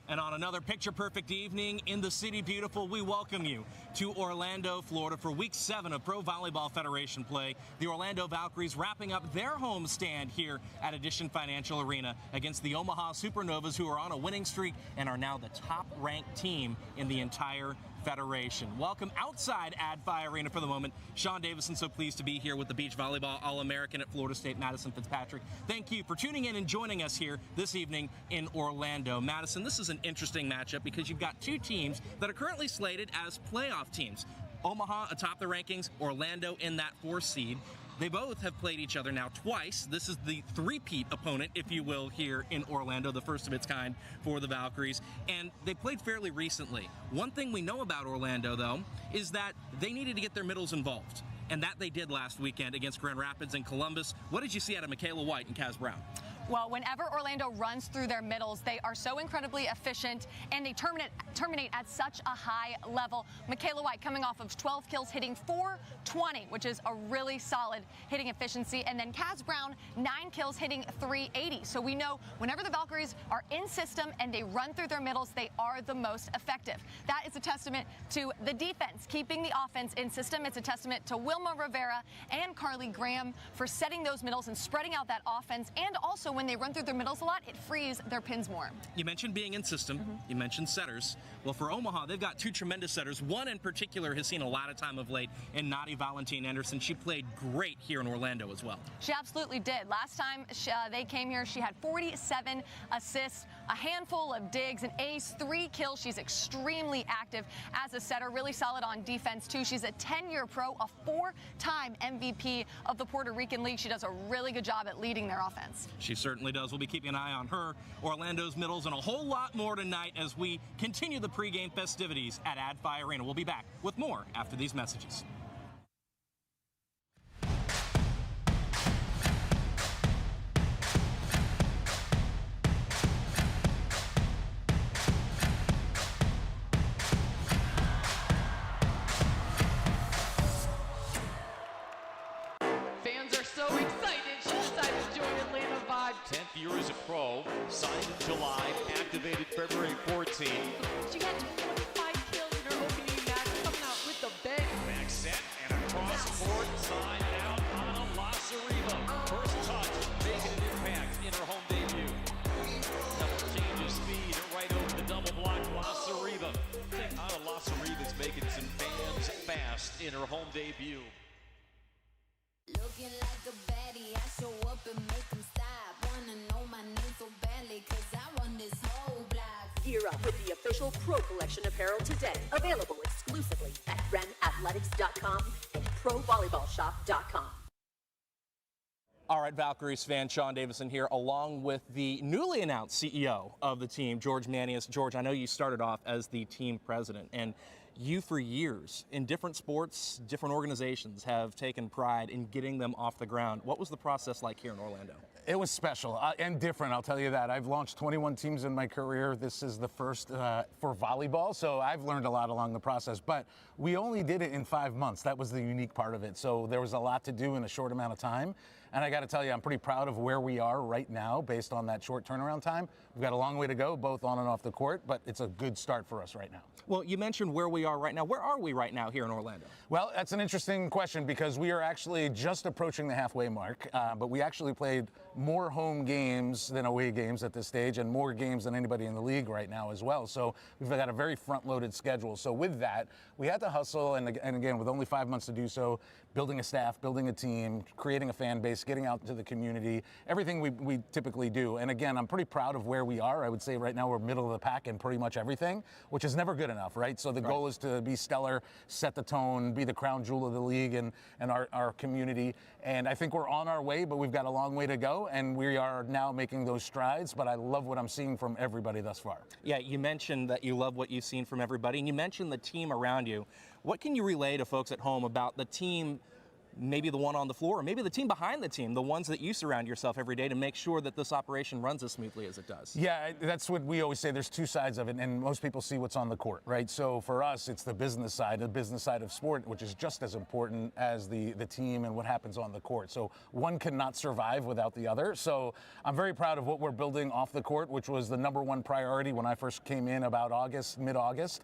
And on another picture-perfect evening in the City Beautiful, we welcome you to Orlando, Florida for Week 7 of Pro Volleyball Federation play. The Orlando Valkyries wrapping up their home stand here at Edition Financial Arena against the Omaha Supernovas, who are on a winning streak and are now the top-ranked team in the entire Federation. Welcome outside AdFi Arena for the moment. Sean Davison, so pleased to be here with the Beach Volleyball All-American at Florida State, Madison Fitzpatrick. Thank you for tuning in and joining us here this evening in Orlando. Madison, this is an interesting matchup because you've got two teams that are currently slated as playoff teams. Omaha atop the rankings, Orlando in that 4th seed. They both have played each other now twice. This is the three-peat opponent, if you will, here in Orlando, the first of its kind for the Valkyries. And they played fairly recently. One thing we know about Orlando, though, is that they needed to get their middles involved. And that they did last weekend against Grand Rapids and Columbus. What did you see out of Michaela White and Kaz Brown? Well, whenever Orlando runs through their middles, they are so incredibly efficient, and they terminate at such a high level. Michaela White coming off of 12 kills, hitting .420, which is a really solid hitting efficiency. And then Kaz Brown, 9 kills, hitting .380. So we know whenever the Valkyries are in system and they run through their middles, they are the most effective. That is a testament to the defense, keeping the offense in system. It's a testament to Wilma Rivera and Carly Graham for setting those middles and spreading out that offense. And also, when they run through their middles a lot, it frees their pins more. You mentioned being in system. You mentioned setters. Well, for Omaha, they've got two tremendous setters. One in particular has seen a lot of time of late in Nadi Valentin Anderson. She played great here in Orlando as well. She absolutely did. Last time they came here, she had 47 assists, a handful of digs, an ace, 3 kills. She's extremely active as a setter, really solid on defense too. She's a 10-year pro, a 4-time MVP of the Puerto Rican League. She does a really good job at leading their offense. She certainly does. We'll be keeping an eye on her, Orlando's middles, and a whole lot more tonight as we continue the pregame festivities at AdFi Arena. We'll be back with more after these messages. Fans are so excited. She decided to join Atlanta Vibe. 10th year as a pro, signed in July, activated February 14th. She had 25 kills in her opening match, coming out with the bang. Back set and across court, side out on a Lasariva. First touch, making an impact in her home debut. Double change of speed right over the double block. Lasariva. Ana Lasariva's making some fans fast in her home debut. Looking like a baddie, I show up and make them stop. Wanna know my name so badly, cause I run this whole block. Gear up with the official Pro Collection apparel today. Available exclusively at renathletics.com and provolleyballshop.com. All right, Valkyries fan Sean Davison here, along with the newly announced CEO of the team, George Manius. George, I know you started off as the team president, and you for years in different sports, different organizations have taken pride in getting them off the ground. What was the process like here in Orlando? It was special and different, I'll tell you that. I've launched 21 teams in my career. This is the first for volleyball, so I've learned a lot along the process. But we only did it in 5 months. That was the unique part of it. So there was a lot to do in a short amount of time. And I got to tell you, I'm pretty proud of where we are right now based on that short turnaround time. We've got a long way to go, both on and off the court, but it's a good start for us right now. Well, you mentioned where we are right now. Where are we right now here in Orlando? Well, that's an interesting question because we are actually just approaching the halfway mark, but we actually played more home games than away games at this stage and more games than anybody in the league right now as well. So we've got a very front-loaded schedule. So with that, we had to hustle, and again, with only 5 months to do so, building a staff, building a team, creating a fan base, getting out to the community, everything we typically do. And again, I'm pretty proud of where we are. I would say right now we're middle of the pack in pretty much everything, which is never good enough, right? So the goal is to be stellar, set the tone, be the crown jewel of the league and our community. And I think we're on our way, but we've got a long way to go, and we are now making those strides, but I love what I'm seeing from everybody thus far. Yeah, you mentioned that you love what you've seen from everybody, and you mentioned the team around you. What can you relay to folks at home about the team maybe the one on the floor, or maybe the team behind the team, the ones that you surround yourself every day to make sure that this operation runs as smoothly as it does? Yeah, that's what we always say. There's two sides of it, and most people see what's on the court, right? So for us, it's the business side of sport, which is just as important as the team and what happens on the court. So one cannot survive without the other. So I'm very proud of what we're building off the court, which was the number one priority when I first came in about mid-August,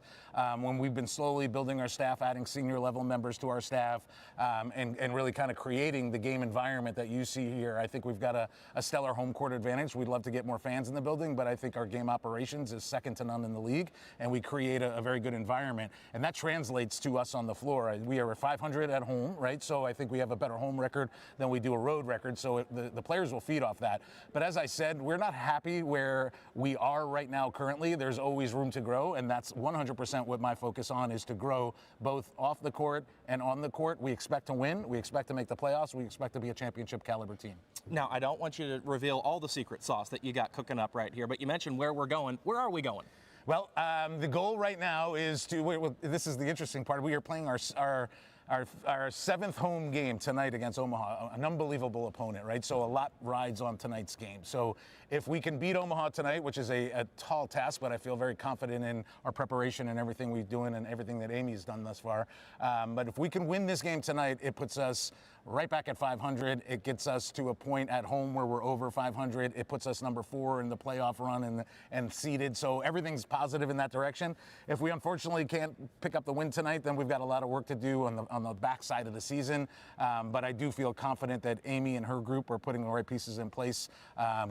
when we've been slowly building our staff, adding senior level members to our staff, and really kind of creating the game environment that you see here. I think we've got a stellar home court advantage. We'd love to get more fans in the building, but I think our game operations is second to none in the league, and we create a very good environment, and that translates to us on the floor. We are at 500 at home, right? So I think we have a better home record than we do a road record, so the players will feed off that. But as I said, we're not happy where we are right now currently. There's always room to grow, and that's 100% what my focus on is, to grow both off the court and on the court. We expect to win. We expect to make the playoffs. We expect to be a championship caliber team. Now, I don't want you to reveal all the secret sauce that you got cooking up right here, but you mentioned where we're going. Where are we going? Well, the goal right now is to, this is the interesting part, we are playing our seventh home game tonight against Omaha, an unbelievable opponent, right? So a lot rides on tonight's game. So if we can beat Omaha tonight, which is a tall task, but I feel very confident in our preparation and everything we're doing and everything that Amy's done thus far. But if we can win this game tonight, it puts us right back at 500. It gets us to a point at home where we're over 500. It puts us number 4 in the playoff run and seeded. So everything's positive in that direction. If we unfortunately can't pick up the win tonight, then we've got a lot of work to do on the backside of the season. But I do feel confident that Amy and her group are putting the right pieces in place,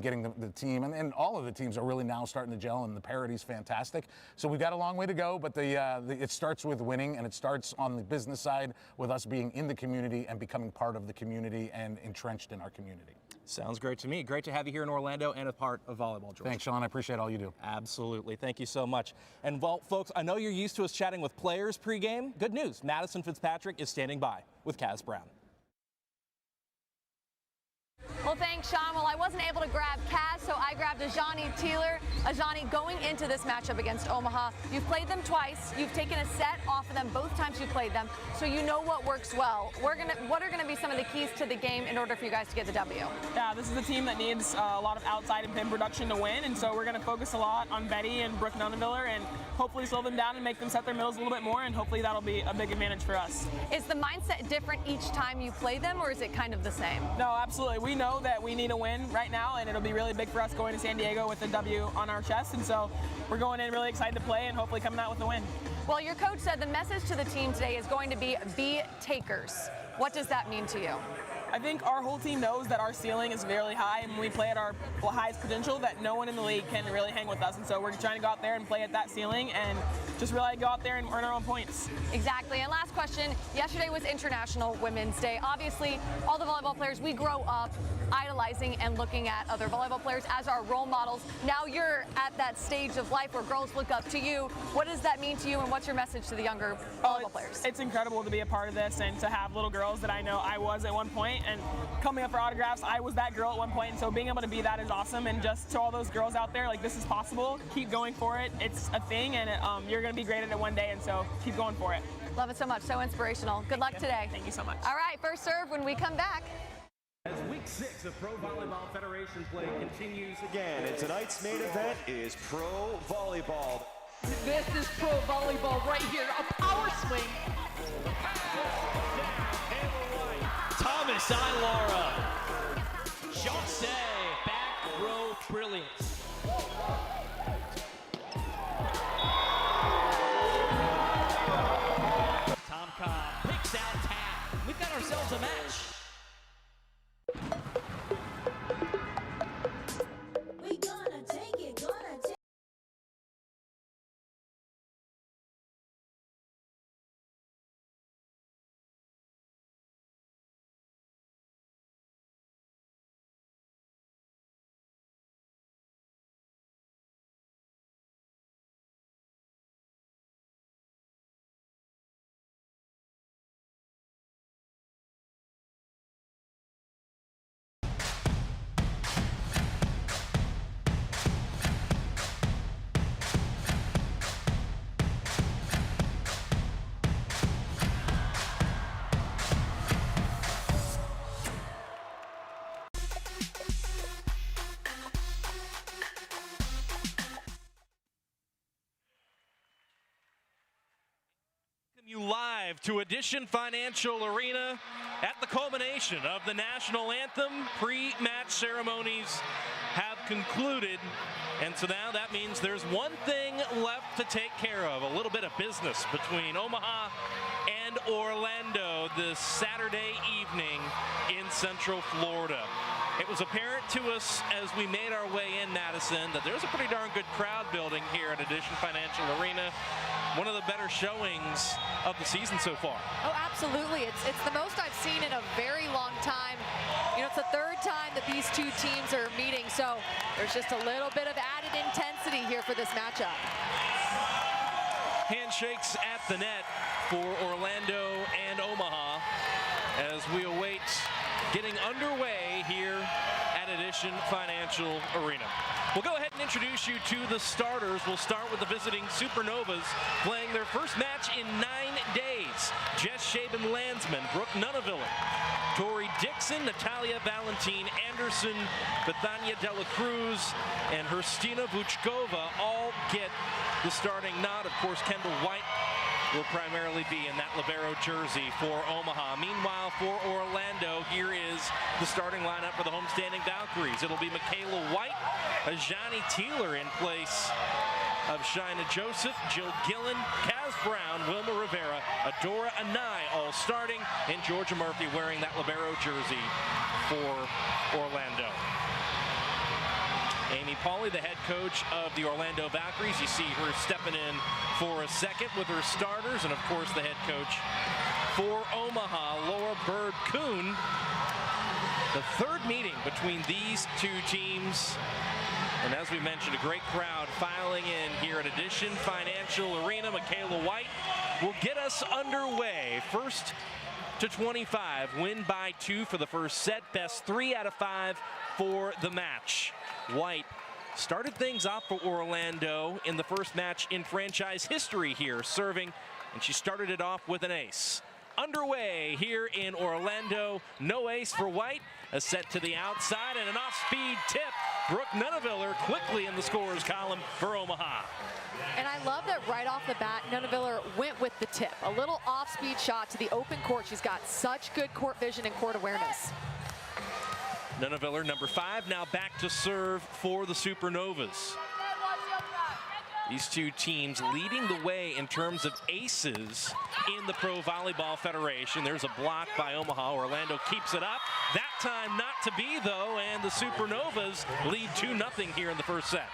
getting the team, and all of the teams are really now starting to gel, and the parity's fantastic. So we've got a long way to go, but it starts with winning, and it starts on the business side with us being in the community and becoming part of the community and entrenched in our community. Sounds great to me. Great to have you here in Orlando and a part of volleyball, George. Thanks, Sean. I appreciate all you do. Absolutely. Thank you so much. And, well, folks, I know you're used to us chatting with players pregame. Good news. Madison Fitzpatrick is standing by with Kaz Brown. Well, thanks, Sean. Well, I wasn't able to grab Kaz, so I grabbed Ajani Teeler. Ajani, going into this matchup against Omaha, you've played them twice. You've taken a set off of them both times you played them, so you know what works well. What are going to be some of the keys to the game in order for you guys to get the W? Yeah, this is a team that needs a lot of outside and pin production to win, and so we're going to focus a lot on Betty and Brooke Nunaviller and hopefully slow them down and make them set their middles a little bit more, and hopefully that'll be a big advantage for us. Is the mindset different each time you play them, or is it kind of the same? No, absolutely. We know that we need a win right now, and it'll be really big for us going to San Diego with a W on our chest, and so we're going in really excited to play and hopefully coming out with a win. Well, your coach said the message to the team today is going to be takers. What does that mean to you? I think our whole team knows that our ceiling is very high, and when we play at our highest potential, that no one in the league can really hang with us. And so we're trying to go out there and play at that ceiling and just really go out there and earn our own points. Exactly. And last question, yesterday was International Women's Day. Obviously, all the volleyball players, we grow up idolizing and looking at other volleyball players as our role models. Now you're at that stage of life where girls look up to you. What does that mean to you, and what's your message to the younger volleyball players? It's incredible to be a part of this and to have little girls that I know I was at one point, and coming up for autographs, I was that girl at one point, and so being able to be that is awesome. And just to all those girls out there, like, this is possible. Keep going for it. It's a thing, and you're going to be great at it one day, and so keep going for it. Love it so much. So inspirational. Good luck today. Thank you so much. All right, first serve when we come back. As week 6 of Pro Volleyball Federation play continues again, and tonight's main event is Pro Volleyball. This is Pro Volleyball right here. A power swing. Thomas on Laura. Chauncey, back row brilliance. Tom Cobb picks out tap. We've got ourselves a match. live to Addition Financial Arena at the culmination of the national anthem. Pre-match ceremonies have concluded, and so now that means there's one thing left to take care of, a little bit of business between Omaha and Orlando this Saturday evening in Central Florida. It was apparent to us as we made our way in, Madison, that there's a pretty darn good crowd building here at Addition Financial Arena. One of the better showings of the season so far. Oh, absolutely. It's the most I've seen in a very long time. You know, it's the third time that these two teams are meeting, so there's just a little bit of added intensity here for this matchup. Handshakes at the net for Orlando and Omaha as we await getting underway here at Addition Financial Arena. We'll go ahead and introduce you to the starters. We'll start with the visiting Supernovas playing their first match in 9 days. Jess Shaben-Landsman, Brooke Nunaviller, Tori Dixon, Natalia Valentin Anderson, Bethania Dela Cruz, and Hrstina Vuchkova all get the starting nod. Of course, Kendall White will primarily be in that libero jersey for Omaha. Meanwhile, for Orlando, here is the starting lineup for the homestanding Valkyries. It'll be Michaela White, Ajani Teeler in place of Shaina Joseph, Jill Gillen, Kaz Brown, Wilma Rivera, Adora Anai all starting, and Georgia Murphy wearing that libero jersey for Orlando. Amy Pauley, the head coach of the Orlando Valkyries. You see her stepping in for a second with her starters, and of course the head coach for Omaha, Laura Bird-Kuhn. The third meeting between these two teams, and as we mentioned, a great crowd filing in here at Addition Financial Arena. Michaela White will get us underway. First to 25, win by 2 for the first set, best 3 out of 5 for the match. White started things off for Orlando in the first match in franchise history here, serving, and she started it off with an ace. Underway here in Orlando, no ace for White, a set to the outside and an off-speed tip. Brooke Nunaviller quickly in the scorer's column for Omaha. And I love that right off the bat, Nunaviller went with the tip. A little off-speed shot to the open court. She's got such good court vision and court awareness. Nunaviller, number 5, now back to serve for the Supernovas. These two teams leading the way in terms of aces in the Pro Volleyball Federation. There's a block by Omaha. Orlando keeps it up. That time not to be, though, and the Supernovas lead 2-0 here in the first set.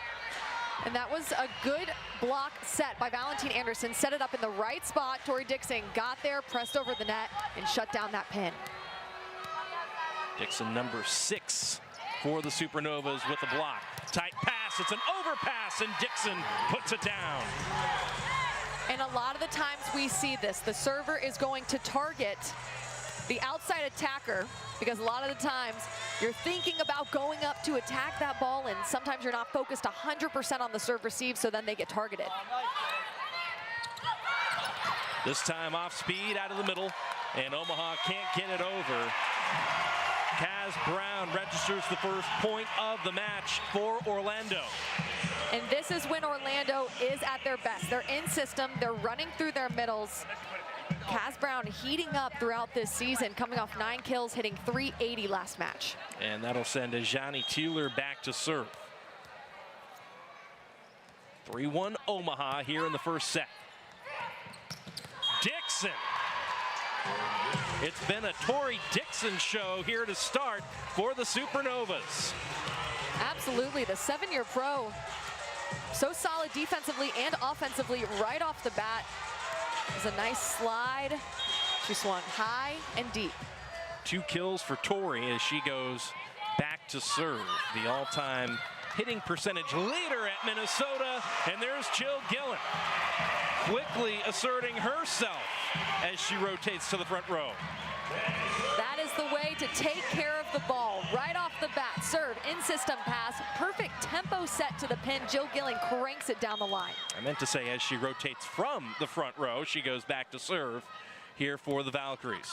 And that was a good block set by Valentin Anderson. Set it up in the right spot. Tori Dixon got there, pressed over the net, and shut down that pin. Dixon, number 6 for the Supernovas with the block. Tight pass, it's an overpass, and Dixon puts it down. And a lot of the times we see this, the server is going to target the outside attacker, because a lot of the times you're thinking about going up to attack that ball, and sometimes you're not focused 100% on the serve receive, so then they get targeted. This time off speed out of the middle, and Omaha can't get it over. Kaz Brown registers the first point of the match for Orlando. And this is when Orlando is at their best. They're in system, they're running through their middles. Kaz Brown heating up throughout this season, coming off 9 kills, hitting .380 last match. And that'll send Ajani Teeler back to serve. 3-1 Omaha here in the first set. Dixon. It's been a Tori Dixon show here to start for the Supernovas. Absolutely, the 7-year pro, so solid defensively and offensively right off the bat. It was a nice slide. She swung high and deep. 2 kills for Tori as she goes back to serve. The all-time hitting percentage leader at Minnesota, and there's Jill Gillen quickly asserting herself as she rotates to the front row. That is the way to take care of the ball. Right off the bat, serve, in-system pass, perfect tempo set to the pin. Jill Gillen cranks it down the line. I meant to say as she rotates from the front row, she goes back to serve here for the Valkyries.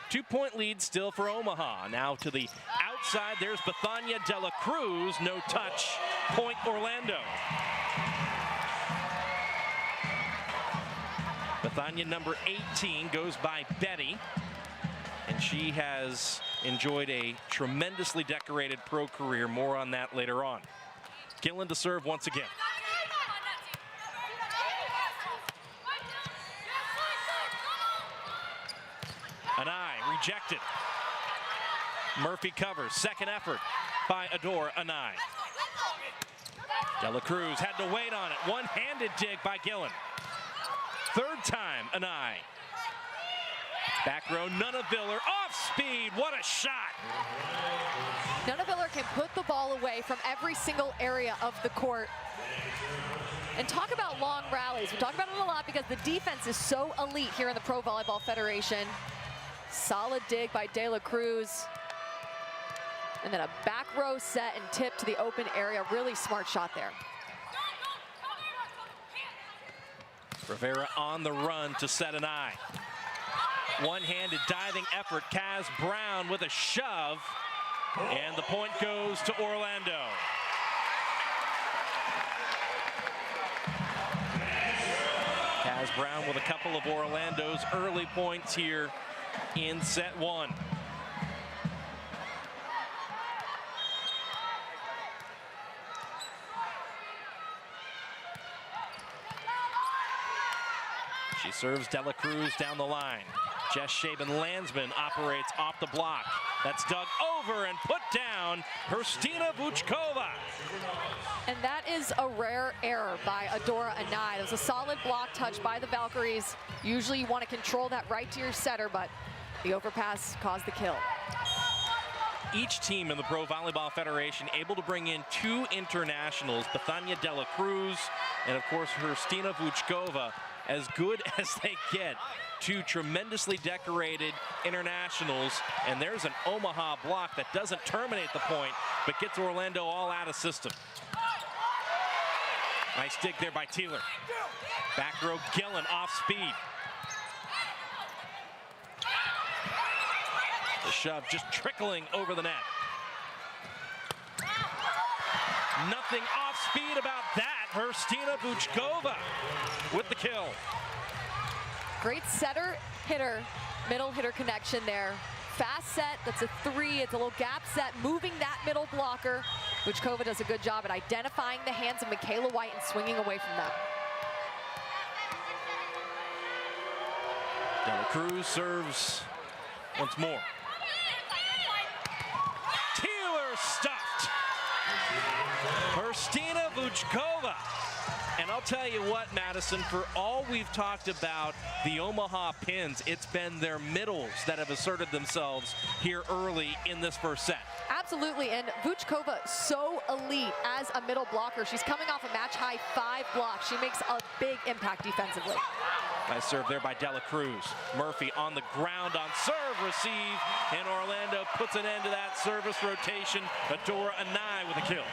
2-point lead still for Omaha. Now to the outside, there's Bethania Dela Cruz, no touch, point Orlando. Bethania, number 18, goes by Betty. And she has enjoyed a tremendously decorated pro career. More on that later on. Gillen to serve once again. Anai rejected. Murphy covers. Second effort by Adora Anai. Dela Cruz had to wait on it. One-handed dig by Gillen. Third time, Anai. Back row, Nunaviller off speed. What a shot. Nunaviller can put the ball away from every single area of the court. And talk about long rallies. We talk about it a lot because the defense is so elite here in the Pro Volleyball Federation. Solid dig by De La Cruz. And then a back row set and tip to the open area. Really smart shot there. Rivera on the run to set an eye. One-handed diving effort. Kaz Brown with a shove. And the point goes to Orlando. Kaz Brown with a couple of Orlando's early points here in set one. She serves Dela Cruz down the line. Jess Shaban-Landsman operates off the block. That's dug over and put down Hrstina Vuchkova. And that is a rare error by Adora Anai. It was a solid block touch by the Valkyries. Usually you want to control that right to your setter, but the overpass caused the kill. Each team in the Pro Volleyball Federation able to bring in 2 internationals, Bethania Dela Cruz and of course Hrstina Vuchkova, as good as they get. 2 tremendously decorated internationals, and there's an Omaha block that doesn't terminate the point, but gets Orlando all out of system. Nice dig there by Teeler. Back row, Gillen off speed. The shove just trickling over the net. Nothing off speed about that. Hrstina Vuchkova with the kill. Great setter, hitter, middle hitter connection there. Fast set, that's a 3, it's a little gap set, moving that middle blocker. Vuchkova does a good job at identifying the hands of Michaela White and swinging away from them. Dela Cruz serves once more. Teeler stuffed. Hrstina Vuchkova. And I'll tell you what, Madison, for all we've talked about the Omaha Pins, it's been their middles that have asserted themselves here early in this first set. Absolutely, and Vuchkova so elite as a middle blocker. She's coming off a match-high 5 blocks. She makes a big impact defensively. Nice serve there by Dela Cruz. Murphy on the ground on serve receive, and Orlando puts an end to that service rotation. Adora Anai with a kill.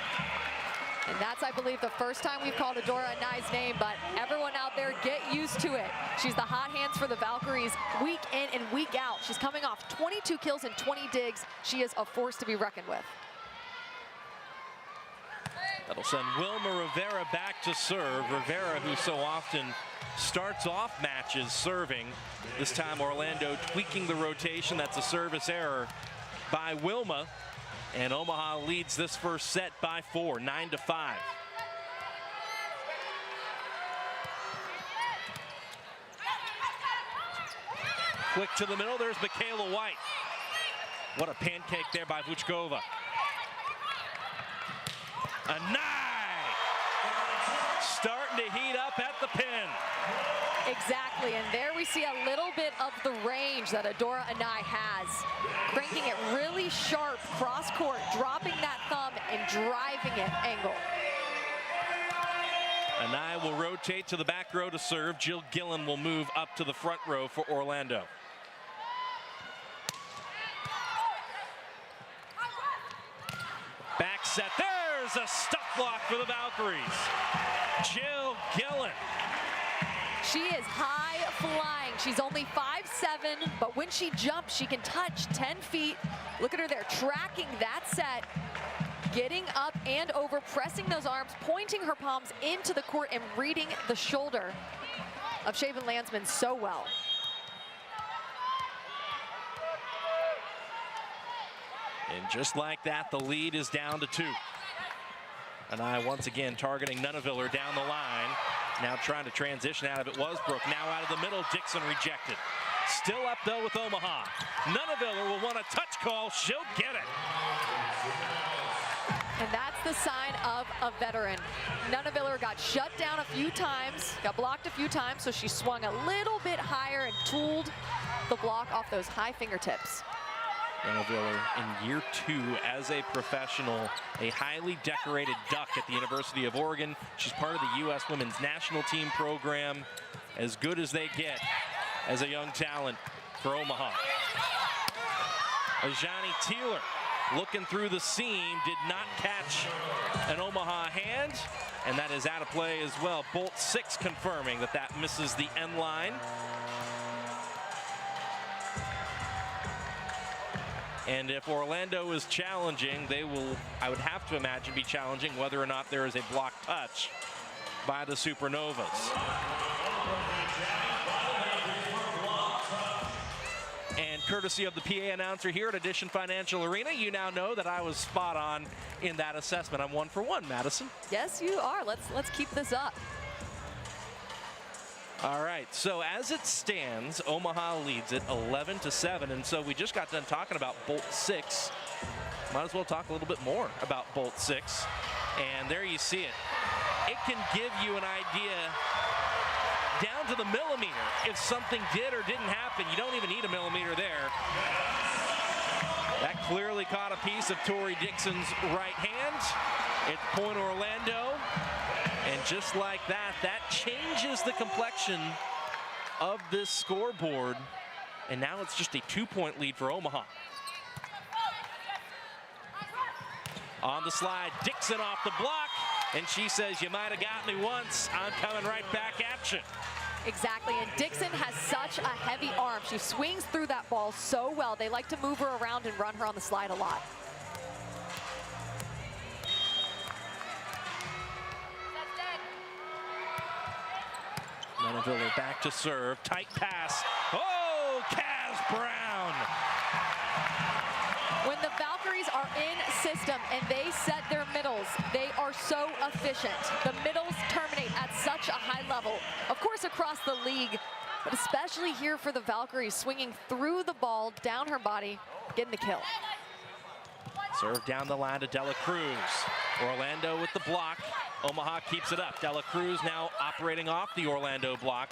And that's, I believe, the first time we've called Adora Anai's name, but everyone out there, get used to it. She's the hot hands for the Valkyries week in and week out. She's coming off 22 kills and 20 digs. She is a force to be reckoned with. That'll send Wilma Rivera back to serve. Rivera, who so often starts off matches serving. This time Orlando tweaking the rotation. That's a service error by Wilma. And Omaha leads this first set by 4, 9-5. Quick to the middle, there's Michaela White. What a pancake there by Vuchkova. Anai! Starting to heat up at the pin. Exactly, and there we see a little bit of the range that Adora Anai has. Cranking it really sharp cross court, dropping that thumb and driving it angle. Anai will rotate to the back row to serve. Jill Gillen will move up to the front row for Orlando. Back set, there's a stuff block for the Valkyries. Jill Gillen. She is high flying. She's only 5'7", but when she jumps, she can touch 10 feet. Look at her there, tracking that set, getting up and over, pressing those arms, pointing her palms into the court and reading the shoulder. of Shaven Landsman so well. And just like that, the lead is down to 2. And I once again targeting Nuneviller down the line. Now trying to transition out of it was Brooke. Now out of the middle, Dixon rejected. Still up though with Omaha. Nuneviller will want a touch call. She'll get it. And that's the sign of a veteran. Nuneviller got shut down a few times, got blocked a few times, so she swung a little bit higher and tooled the block off those high fingertips. Nuneviller in year 2 as a professional, a highly decorated duck at the University of Oregon. She's part of the U.S. Women's National Team program. As good as they get as a young talent for Omaha. Ajani Teeler looking through the seam, did not catch an Omaha hand, and that is out of play as well. Bolt 6 confirming that that misses the end line. And if Orlando is challenging, they will, I would have to imagine, be challenging whether or not there is a block touch by the Supernovas. And courtesy of the PA announcer here at Edition Financial Arena, you now know that I was spot on in that assessment. I'm 1 for 1, Madison. Yes, you are. Let's keep this up. All right, so as it stands, Omaha leads it 11-7, and so we just got done talking about Bolt 6. Might as well talk a little bit more about Bolt 6. And there you see it. It can give you an idea down to the millimeter if something did or didn't happen. You don't even need a millimeter there. That clearly caught a piece of Tori Dixon's right hand. It's point Orlando. And just like that, that changes the complexion of this scoreboard. And now it's just a 2-point lead for Omaha. On the slide, Dixon off the block. And she says, you might have got me once. I'm coming right back at you. Exactly, and Dixon has such a heavy arm. She swings through that ball so well. They like to move her around and run her on the slide a lot. Nuneviller back to serve, tight pass. Oh, Kaz Brown. When the Valkyries are in system and they set their middles, they are so efficient. The middles terminate at such a high level, of course across the league, but especially here for the Valkyries, swinging through the ball, down her body, getting the kill. Serve down the line to Dela Cruz. Orlando with the block. Omaha keeps it up. Dela Cruz now operating off the Orlando block.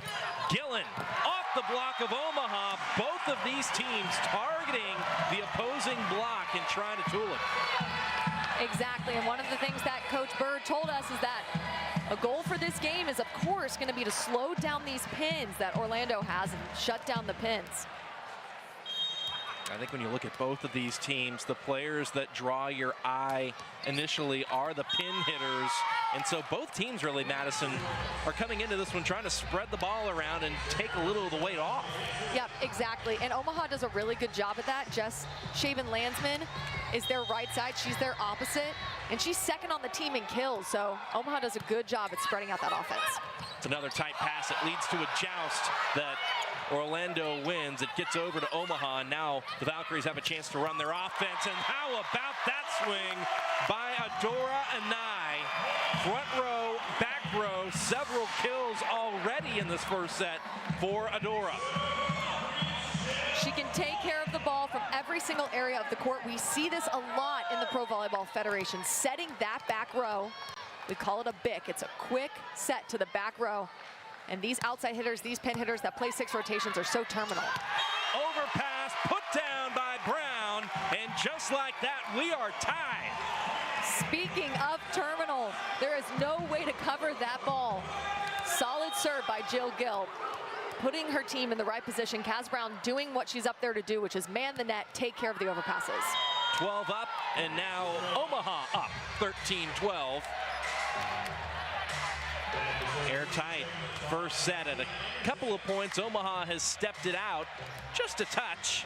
Gillen off the block of Omaha. Both of these teams targeting the opposing block and trying to tool it. Exactly, and one of the things that Coach Bird told us is that a goal for this game is, of course, going to be to slow down these pins that Orlando has and shut down the pins. I think when you look at both of these teams, the players that draw your eye initially are the pin hitters. And so both teams really, Madison, are coming into this one trying to spread the ball around and take a little of the weight off. Yep, exactly. And Omaha does a really good job at that. Jess Shaven Landsman is their right side. She's their opposite. And she's second on the team in kills. So Omaha does a good job at spreading out that offense. It's another tight pass. It leads to a joust that Orlando wins. It gets over to Omaha, and now the Valkyries have a chance to run their offense. And how about that swing by Adora Anai? Front row, back row, several kills already in this first set for Adora. She can take care of the ball from every single area of the court. We see this a lot in the Pro Volleyball Federation, setting that back row. We call it a BIC. It's a quick set to the back row. And these outside hitters, these pin hitters that play 6 rotations are so terminal. Overpass, put down by Brown, and just like that, we are tied. Speaking of terminal, there is no way to cover that ball. Solid serve by Jill Gill, putting her team in the right position. Kaz Brown doing what she's up there to do, which is man the net, take care of the overpasses. 12 up, and now Omaha up, 13-12. Airtight first set at a couple of points. Omaha has stepped it out just a touch,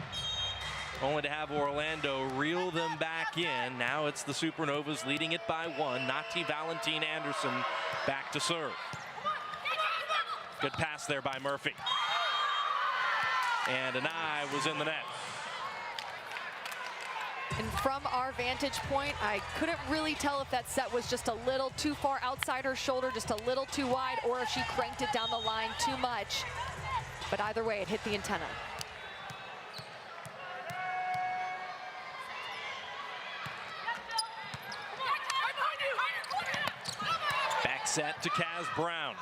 only to have Orlando reel them back in. Now it's the Supernovas leading it by 1. Nati Valentine Anderson back to serve. Good pass there by Murphy. And an eye was in the net. And from our vantage point, I couldn't really tell if that set was just a little too far outside her shoulder, just a little too wide, or if she cranked it down the line too much. But either way, it hit the antenna. Back set to Kaz Brown.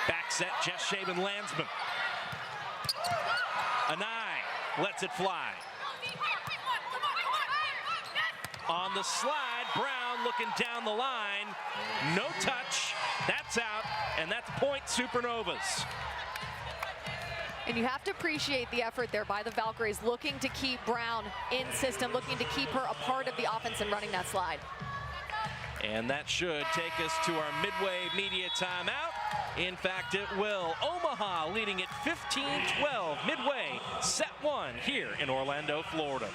Back set, Jess Shaven-Landsman. Anai lets it fly. On the slide, Brown looking down the line. No touch. That's out, and that's point Supernovas. And you have to appreciate the effort there by the Valkyries, looking to keep Brown in system, looking to keep her a part of the offense and running that slide. And that should take us to our midway media timeout. In fact, it will. Omaha leading at 15-12 midway, set one here in Orlando, Florida.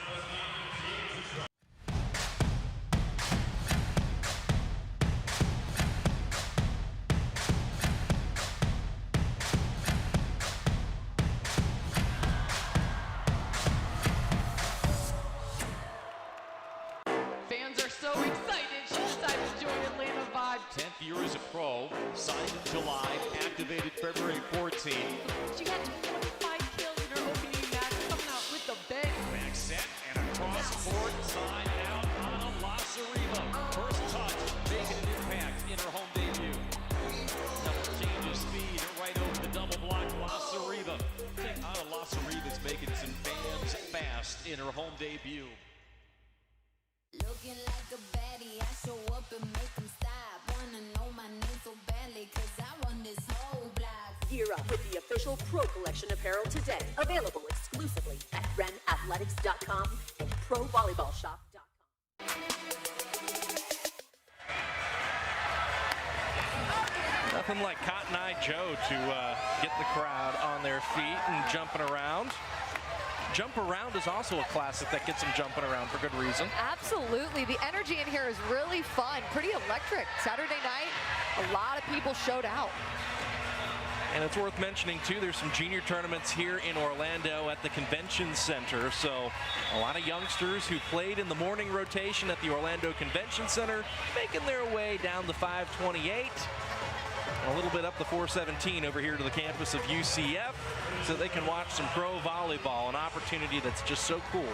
Fans are so excited. She decided to join Atlanta Vibe. 10th year as a pro, signed in July, activated February 14. She got 25 kills in her opening match, coming out with the bang. Back set and across court, side out on Lasariva. First touch, making an impact in her home debut. Double change of speed right over the double block. Lasariva. I think Ana Lasariva's making some fans fast in her home debut. Looking like a baddie, I show up and make them stop. Wanna know my name so badly, cause I run this whole block. Gear up with the official Pro Collection apparel today. Available exclusively at realprovb.com and provolleyballshop.com. Nothing like Cotton Eye Joe to get the crowd on their feet and jumping around. Jump Around is also a classic that gets them jumping around for good reason. Absolutely. The energy in here is really fun, pretty electric. Saturday night, a lot of people showed out. And it's worth mentioning, too, there's some junior tournaments here in Orlando at the Convention Center. So a lot of youngsters who played in the morning rotation at the Orlando Convention Center making their way down the 528. A little bit up the 417 over here to the campus of UCF so they can watch some pro volleyball, an opportunity that's just so cool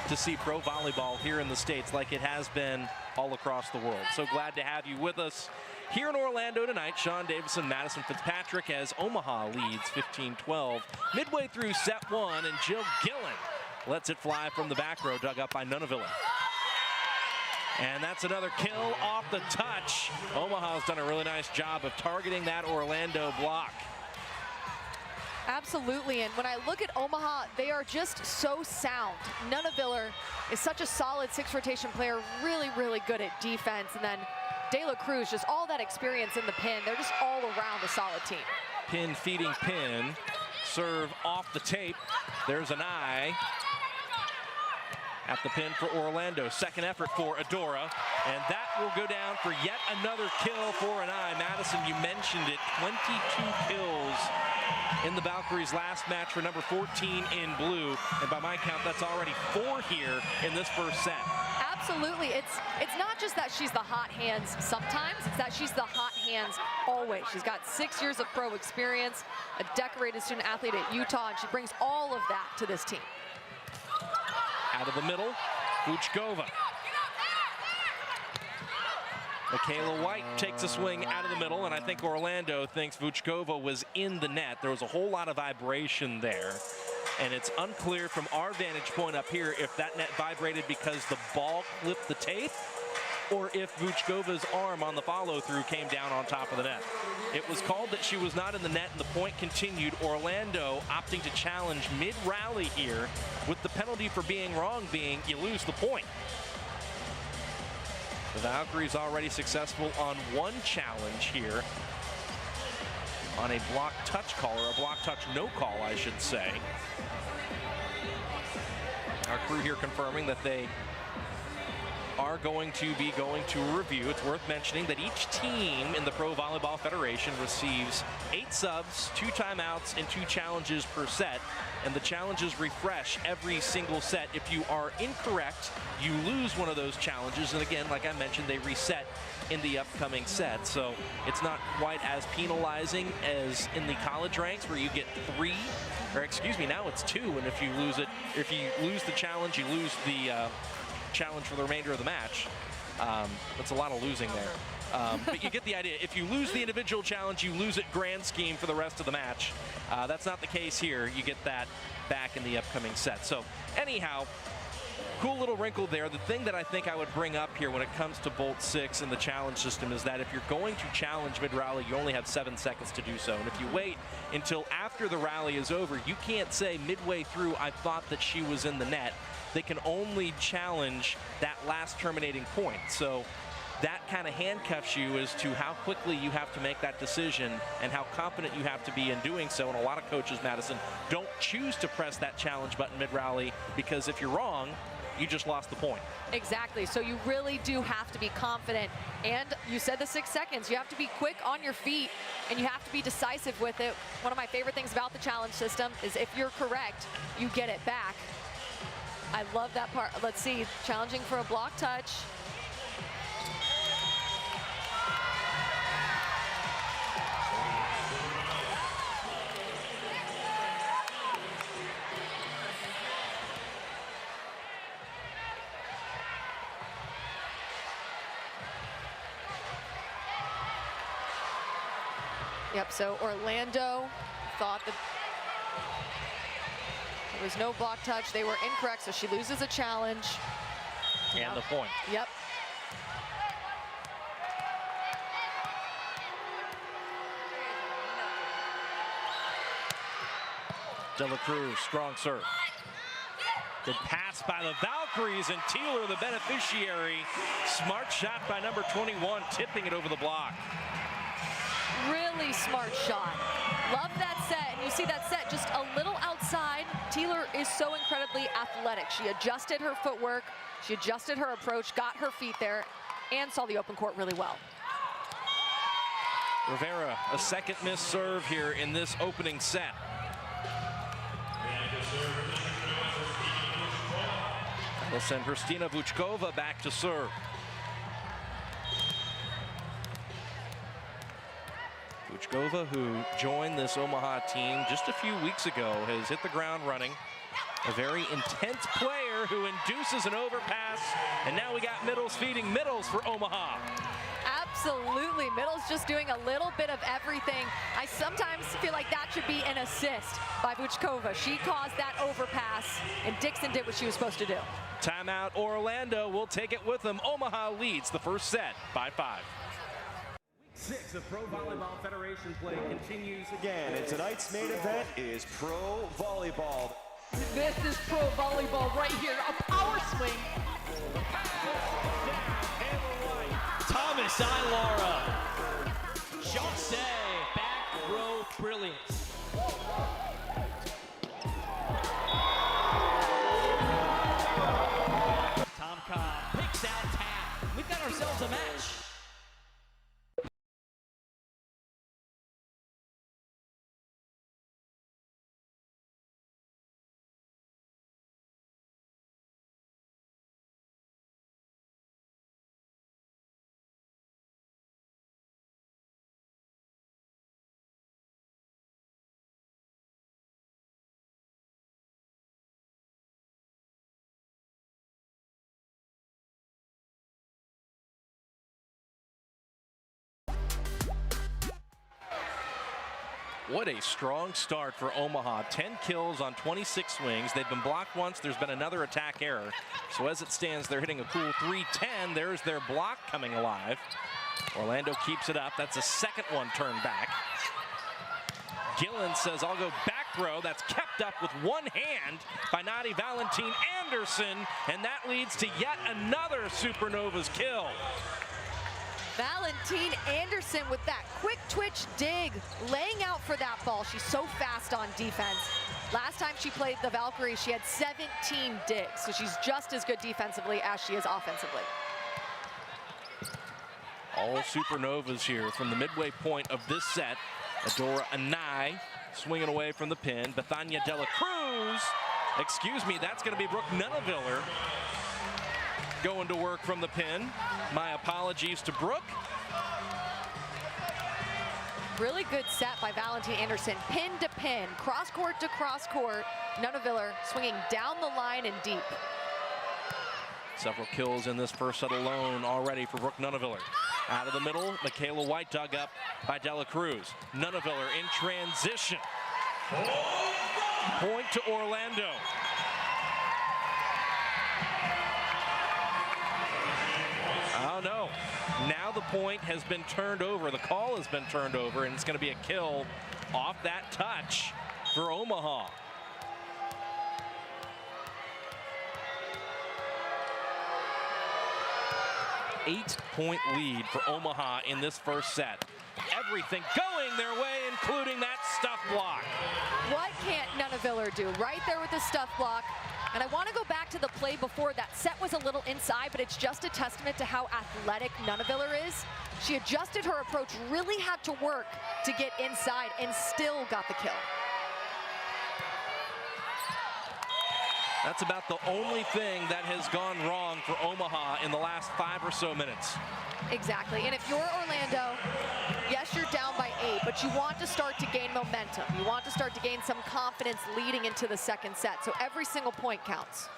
to see pro volleyball here in the States like it has been all across the world. So glad to have you with us here in Orlando tonight. Sean Davison, Madison Fitzpatrick as Omaha leads 15-12 midway through set one, and Jill Gillen lets it fly from the back row, dug up by Nunavilla. And that's another kill off the touch. Omaha's done a really nice job of targeting that Orlando block. Absolutely, and when I look at Omaha, they are just so sound. Nunavilla is such a solid six rotation player, really, really good at defense. And then De La Cruz, just all that experience in the pin. They're just all around a solid team. Pin feeding pin. Serve off the tape. There's an eye. At the pin for Orlando. Second effort for Adora. And that will go down for yet another kill for an eye. Madison, you mentioned it, 22 kills in the Valkyries' last match for number 14 in blue. And by my count, that's already 4 here in this first set. Absolutely. It's not just that she's the hot hands sometimes, it's that she's the hot hands always. She's got 6 years of pro experience, a decorated student athlete at Utah, and she brings all of that to this team. Out of the middle, Vuchkova. Michaela White takes a swing out of the middle, and I think Orlando thinks Vuchkova was in the net. There was a whole lot of vibration there, and it's unclear from our vantage point up here if that net vibrated because the ball clipped the tape or if Vuchkova's arm on the follow-through came down on top of the net. It was called that she was not in the net, and the point continued. Orlando opting to challenge mid-rally here, with the penalty for being wrong being you lose the point. The Valkyries already successful on one challenge here on a block touch call, or a block touch no call, I should say. Our crew here confirming that they are going to be going to a review. It's worth mentioning that each team in the Pro Volleyball Federation receives 8 subs, 2 timeouts, and 2 challenges per set. And the challenges refresh every single set. If you are incorrect, you lose one of those challenges. And again, like I mentioned, they reset in the upcoming set. So it's not quite as penalizing as in the college ranks where you get 3, or excuse me, now it's 2. And if you lose it, if you lose the challenge, you lose the challenge for the remainder of the match. That's a lot of losing there. But you get the idea. If you lose the individual challenge, you lose it grand scheme for the rest of the match. That's not the case here. You get that back in the upcoming set. So anyhow, cool little wrinkle there. The thing that I think I would bring up here when it comes to Bolt 6 and the challenge system is that if you're going to challenge mid-rally, you only have 7 seconds to do so. And if you wait until after the rally is over, you can't say midway through, I thought that she was in the net. They can only challenge that last terminating point. So that kind of handcuffs you as to how quickly you have to make that decision and how confident you have to be in doing so. And a lot of coaches, Madison, don't choose to press that challenge button mid-rally because if you're wrong, you just lost the point. Exactly. So you really do have to be confident. And you said the 6 seconds. You have to be quick on your feet and you have to be decisive with it. One of my favorite things about the challenge system is if you're correct, you get it back. I love that part. Let's see, challenging for a block touch. Yep, so Orlando thought that there was no block touch. They were incorrect, so she loses a challenge. And the point. Yep. De La Cruz, strong serve. Good pass by the Valkyries, and Teeler, the beneficiary. Smart shot by number 21, tipping it over the block. Really smart shot. Love that set, and you see that set just a little outside. Teeler is so incredibly athletic. She adjusted her footwork, she adjusted her approach, got her feet there, and saw the open court really well. Rivera, a second missed serve here in this opening set. We'll send Hrstina Vučkova back to serve. Vučkova, who joined this Omaha team just a few weeks ago, has hit the ground running. A very intense player who induces an overpass, and now we got Middles feeding Middles for Omaha. Absolutely, Middles just doing a little bit of everything. I sometimes feel like that should be an assist by Vučkova. She caused that overpass, and Dixon did what she was supposed to do. Timeout, Orlando will take it with them. Omaha leads the first set by 5. Week 6 of Pro Volleyball Federation play continues again. And tonight's main event is Pro Volleyball. This is Pro Volleyball right here, a power swing. Thomas Ilara. Jose, back row brilliance. Tom Cobb picks out tap. We've got ourselves a match. What a strong start for Omaha. 10 kills on 26 swings. They've been blocked once. There's been another attack error. So as it stands, they're hitting a cool 310. There's their block coming alive. Orlando keeps it up. That's a second one turned back. Gillen says, I'll go back row. That's kept up with one hand by Nadi Valentin Anderson. And that leads to yet another Supernovas kill. Valentin Anderson with that quick twitch dig, laying out for that ball. She's so fast on defense. Last time she played the Valkyries, she had 17 digs, so she's just as good defensively as she is offensively. All Supernovas here from the midway point of this set. Adora Anai swinging away from the pin. Bethania Dela Cruz, excuse me, that's going to be Brooke Nuneviller going to work from the pin. My apologies to Brooke. Really good set by Valentine Anderson. Pin to pin, cross court to cross court. Nuneviller swinging down the line and deep. Several kills in this first set alone already for Brooke Nuneviller. Out of the middle, Michaela White dug up by Dela Cruz. Nuneviller in transition. Point to Orlando. Oh no, now the point has been turned over. The call has been turned over, and it's going to be a kill off that touch for Omaha. Eight-point lead for Omaha in this first set. Everything going their way, including that stuff block. What can't Nuneviller do? Right there with the stuff block. And I want to go back to the play before. That set was a little inside, but it's just a testament to how athletic Nuneviller is. She adjusted her approach, really had to work to get inside, and still got the kill. That's about the only thing that has gone wrong for Omaha in the last 5 or so minutes. Exactly, and if you're Orlando, yes, you're down by 8, but you want to start to gain momentum. You want to start to gain some confidence leading into the second set, so every single point counts.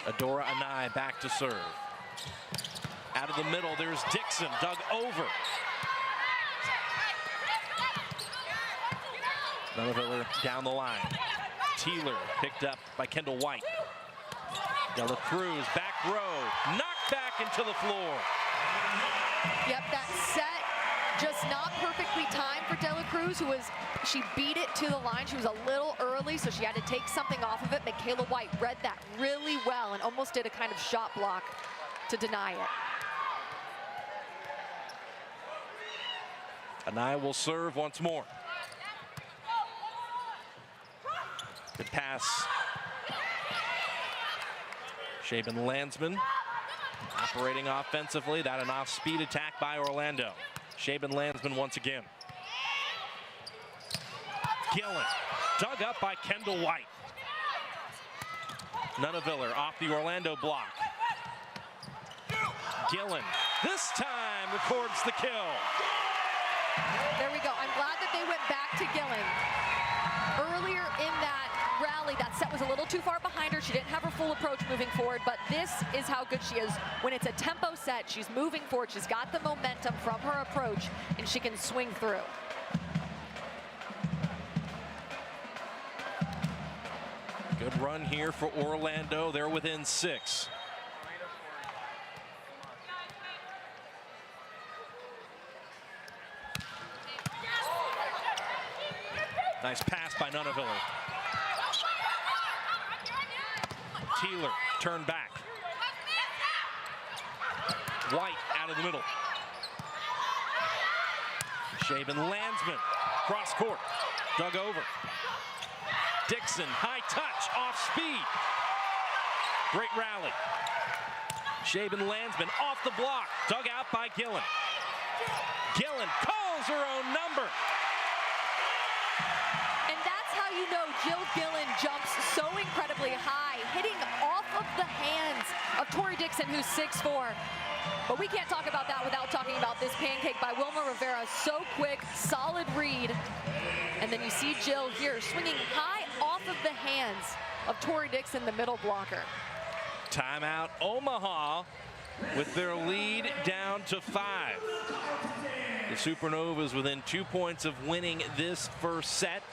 Adora Anai back to serve. Out of the middle, there's Dixon, dug over. Nuneviller down the line. Teeler picked up by Kendall White. Dela Cruz, back row, knocked back into the floor. Yep, that set just not perfectly timed for Dela Cruz, she beat it to the line. She was a little early, so she had to take something off of it. Michaela White read that really well and almost did a kind of shot block to deny it. Anai will serve once more. Good pass. Shaben Landsman operating offensively. That an off-speed attack by Orlando. Shaben Landsman once again. Gillen dug up by Kendall White. Nuneviller off the Orlando block. Gillen this time records the kill. There we go. I'm glad that they went back to Gillen. Earlier in that rally, that set was a little too far behind her. She didn't have her full approach moving forward, but this is how good she is. When it's a tempo set, she's moving forward. She's got the momentum from her approach, and she can swing through. Good run here for Orlando. They're within 6. Nice pass by Nuneviller. Teeler turned back. White out of the middle. Shaben Landsman, cross court, dug over. Dixon, high touch, off speed. Great rally. Shaben Landsman off the block, dug out by Gillen. Gillen calls her own number. And that's how you know Jill Gillen jumps so incredibly high, hitting off of the hands of Tori Dixon, who's 6'4". But we can't talk about that without talking about this pancake by Wilma Rivera. So quick, solid read. And then you see Jill here swinging high off of the hands of Tori Dixon, the middle blocker. Timeout Omaha with their lead down to 5. The Supernovas within 2 points of winning this first set.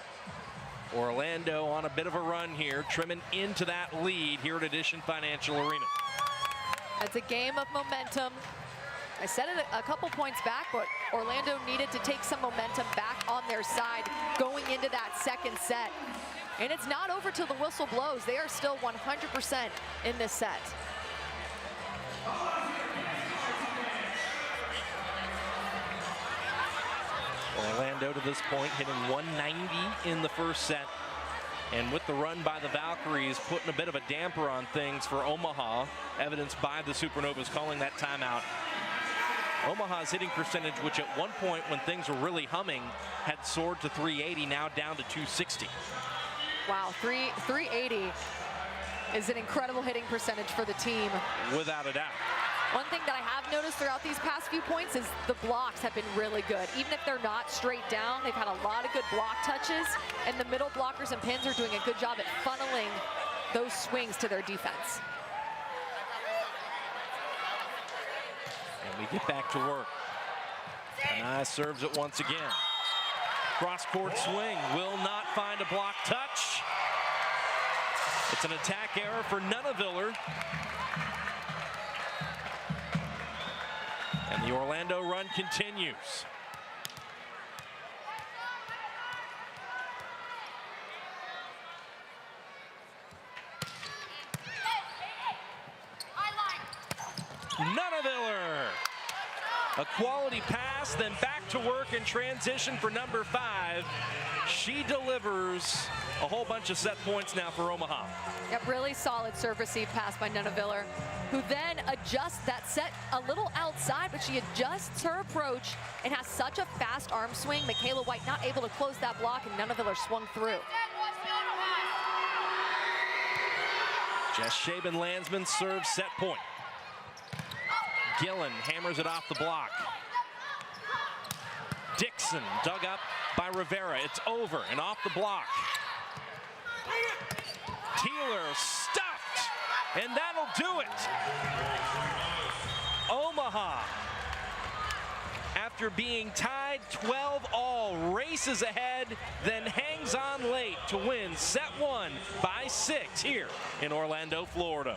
Orlando on a bit of a run here, trimming into that lead here at Edition Financial Arena. It's a game of momentum. I said it a couple points back, but Orlando needed to take some momentum back on their side going into that second set. And it's not over till the whistle blows. They are still 100% in this set. Orlando to this point hitting 190 in the first set. And with the run by the Valkyries putting a bit of a damper on things for Omaha, evidenced by the Supernovas calling that timeout. Omaha's hitting percentage, which at one point when things were really humming, had soared to 380, now down to 260. Wow, 380 is an incredible hitting percentage for the team. Without a doubt. One thing that I have noticed throughout these past few points is the blocks have been really good. Even if they're not straight down, they've had a lot of good block touches, and the middle blockers and pins are doing a good job at funneling those swings to their defense. And we get back to work. Anaya serves it once again. Cross-court swing will not find a block touch. It's an attack error for Nunaviller. And the Orlando run continues. Nunaviller. A quality pass, then back to work in transition for number 5. She delivers a whole bunch of set points now for Omaha. Yep, really solid serve receive pass by Nunaviller, who then adjusts that set a little outside, but she adjusts her approach and has such a fast arm swing. Michaela White not able to close that block, and Nunaviller swung through. Jess Shaban-Landsman serves set point. Gillen hammers it off the block. Dixon dug up by Rivera. It's over and off the block. Teeler stuffed, and that'll do it. Omaha, after being tied 12-all, races ahead, then hangs on late to win set 1 by 6 here in Orlando, Florida.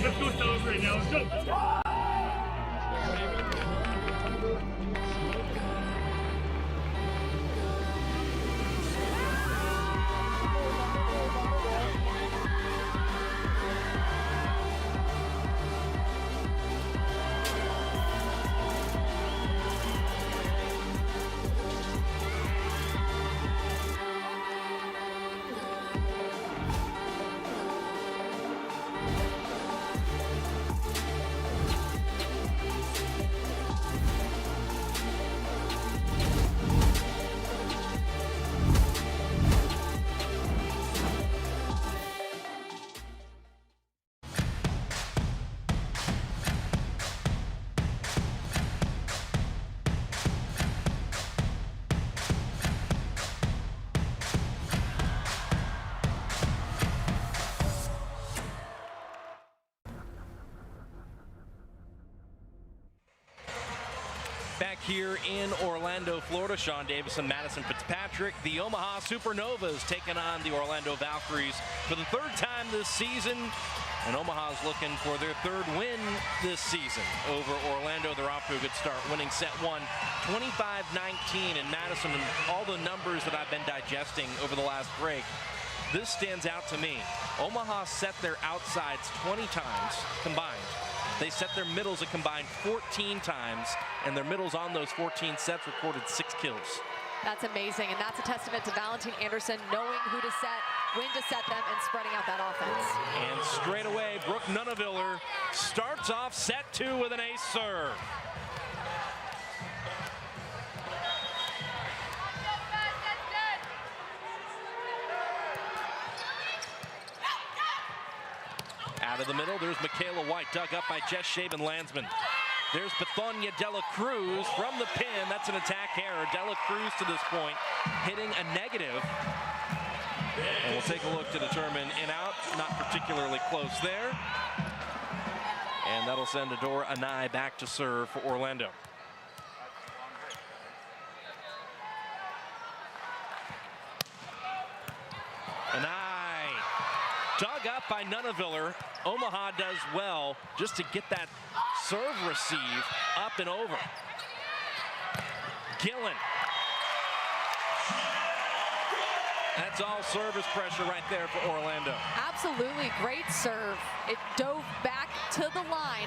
Let's go celebrate now. Let's go. here in Orlando, Florida. Sean Davis and Madison Fitzpatrick. The Omaha Supernovas taking on the Orlando Valkyries for the third time this season. And Omaha's looking for their third win this season over Orlando. They're off to a good start, winning set one, 25-19. And Madison, and all the numbers that I've been digesting over the last break, this stands out to me. Omaha set their outsides 20 times combined. They set their middles a combined 14 times, and their middles on those 14 sets recorded 6 kills. That's amazing, and that's a testament to Valentine Anderson knowing who to set, when to set them, and spreading out that offense. And straight away, Brooke Nuneviller starts off set 2 with an ace serve. Out of the middle, there's Michaela White, dug up by Jess Shaven-Landsman. There's Bethonia Dela Cruz from the pin. That's an attack error. Dela Cruz to this point hitting a negative. And we'll take a look to determine in out. Not particularly close there. And that'll send Adora Anai back to serve for Orlando. Anai dug up by Nuneviller. Omaha does well just to get that serve receive up and over. Gillen. That's all service pressure right there for Orlando. Absolutely great serve. It dove back to the line.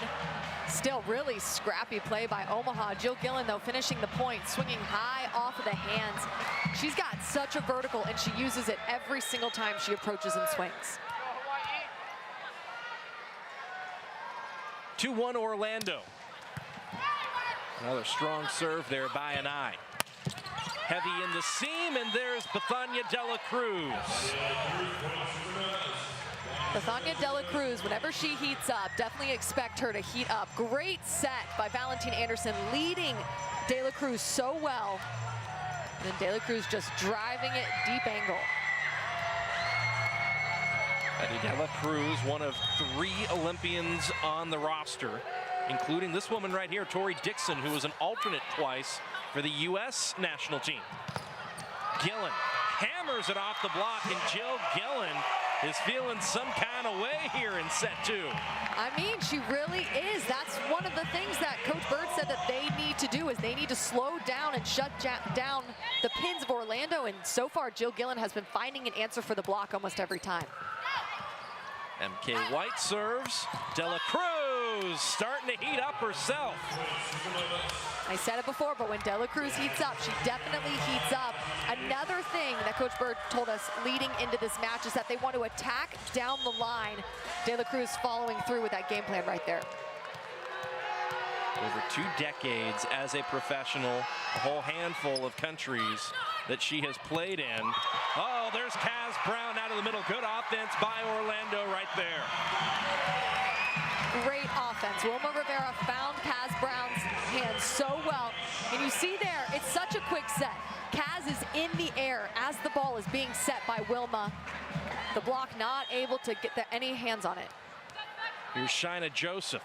Still really scrappy play by Omaha. Jill Gillen, though, finishing the point, swinging high off of the hands. She's got such a vertical, and she uses it every single time she approaches and swings. 2-1 Orlando. Another strong serve there by Anai. Heavy in the seam, and there's Bethonia Dela Cruz. Bethonia Dela Cruz, whenever she heats up, definitely expect her to heat up. Great set by Valentine Anderson, leading Dela Cruz so well. And then Dela Cruz just driving it deep angle. Dela Cruz, one of 3 Olympians on the roster, including this woman right here, Tori Dixon, who was an alternate twice for the U.S. national team. Gillen hammers it off the block, and Jill Gillen is feeling some kind of way here in set 2. I mean, she really is. That's one of the things that Coach Bird said that they need to do, is they need to slow down and shut down the pins of Orlando, and so far Jill Gillen has been finding an answer for the block almost every time. MK White serves. Dela Cruz starting to heat up herself. I said it before, but when Dela Cruz heats up, she definitely heats up. Another thing that Coach Bird told us leading into this match is that they want to attack down the line. Dela Cruz following through with that game plan right there. Over 2 decades as a professional, a whole handful of countries that she has played in. Oh, there's Kaz Brown out of the middle. Good offense by Orlando right there. Great offense. Wilma Rivera found Kaz Brown's hands so well. And you see there, it's such a quick set. Kaz is in the air as the ball is being set by Wilma. The block not able to get any hands on it. Here's Shaina Joseph.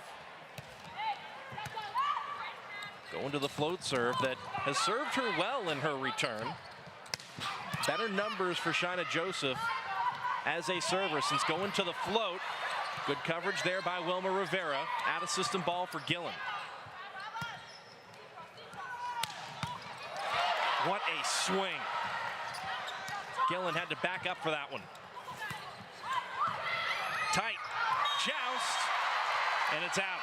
Going to the float serve that has served her well in her return. Better numbers for Shaina Joseph as a server since going to the float. Good coverage there by Wilma Rivera. Out of system ball for Gillen. What a swing. Gillen had to back up for that one. Tight. Joust. And it's out.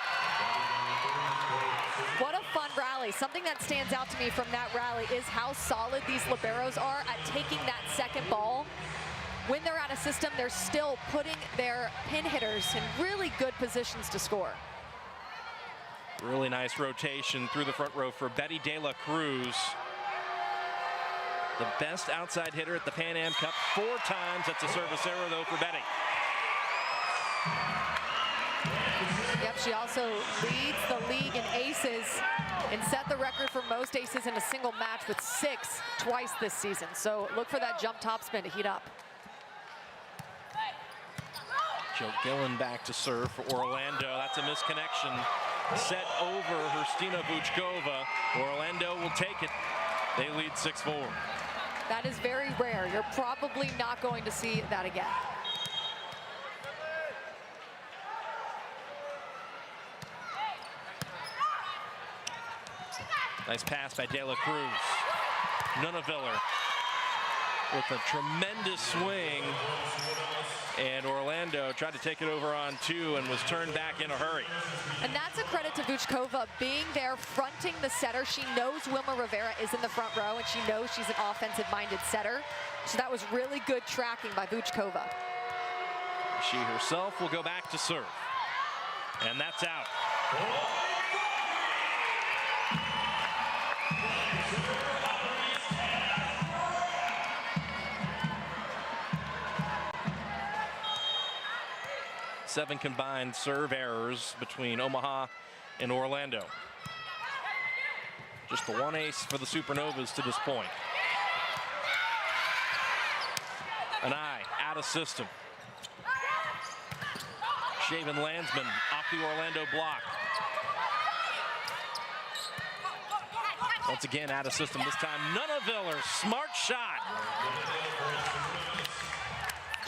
What a fun rally. Something that stands out to me from that rally is how solid these liberos are at taking that second ball. When they're out of system, they're still putting their pin hitters in really good positions to score. Really nice rotation through the front row for Betty Dela Cruz. The best outside hitter at the Pan Am Cup 4 times. That's a service error, though, for Betty. Yep, she also leads the league in aces and set the record for most aces in a single match with 6 twice this season. So look for that jump topspin to heat up. Jill Gillen back to serve for Orlando. That's a misconnection set over Hrstina Vučkova. Orlando will take it. They lead 6-4. That is very rare. You're probably not going to see that again. Nice pass by De La Cruz. Nunaviller with a tremendous swing. And Orlando tried to take it over on 2 and was turned back in a hurry. And that's a credit to Vučkova being there, fronting the setter. She knows Wilma Rivera is in the front row, and she knows she's an offensive-minded setter. So that was really good tracking by Vučkova. She herself will go back to serve. And that's out. Seven combined serve errors between Omaha and Orlando. Just the one ace for the Supernovas to this point. An eye out of system. Shaven Landsman off the Orlando block. Once again out of system, this time Nunaviller, smart shot.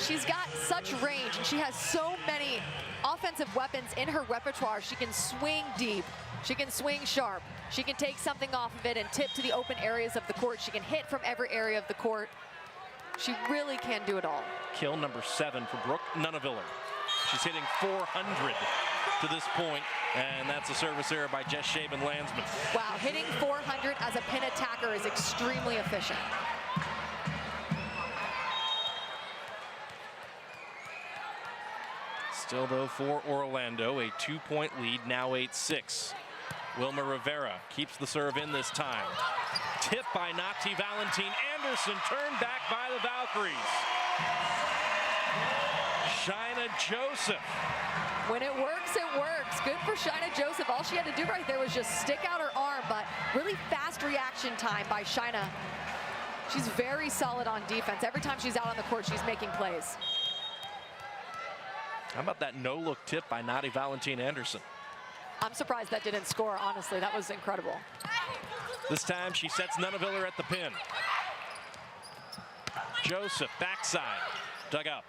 She's got such range, and she has so many offensive weapons in her repertoire. She can swing deep, she can swing sharp, she can take something off of it and tip to the open areas of the court. She can hit from every area of the court. She really can do it all. Kill number 7 for Brooke Nunaviller. She's hitting 400 to this point, and that's a service error by Jess Shaven Landsman. Wow, hitting 400 as a pin attacker is extremely efficient. Still, though, for Orlando, a 2-point lead, now 8-6. Wilma Rivera keeps the serve in this time. Tip by Nati Valentin Anderson, turned back by the Valkyries. Shaina Joseph. When it works, it works. Good for Shaina Joseph. All she had to do right there was just stick out her arm, but really fast reaction time by Shaina. She's very solid on defense. Every time she's out on the court, she's making plays. How about that no-look tip by Nati Valentin Anderson? I'm surprised that didn't score, honestly. That was incredible. This time she sets Nunaviller at the pin. Joseph, backside, dug up.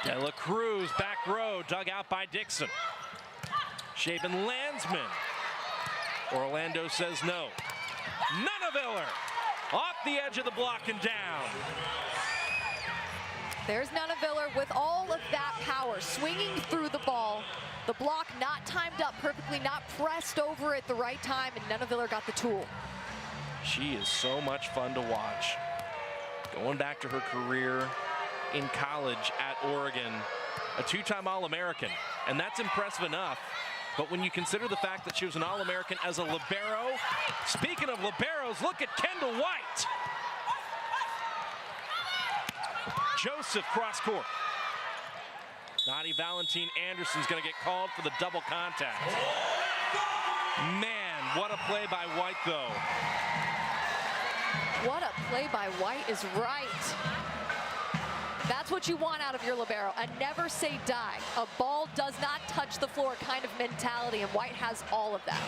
De La Cruz, back row, dug out by Dixon. Shaven Landsman. Orlando says no. Nunaviller, off the edge of the block and down. There's Nunaviller with all of that power, swinging through the ball. The block not timed up perfectly, not pressed over at the right time, and Nunaviller got the tool. She is so much fun to watch. Going back to her career in college at Oregon, a 2-time All-American, and that's impressive enough. But when you consider the fact that she was an All-American as a libero, speaking of liberos, look at Kendall White. Joseph cross court. Nati Valentin Anderson's going to get called for the double contact. Man, what a play by White, though. What a play by White is right. That's what you want out of your libero, a never say die. A ball does not touch the floor kind of mentality, and White has all of that.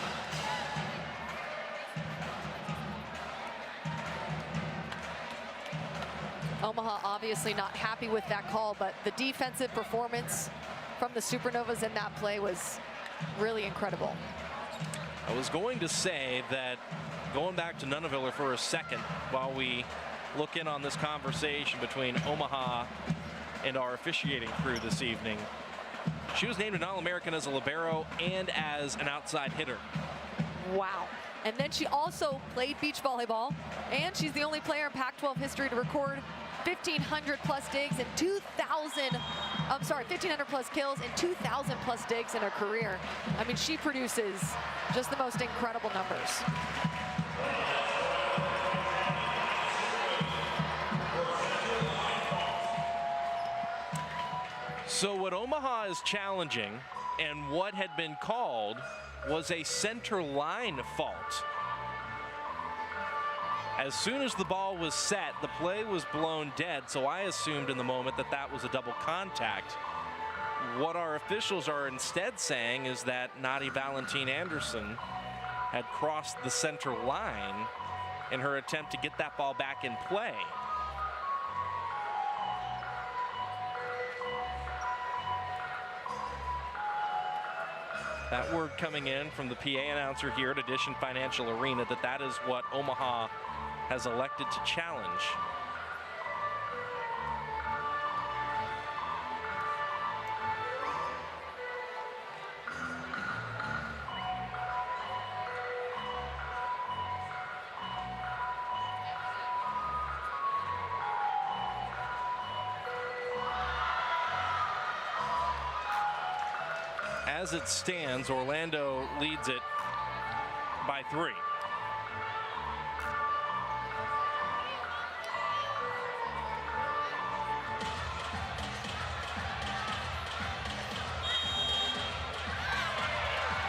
Omaha obviously not happy with that call, but the defensive performance from the Supernovas in that play was really incredible. I was going to say that, going back to Nunaviller for a second while we look in on this conversation between Omaha and our officiating crew this evening. She was named an All-American as a libero and as an outside hitter. Wow. And then she also played beach volleyball, and she's the only player in Pac-12 history to record 1,500 plus digs and 1,500 plus kills and 2,000 plus digs in her career. I mean, she produces just the most incredible numbers. So what Omaha is challenging and what had been called was a center line fault. As soon as the ball was set, the play was blown dead, so I assumed in the moment that that was a double contact. What our officials are instead saying is that Nadi Valentine Anderson had crossed the center line in her attempt to get that ball back in play. That word coming in from the PA announcer here at Edition Financial Arena that is what Omaha has elected to challenge. As it stands, Orlando leads it by 3.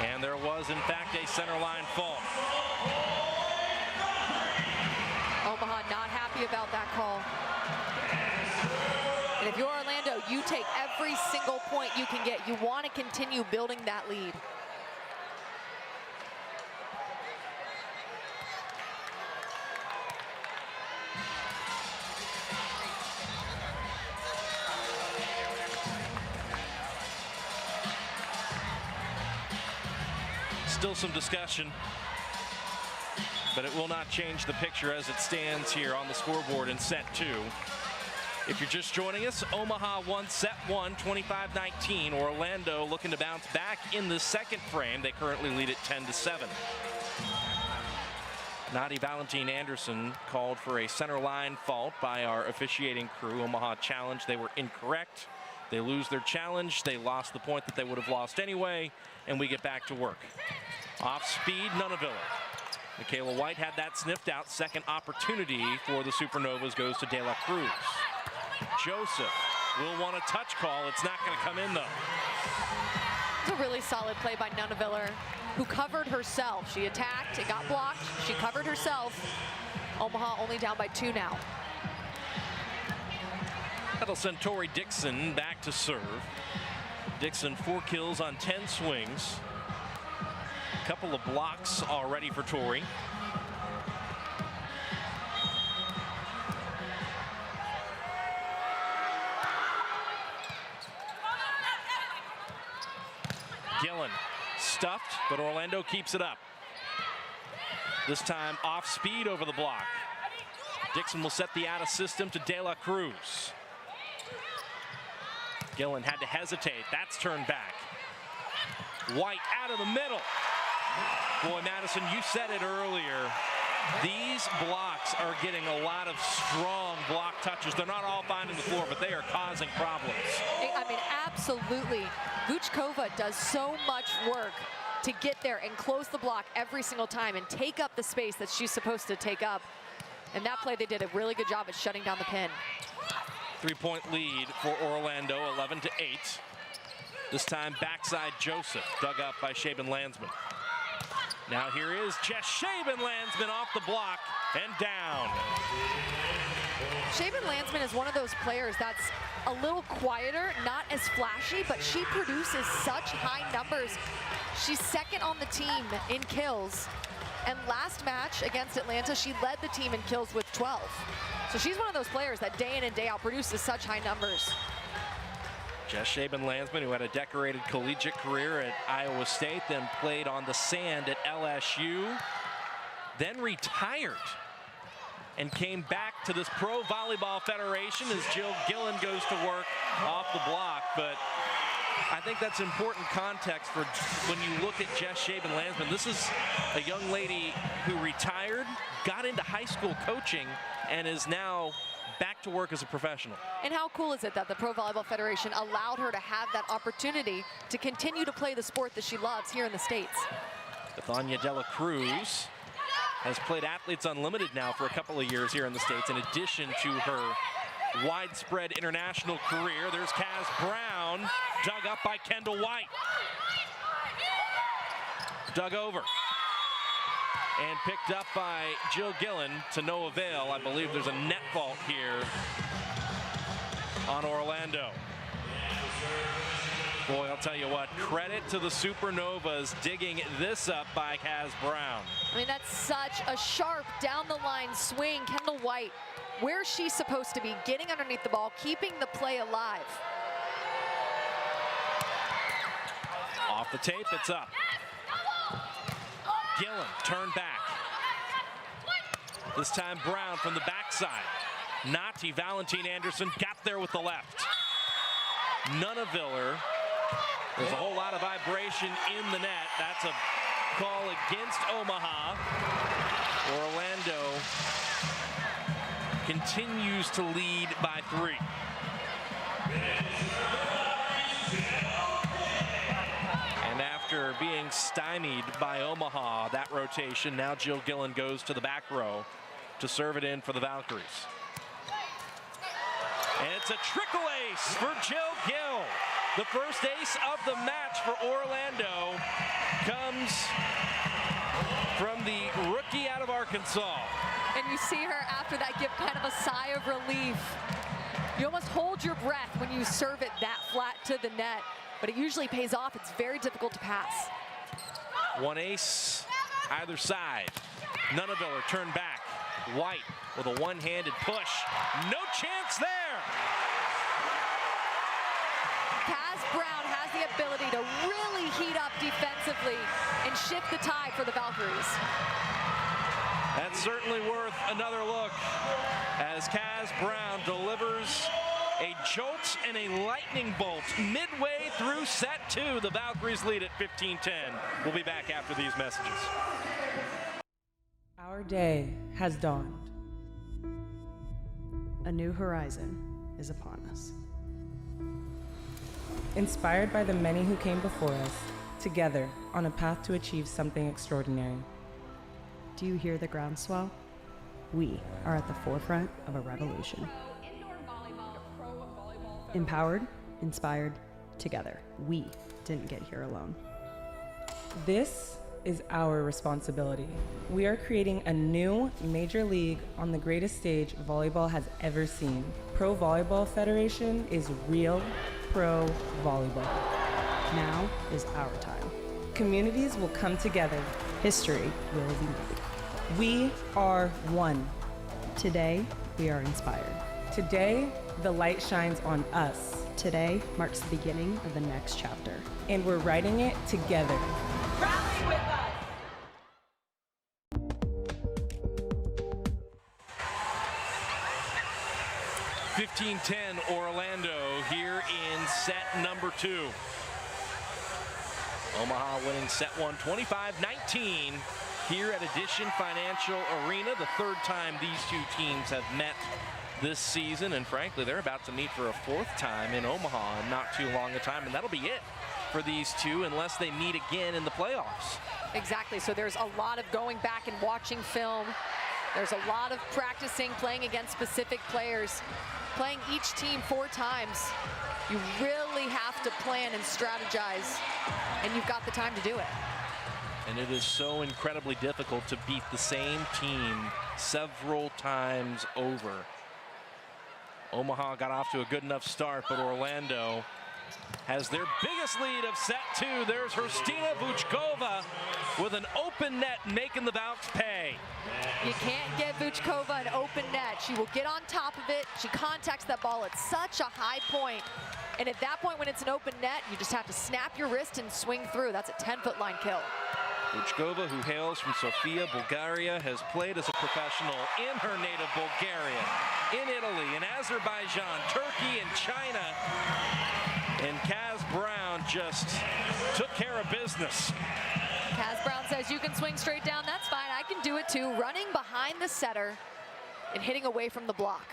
And there was, in fact, a center line fault. Omaha not happy about that call. And if you're Orlando, you take every single point you can get. You want to continue building that lead. Still some discussion, but it will not change the picture as it stands here on the scoreboard in set 2. If you're just joining us, Omaha won set 1, 25-19. Orlando looking to bounce back in the second frame. They currently lead it 10-7. Nadi Valentine Anderson called for a center line fault by our officiating crew. Omaha challenged. They were incorrect. They lose their challenge. They lost the point that they would have lost anyway, and we get back to work. Off speed, Nunavilla. Michaela White had that sniffed out. Second opportunity for the Supernovas goes to De La Cruz. Joseph will want a touch call. It's not going to come in, though. It's a really solid play by Nunavilla, who covered herself. She attacked, it got blocked, she covered herself. Omaha only down by 2 now. That'll send Tori Dixon back to serve. Dixon 4 kills on 10 swings. A couple of blocks already for Tori. Gillen stuffed, but Orlando keeps it up. This time off speed over the block. Dixon will set the out of system to De La Cruz. Gillen had to hesitate. That's turned back. White out of the middle. Boy, Madison, you said it earlier. These blocks are getting a lot of strong block touches. They're not all finding the floor, but they are causing problems. I mean, absolutely. Vuchkova does so much work to get there and close the block every single time and take up the space that she's supposed to take up. And that play, they did a really good job at shutting down the pin. 3-point lead for Orlando, 11-8. This time backside Joseph, dug up by Shaben Landsman. Now here is Jess Shaben Landsman off the block and down. Shaben Landsman is one of those players that's a little quieter, not as flashy, but she produces such high numbers. She's second on the team in kills. And last match against Atlanta, she led the team in kills with 12. So she's one of those players that day in and day out produces such high numbers. Jess Shaben Landsman, who had a decorated collegiate career at Iowa State, then played on the sand at LSU, then retired and came back to this Pro Volleyball Federation as Jill Gillen goes to work off the block. But I think that's important context for when you look at Jess Shaben Landsman. This is a young lady who retired, got into high school coaching, and is now back to work as a professional. And how cool is it that the Pro Volleyball Federation allowed her to have that opportunity to continue to play the sport that she loves here in the States? Bethania De La Cruz has played Athletes Unlimited now for a couple of years here in the States, in addition to her widespread international career. There's Kaz Brown, dug up by Kendall White. Dug over. And picked up by Jill Gillen to no avail. I believe there's a net fault here on Orlando. Boy, I'll tell you what, credit to the Supernovas digging this up by Kaz Brown. I mean, that's such a sharp down-the-line swing. Kendall White, where's she supposed to be? Getting underneath the ball, keeping the play alive. Off the tape, it's up. Gillen turned back. This time Brown from the backside. Nati Valentine Anderson got there with the left. Nunaviller. There's a whole lot of vibration in the net. That's a call against Omaha. Orlando continues to lead by 3. And after being stymied by Omaha, that rotation, now Jill Gillen goes to the back row to serve it in for the Valkyries. And it's a trickle ace for Jill Gill. The first ace of the match for Orlando comes from the rookie out of Arkansas. And you see her after that give kind of a sigh of relief. You almost hold your breath when you serve it that flat to the net, but it usually pays off. It's very difficult to pass. One ace either side. Nunaviller turned back. White with a one-handed push. No chance there. Kaz Brown has the ability to really heat up defensively and shift the tide for the Valkyries. That's certainly worth another look as Kaz Brown delivers a jolt and a lightning bolt midway through set 2. The Valkyries lead at 15-10. We'll be back after these messages. Our day has dawned. A new horizon is upon us. Inspired by the many who came before us, together on a path to achieve something extraordinary. Do you hear the groundswell? We are at the forefront of a revolution. Empowered, inspired, together. We didn't get here alone. This is our responsibility. We are creating a new major league on the greatest stage volleyball has ever seen. Pro Volleyball Federation is real pro volleyball. Now is our time. Communities will come together. History will be made. We are one. Today, we are inspired. Today, the light shines on us. Today marks the beginning of the next chapter. And we're writing it together. Rally with us! (15-10) Orlando here in set number 2. Omaha winning set 1 25-19 here at Edition Financial Arena. The third time these two teams have met this season, and frankly they're about to meet for a 4th time in Omaha in not too long a time, and that'll be it for these two unless they meet again in the playoffs. Exactly, so there's a lot of going back and watching film. There's a lot of practicing, playing against specific players. Playing each team 4 times, you really have to plan and strategize, and you've got the time to do it. And it is so incredibly difficult to beat the same team several times over. Omaha got off to a good enough start, but Orlando has their biggest lead of set 2. There's Hrstina Vuchkova with an open net making the Valks pay. You can't get Vuchkova an open net. She will get on top of it. She contacts that ball at such a high point. And at that point, when it's an open net, you just have to snap your wrist and swing through. That's a 10-foot line kill. Vuchkova, who hails from Sofia, Bulgaria, has played as a professional in her native Bulgaria, in Italy, in Azerbaijan, Turkey, and China. And Kaz Brown just took care of business. Kaz Brown says, you can swing straight down, that's fine, I can do it too. Running behind the setter and hitting away from the block.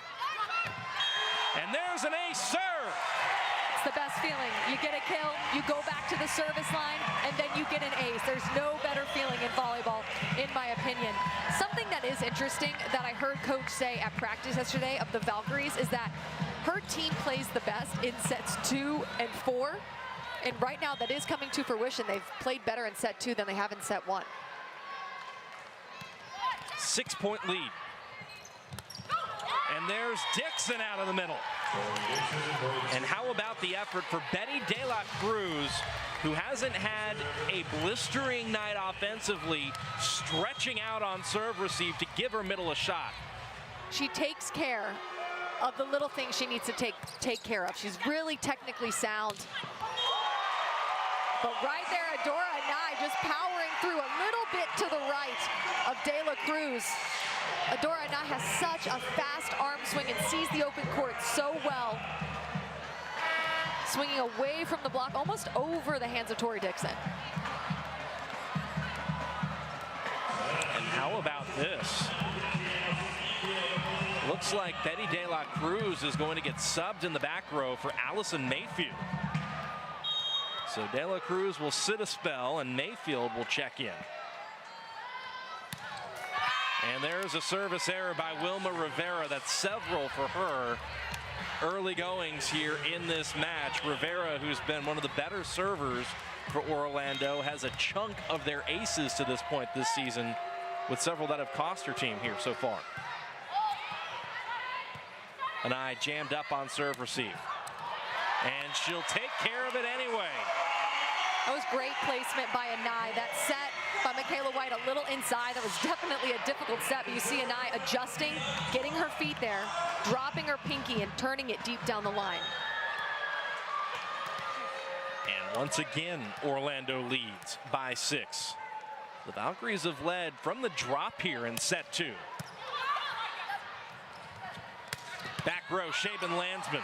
And there's an ace serve. It's the best feeling. You get a kill, you go back to the service line, and then you get an ace. There's no better feeling in volleyball, in my opinion. Something that is interesting that I heard Coach say at practice yesterday of the Valkyries is that her team plays the best in sets 2 and 4. And right now that is coming to fruition. They've played better in set 2 than they have in set 1. 6-point lead. And there's Dixon out of the middle. And how about the effort for Betty De La Cruz, who hasn't had a blistering night offensively, stretching out on serve receive to give her middle a shot. She takes care of the little things she needs to take care of. She's really technically sound. But right there, Adora Anai just powering through a little bit to the right of De La Cruz. Adora Anai has such a fast arm swing and sees the open court so well. Swinging away from the block, almost over the hands of Tori Dixon. And how about this? Looks like Betty De La Cruz is going to get subbed in the back row for Allison Mayfield. So De La Cruz will sit a spell and Mayfield will check in. And there's a service error by Wilma Rivera. That's several for her. Early goings here in this match. Rivera, who's been one of the better servers for Orlando, has a chunk of their aces to this point this season, with several that have cost her team here so far. Anai jammed up on serve receive. And she'll take care of it anyway. That was great placement by Anai. That set by Michaela White a little inside. That was definitely a difficult set, but you see Anai adjusting, getting her feet there, dropping her pinky and turning it deep down the line. And once again, Orlando leads by 6. The Valkyries have led from the drop here in set 2. Back row, Shaban Landsman.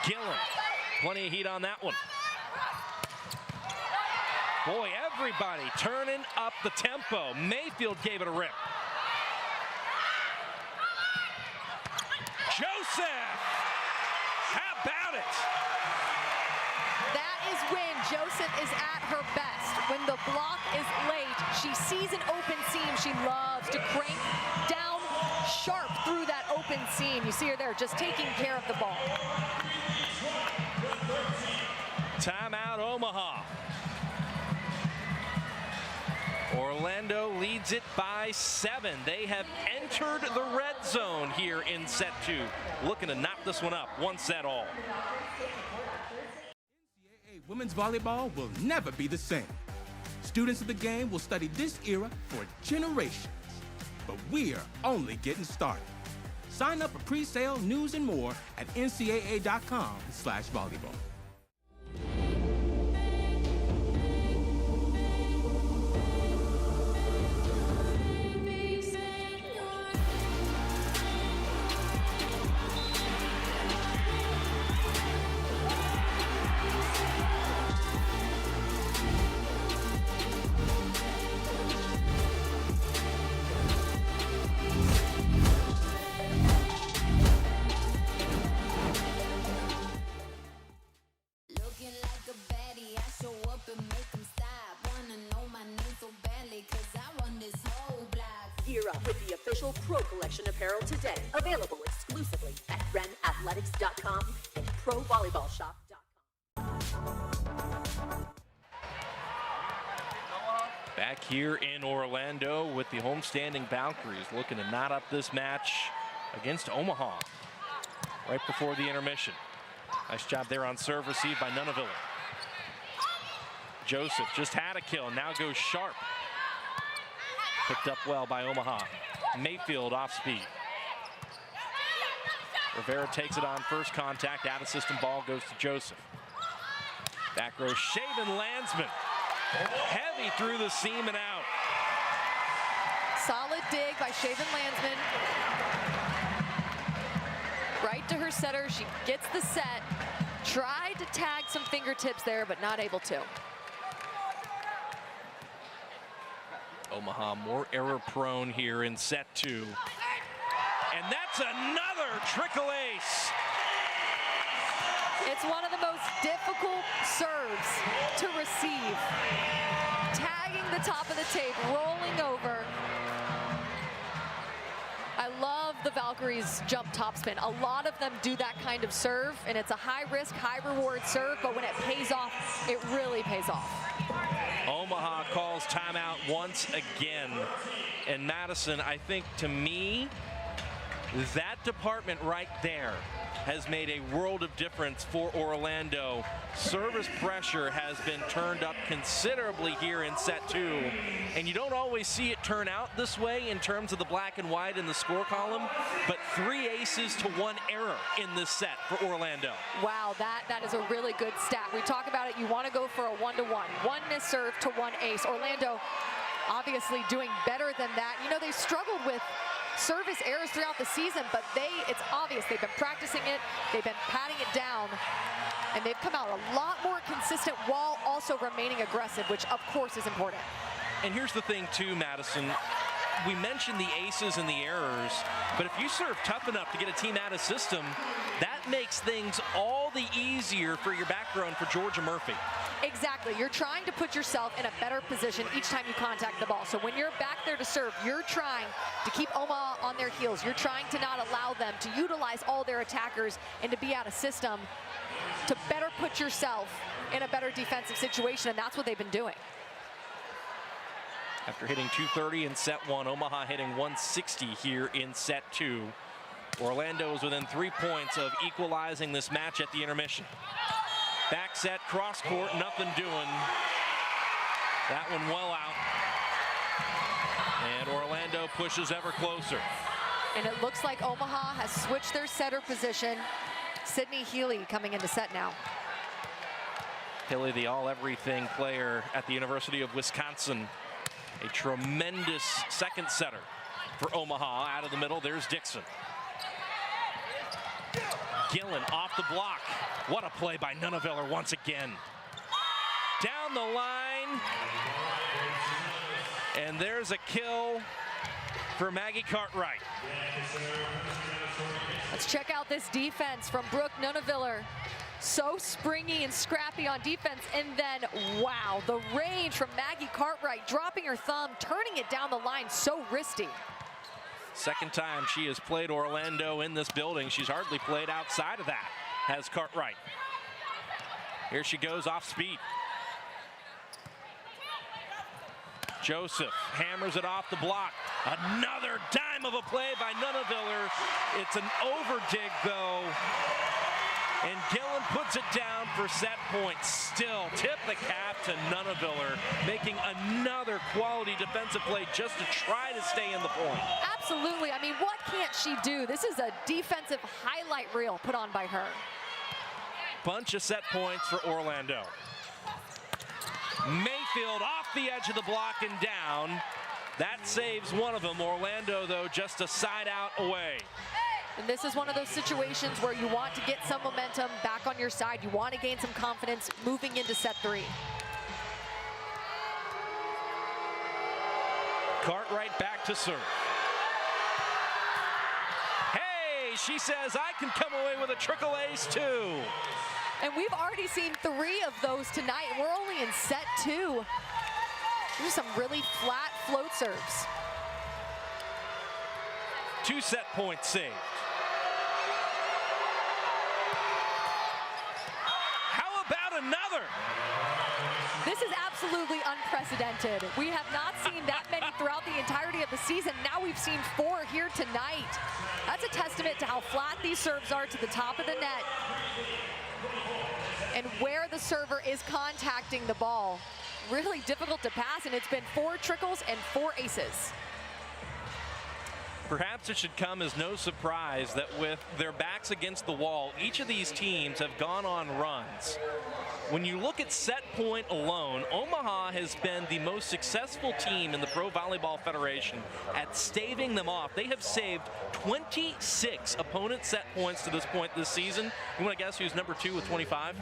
Gillen, plenty of heat on that one. Boy, everybody turning up the tempo. Mayfield gave it a rip. Joseph, how about it? That is when Joseph is at her best. When the block is late, she sees an open seam. She loves to crank down sharp through that open seam. You see her there just taking care of the ball. Timeout, Omaha. Orlando leads it by 7. They have entered the red zone here in set 2. Looking to knock this one up, 1 set all. NCAA women's volleyball will never be the same. Students of the game will study this era for generations. But we're only getting started. Sign up for pre-sale, news, and more at ncaa.com/volleyball. Gear up with the official Pro Collection apparel today. Available exclusively at realprovb.com and provolleyballshop.com. Back here in Orlando with the homestanding Valkyries looking to knot up this match against Omaha right before the intermission. Nice job there on serve receive by Nunaville. Joseph just had a kill, now goes sharp. Picked up well by Omaha. Mayfield off speed. Rivera takes it on first contact. Out of system ball goes to Joseph. Back row, Shaban Landsman. Heavy through the seam and out. Solid dig by Shaban Landsman. Right to her setter. She gets the set. Tried to tag some fingertips there, but not able to. Omaha more error prone here in set 2. And that's another trickle ace. It's one of the most difficult serves to receive. Tagging the top of the tape, rolling over. I love the Valkyries jump topspin. A lot of them do that kind of serve, and it's a high risk, high reward serve, but when it pays off, it really pays off. Omaha calls timeout once again. And Madison, I think to me, that department right there has made a world of difference for Orlando. Service pressure has been turned up considerably here in set 2. And you don't always see it turn out this way in terms of the black and white in the score column, but 3 aces to 1 error in this set for Orlando. Wow, that is a really good stat. We talk about it, you want to go for a 1-to-1. 1 missed serve to 1 ace. Orlando obviously doing better than that. You know, they struggled with service errors throughout the season, but it's obvious they've been practicing it, they've been patting it down, and they've come out a lot more consistent while also remaining aggressive, which of course is important. And here's the thing too, Madison. We mentioned the aces and the errors, but if you serve tough enough to get a team out of system, that makes things all the easier for your back row and for Georgia Murphy. Exactly. You're trying to put yourself in a better position each time you contact the ball. So when you're back there to serve, you're trying to keep Omaha on their heels. You're trying to not allow them to utilize all their attackers and to be out of system to better put yourself in a better defensive situation, and that's what they've been doing. After hitting 230 in set 1, Omaha hitting 160 here in set 2. Orlando is within 3 points of equalizing this match at the intermission. Back set, cross court, nothing doing. That one well out. And Orlando pushes ever closer. And it looks like Omaha has switched their setter position. Sydney Healy coming into set now. Healy, the all-everything player at the University of Wisconsin. A tremendous second setter for Omaha. Out of the middle, there's Dixon. Gillen off the block. What a play by Nunneveller once again. Down the line. And there's a kill for Maggie Cartwright. Let's check out this defense from Brooke Nunneveller. So springy and scrappy on defense, and then, wow, the range from Maggie Cartwright, dropping her thumb, turning it down the line, so wristy. Second time she has played Orlando in this building. She's hardly played outside of that, has Cartwright. Here she goes off speed. Joseph hammers it off the block. Another dime of a play by Nunneveller. It's an overdig though. And Gillen puts it down for set points. Still, tip the cap to Nunneveller, making another quality defensive play just to try to stay in the point. Absolutely. I mean, what can't she do? This is a defensive highlight reel put on by her. Bunch of set points for Orlando. Mayfield off the edge of the block and down. That saves one of them. Orlando, though, just a side out away. And this is one of those situations where you want to get some momentum back on your side. You want to gain some confidence moving into set 3. Cartwright back to serve. Hey, she says, I can come away with a triple ace too. And we've already seen 3 of those tonight. We're only in set 2. There's some really flat float serves. 2 set points saved. How about another? This is absolutely unprecedented. We have not seen that many throughout the entirety of the season. Now we've seen 4 here tonight. That's a testament to how flat these serves are to the top of the net and where the server is contacting the ball. Really difficult to pass, and it's been 4 trickles and 4 aces. Perhaps it should come as no surprise that with their backs against the wall, each of these teams have gone on runs. When you look at set point alone, Omaha has been the most successful team in the Pro Volleyball Federation at staving them off. They have saved 26 opponent set points to this point this season. You want to guess who's number 2 with 25?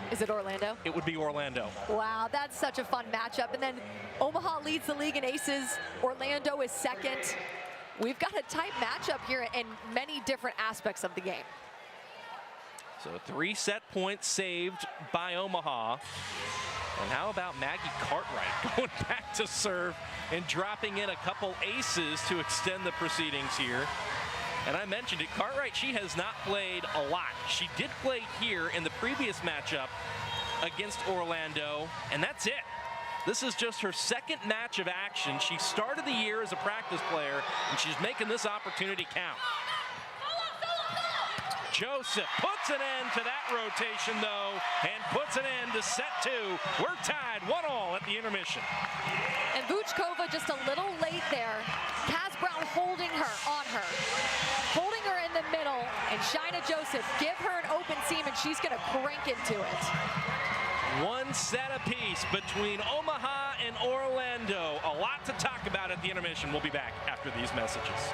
Is it Orlando? It would be Orlando. Wow, that's such a fun matchup. And then Omaha leads the league in aces. Orlando is second. We've got a tight matchup here in many different aspects of the game. So 3 set points saved by Omaha. And how about Maggie Cartwright going back to serve and dropping in a couple aces to extend the proceedings here. And I mentioned it, Cartwright, she has not played a lot. She did play here in the previous matchup against Orlando, and that's it. This is just her second match of action. She started the year as a practice player, and she's making this opportunity count. Joseph puts an end to that rotation, though, and puts an end to set 2. We're tied 1-1 at the intermission. And Vuchkova just a little late there. Kaz Brown holding her on her. Holding her in the middle, and Shaina Joseph, give her an open seam, and she's going to crank into it. One set apiece between Omaha and Orlando. A lot to talk about at the intermission. We'll be back after these messages.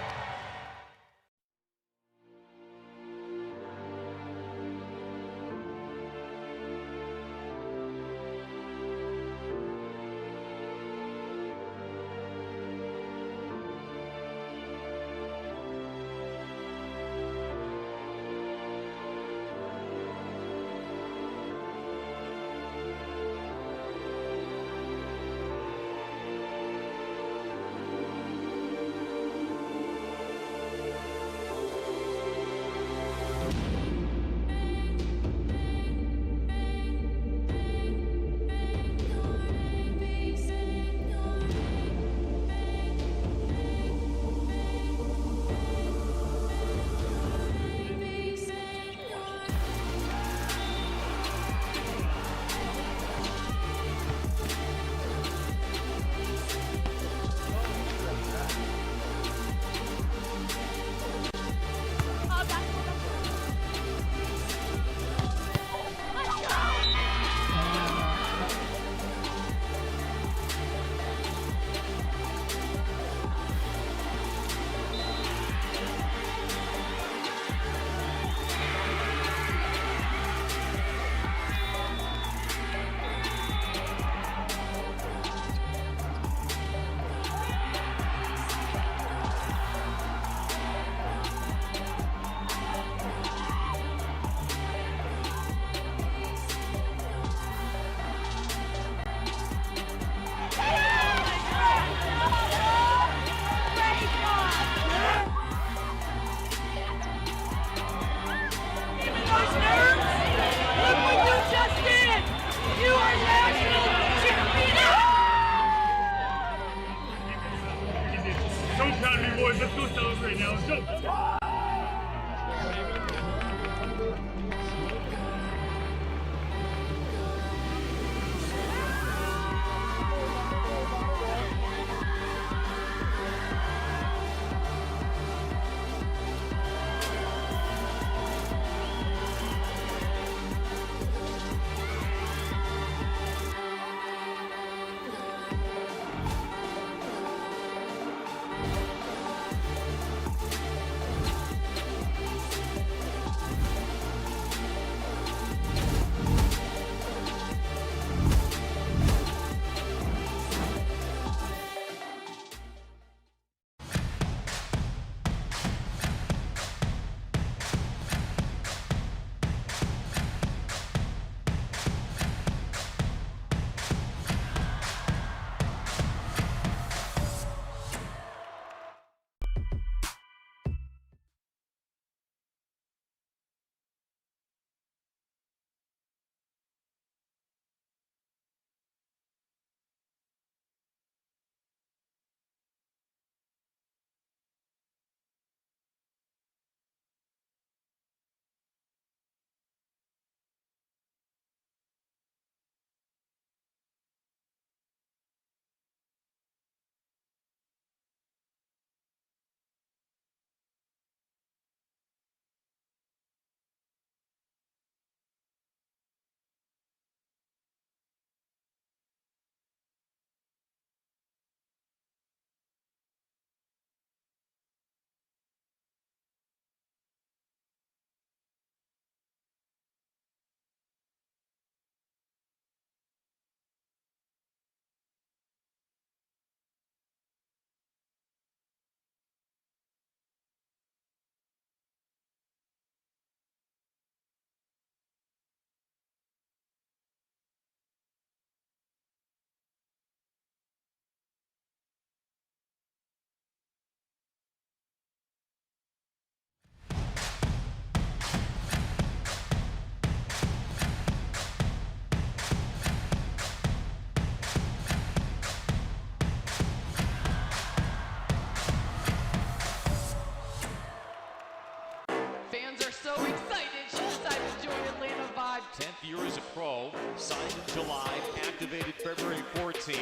so excited. She decided to join Atlanta Vibe. 10th year as a pro, signed in July, activated February 14.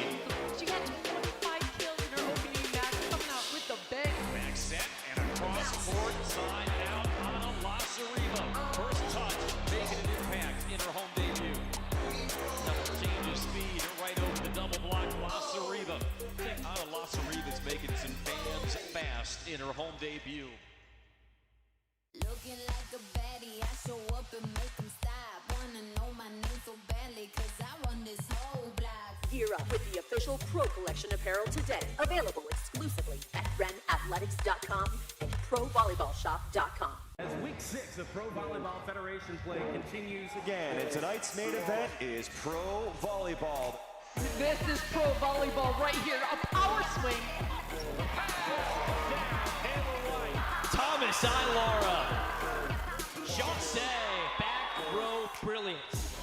She had 25 kills in her opening match, coming out with the bang. Back set and across court, side out on a Lasariva. First touch, making an impact in her home debut. Double change of speed, right over the double block, Lasariva. Out of Lasariva's making some fans fast in her home debut. Looking like a baddie, I show up and make them stop. Wanna know my name so badly, cause I run this whole block. Gear up with the official Pro Collection apparel today. Available exclusively at realprovb and provolleyballshop.com. As week 6 of Pro Volleyball Federation play continues Again, and tonight's main event is Pro Volleyball. This is Pro Volleyball right here, a power swing. Thomas Ilara. Jose, back row brilliance.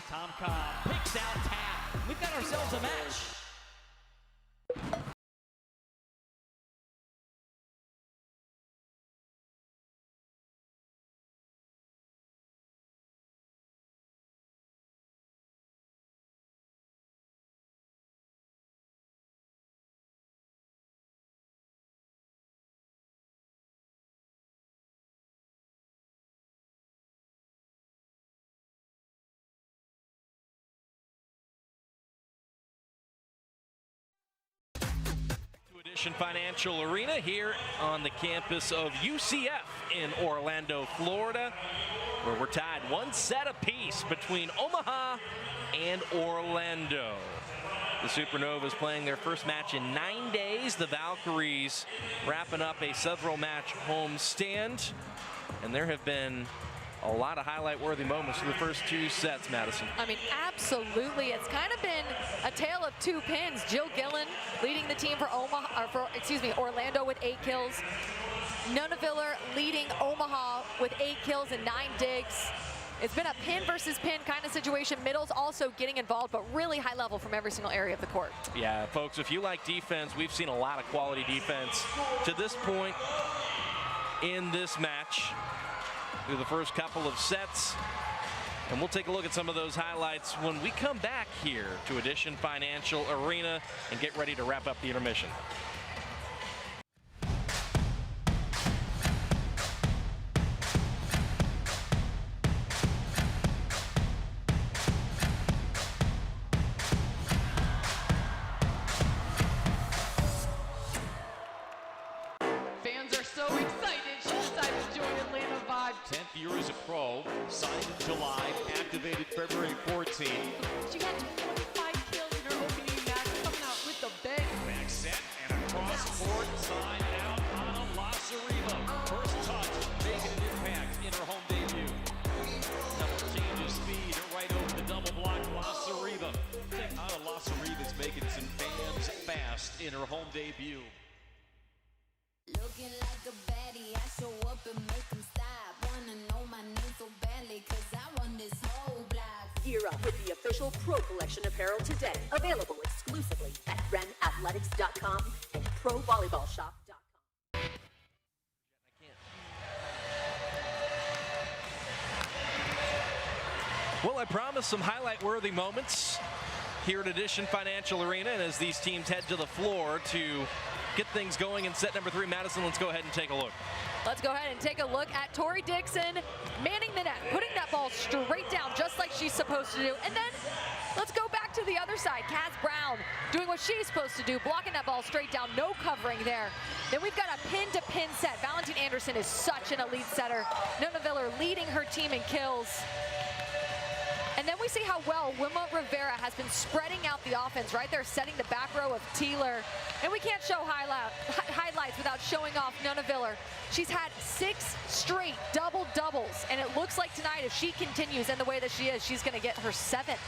Tom Cobb picks out tap. We've got ourselves a match. Financial Arena here on the campus of UCF in Orlando, Florida, where we're tied one set apiece between Omaha and Orlando. The Supernovas playing their first match in 9 days. The Valkyries wrapping up a several match homestand, and there have been a lot of highlight-worthy moments in the first 2 sets, Madison. I mean, absolutely. It's kind of been a tale of 2 pins. Jill Gillen leading the team for Orlando with 8 kills. Nunaviller leading Omaha with 8 kills and 9 digs. It's been a pin versus pin kind of situation. Middle's also getting involved, but really high level from every single area of the court. Yeah, folks, if you like defense, we've seen a lot of quality defense to this point in this match through the first couple of sets. And we'll take a look at some of those highlights when we come back here to Edition Financial Arena and get ready to wrap up the intermission. Fans are so excited. She decided to join Atlanta Vibe. 10th year as a pro, signed in July, activated February 14. She had 25 kills in her opening match, coming out with the bang. Back set and across court, side out on a Lasariva. First touch, making an impact in her home debut. Double change of speed, right over the double block, Lasariva. Out of Lasariva's making some fans fast in her home debut. Looking like a baddie, I show up and make them stop. Wanna know my name so badly, cause I run this whole block. Gear up with the official Pro Collection apparel today. Available exclusively at realprovb and provolleyballshop.com. Well, I promised some highlight-worthy moments here at Edition Financial Arena, and as these teams head to the floor to get things going in set number 3, Madison, let's go ahead and take a look. Let's go ahead and take a look at Tori Dixon manning the net, putting that ball straight down just like she's supposed to do. And then let's go back to the other side. Kaz Brown doing what she's supposed to do, blocking that ball straight down, no covering there. Then we've got a pin-to-pin set. Valentine Anderson is such an elite setter. Nunaviller leading her team in kills. And then we see how well Wilma Rivera has been spreading out the offense right there, setting the back row of Teeler. And we can't show highlights without showing off Nunaviller. She's had 6 straight double-doubles, and it looks like tonight, if she continues in the way that she is, she's going to get her 7th.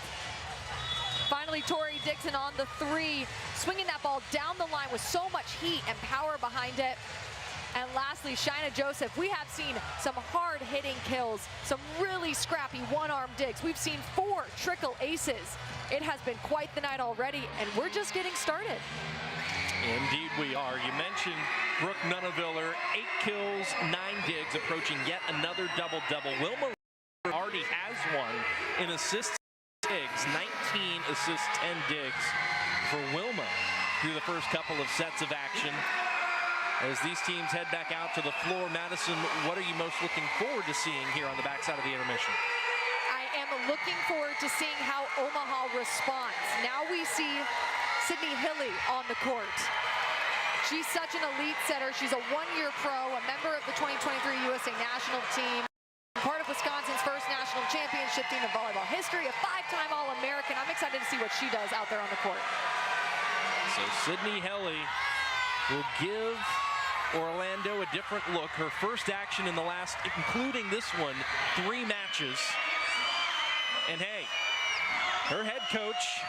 Finally, Tori Dixon on the 3, swinging that ball down the line with so much heat and power behind it. And lastly, Shaina Joseph. We have seen some hard-hitting kills, some really scrappy one-arm digs. We've seen 4 trickle aces. It has been quite the night already, and we're just getting started. Indeed we are. You mentioned Brooke Nunaviller, 8 kills, 9 digs, approaching yet another double-double. Wilma already has one in assists digs, 19 assists, 10 digs for Wilma through the first couple of sets of action. As these teams head back out to the floor, Madison, what are you most looking forward to seeing here on the backside of the intermission? I am looking forward to seeing how Omaha responds. Now we see Sydney Hilly on the court. She's such an elite setter. She's a 1-year pro, a member of the 2023 USA national team, part of Wisconsin's first national championship team in volleyball history, a 5-time All-American. I'm excited to see what she does out there on the court. So Sydney Hilly will give Orlando a different look. Her first action in the last, including this one, 3 matches. And hey, her head coach,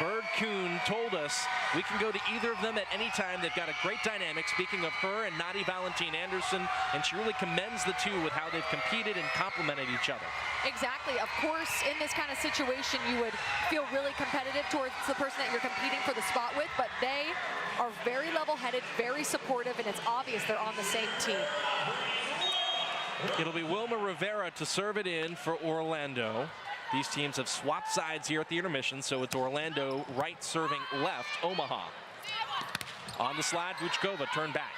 Bird Kuhn, told us we can go to either of them at any time. They've got a great dynamic, speaking of her and Nadi Valentin Anderson, and she really commends the two with how they've competed and complemented each other. Exactly. Of course, in this kind of situation, you would feel really competitive towards the person that you're competing for the spot with, but they are very level-headed, very supportive, and it's obvious they're on the same team. It'll be Wilma Rivera to serve it in for Orlando. These teams have swapped sides here at the intermission, so it's Orlando right serving left, Omaha. On the slide, Vuchkova turned back.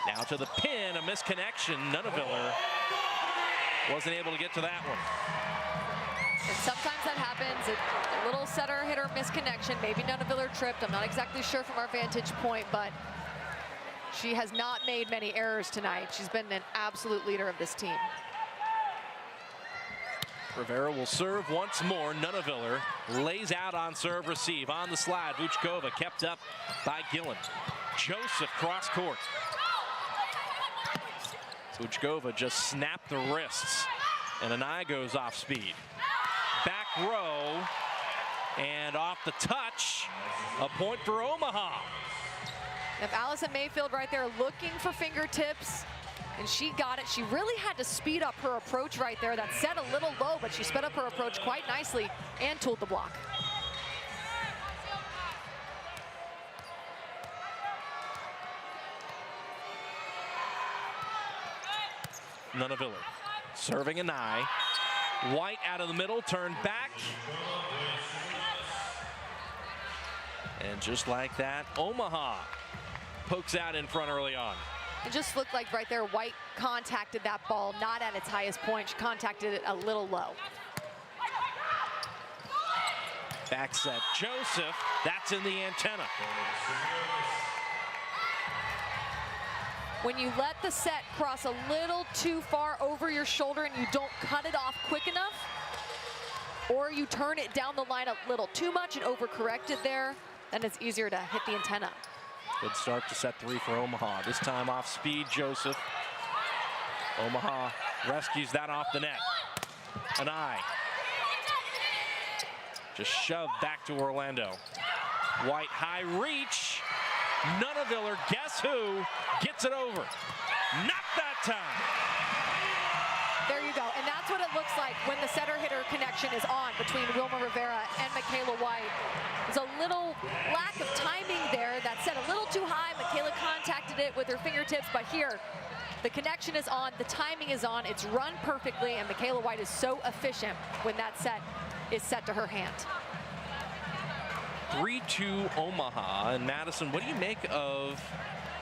Now to the pin, a misconnection. Nunaviller wasn't able to get to that one. And sometimes that happens, a little setter-hitter misconnection. Maybe Nunaviller tripped. I'm not exactly sure from our vantage point, but she has not made many errors tonight. She's been an absolute leader of this team. Rivera will serve once more. Nunaviller lays out on serve receive. On the slide, Vuchkova kept up by Gillen. Joseph cross court. Vuchkova just snapped the wrists, and an eye goes off speed. Back row, and off the touch, a point for Omaha. If Allison Mayfield right there looking for fingertips, and she got it. She really had to speed up her approach right there. That set a little low, but she sped up her approach quite nicely and tooled the block. Nunaviller serving an eye. White out of the middle, turned back. And just like that, Omaha pokes out in front early on. It just looked like right there, White contacted that ball not at its highest point. She contacted it a little low. Back set, Joseph, that's in the antenna. When you let the set cross a little too far over your shoulder and you don't cut it off quick enough, or you turn it down the line a little too much and overcorrect it there, then it's easier to hit the antenna. Good start to set 3 for Omaha. This time off speed, Joseph. Omaha rescues that off the net. An eye. Just shoved back to Orlando. White high reach. Nunaviller, guess who, gets it over. Not that time. There you go, and that's what it looks like when the setter-hitter connection is on between Wilma Rivera and Michaela White. There's a little lack of timing there. That set a little too high. Michaela contacted it with her fingertips, but here, the connection is on, the timing is on, it's run perfectly, and Michaela White is so efficient when that set is set to her hand. 3-2 Omaha. And Madison, what do you make of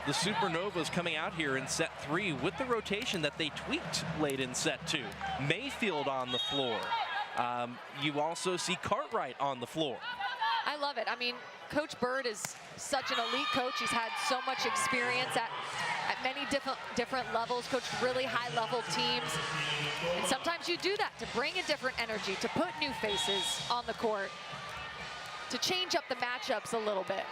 the Supernovas coming out here in set 3 with the rotation that they tweaked late in set 2? Mayfield on the floor. You also see Cartwright on the floor. I love it. I mean, Coach Bird is such an elite coach. He's had so much experience at many different levels, coached really high-level teams. And sometimes you do that to bring a different energy, to put new faces on the court, to change up the matchups a little bit.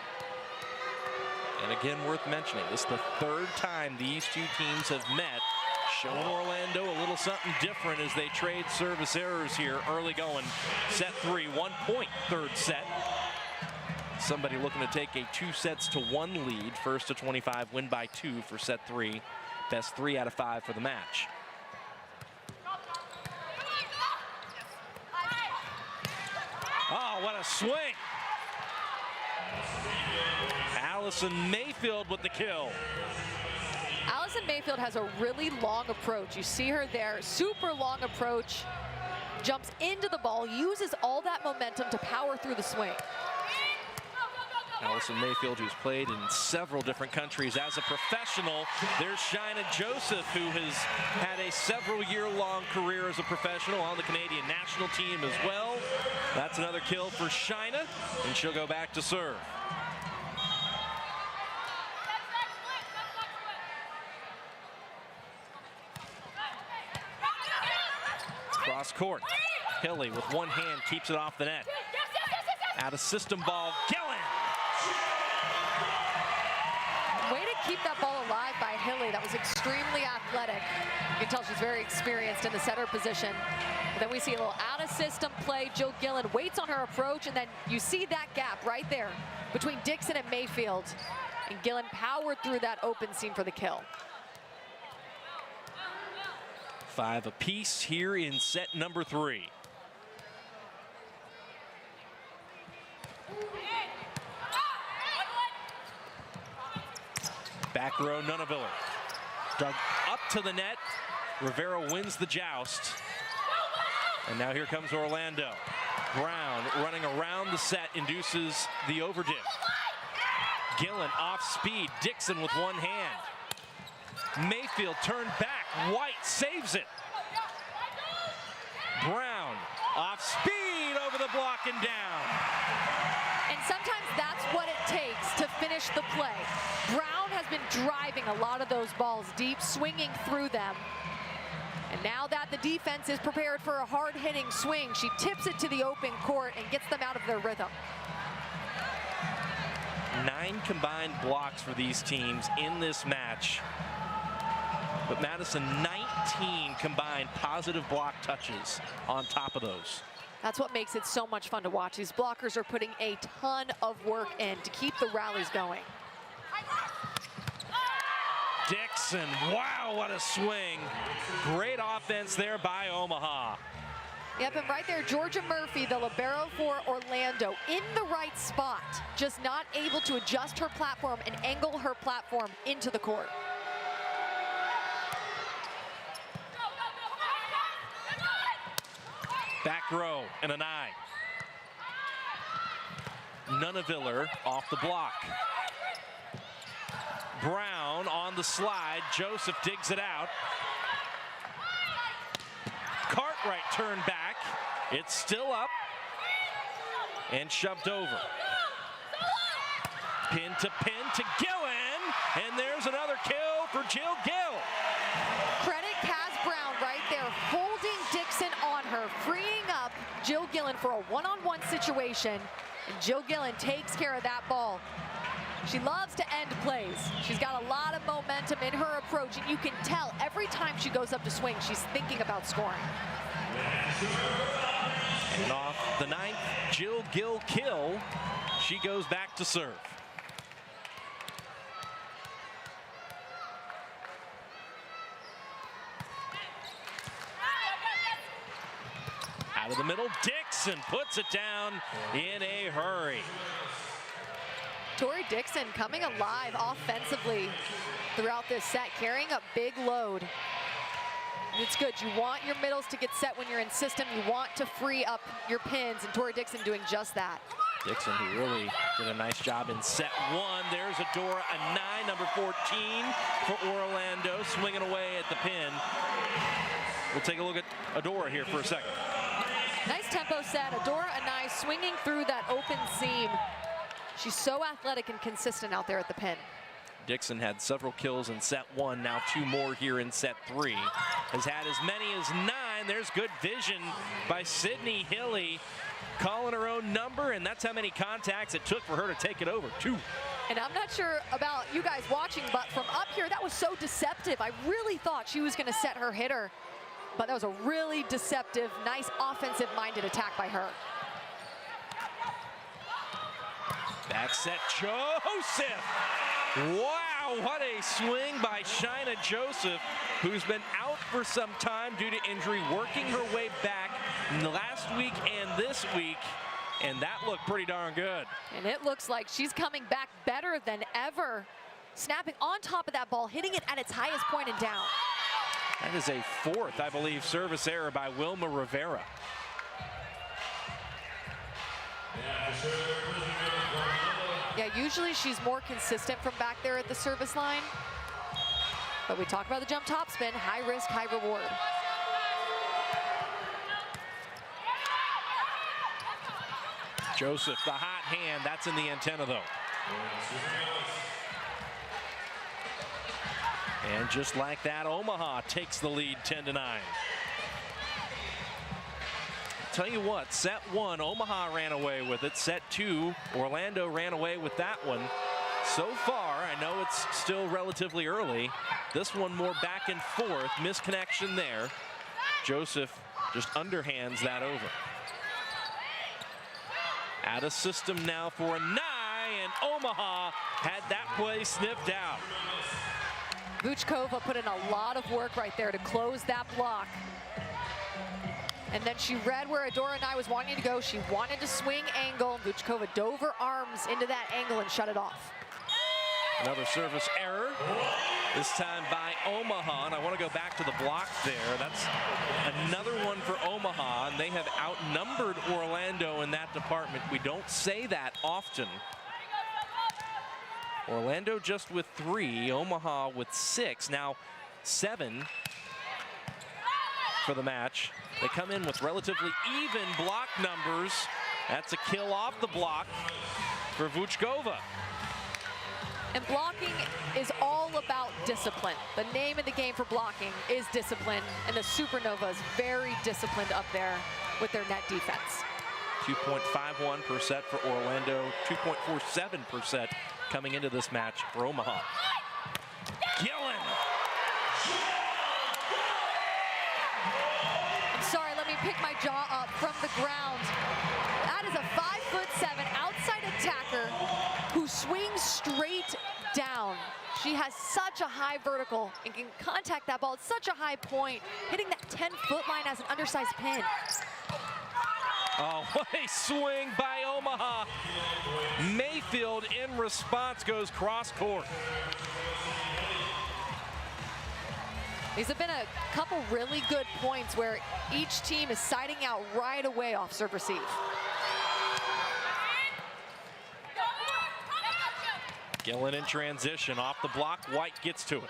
And again, worth mentioning, this is the 3rd time these two teams have met, showing Orlando a little something different as they trade service errors here early going. Set 3, 1 point, 3rd set. Somebody looking to take a 2-1 lead. First to 25, win by 2 for set 3. Best 3 out of 5 for the match. Oh, what a swing. Allison Mayfield with the kill. Allison Mayfield has a really long approach. You see her there, super long approach. Jumps into the ball, uses all that momentum to power through the swing. Allison Mayfield, who's played in several different countries as a professional. There's Shaina Joseph, who has had a several-year-long career as a professional on the Canadian national team as well. That's another kill for Shaina, and she'll go back to serve. Cross court. Hilly with one hand keeps it off the net. Out of system ball, Gillen. Way to keep that ball alive by Hilly. That was extremely athletic. You can tell she's very experienced in the setter position. But then we see a little out of system play. Jill Gillen waits on her approach, and then you see that gap right there between Dixon and Mayfield. And Gillen powered through that open seam for the kill. 5 apiece here in set number 3. Back row, Nunaviller. Dug up to the net. Rivera wins the joust. And now here comes Orlando. Brown running around the set, induces the overdip. Gillen off speed, Dixon with one hand. Mayfield turned back, White saves it. Brown off speed over the block and down. And sometimes that's what it takes to finish the play. Brown has been driving a lot of those balls deep, swinging through them. And now that the defense is prepared for a hard-hitting swing, she tips it to the open court and gets them out of their rhythm. 9 combined blocks for these teams in this match. But Madison, 19 combined positive block touches on top of those. That's what makes it so much fun to watch. These blockers are putting a ton of work in to keep the rallies going. Dixon, wow, what a swing. Great offense there by Omaha. Yep, and right there, Georgia Murphy, the libero for Orlando, in the right spot, just not able to adjust her platform and angle her platform into the court. Back row and a 9. Nunaviller off the block. Brown on the slide. Joseph digs it out. Cartwright turned back. It's still up and shoved over. Pin to Gillen, and there's another kill for Jill Gill. Credit Kaz Brown right there, holding Dixon on her, freeing up Jill Gillen for a one-on-one situation. And Jill Gillen takes care of that ball. She loves to end plays. She's got a lot of momentum in her approach, and you can tell every time she goes up to swing, she's thinking about scoring. And off the 9th Jill Gill kill, she goes back to serve. Out of the middle, Dixon puts it down in a hurry. Tori Dixon coming alive offensively throughout this set, carrying a big load. And it's good. You want your middles to get set when you're in system. You want to free up your pins, and Tori Dixon doing just that. Dixon, who really did a nice job in set 1. There's Adora, a 9, number 14 for Orlando, swinging away at the pin. We'll take a look at Adora here for a second. Nice tempo set. Adora Anai swinging through that open seam. She's so athletic and consistent out there at the pin. Dixon had several kills in set 1, now 2 more here in set 3. Has had as many as 9. There's good vision by Sydney Hilly, calling her own number, and that's how many contacts it took for her to take it over, 2. And I'm not sure about you guys watching, but from up here, that was so deceptive. I really thought she was gonna set her hitter, but that was a really deceptive, nice offensive-minded attack by her. Next set, Joseph. Wow, what a swing by Shaina Joseph, who's been out for some time due to injury, working her way back last week and this week, and that looked pretty darn good. And it looks like she's coming back better than ever. Snapping on top of that ball, hitting it at its highest point and down. That is a fourth, I believe, service error by Wilma Rivera. Yeah, usually she's more consistent from back there at the service line. But we talk about the jump topspin, high risk, high reward. Joseph, the hot hand, that's in the antenna though. And just like that, Omaha takes the lead 10-9. Tell you what, set one, Omaha ran away with it. Set two, Orlando ran away with that one. So far, I know it's still relatively early. This one more back and forth, misconnection there. Joseph just underhands that over. Out of system now for a nine, and Omaha had that play sniffed out. Vuchkova put in a lot of work right there to close that block. And then she read where Adora and I was wanting to go. She wanted to swing angle. Vuchkova dove her arms into that angle and shut it off. Another service error, this time by Omaha. And I want to go back to the block there. That's another one for Omaha, and they have outnumbered Orlando in that department. We don't say that often. Orlando just with 3, Omaha with 6, now 7 for the match. They come in with relatively even block numbers. That's a kill off the block for Vuchkova. And blocking is all about discipline. The name of the game for blocking is discipline, and the Supernovas very disciplined up there with their net defense. 2.51 per set for Orlando, 2.47 per set coming into this match for Omaha. Gillen. I'm sorry, let me pick my jaw up from the ground. That is a 5'7" outside attacker who swings straight down. She has such a high vertical and can contact that ball at such a high point, hitting that 10-foot line as an undersized pin. Oh, what a swing by Omaha. Mayfield in response goes cross court. These have been a couple really good points where each team is siding out right away off serve receive. Gillen in transition, off the block, White gets to it.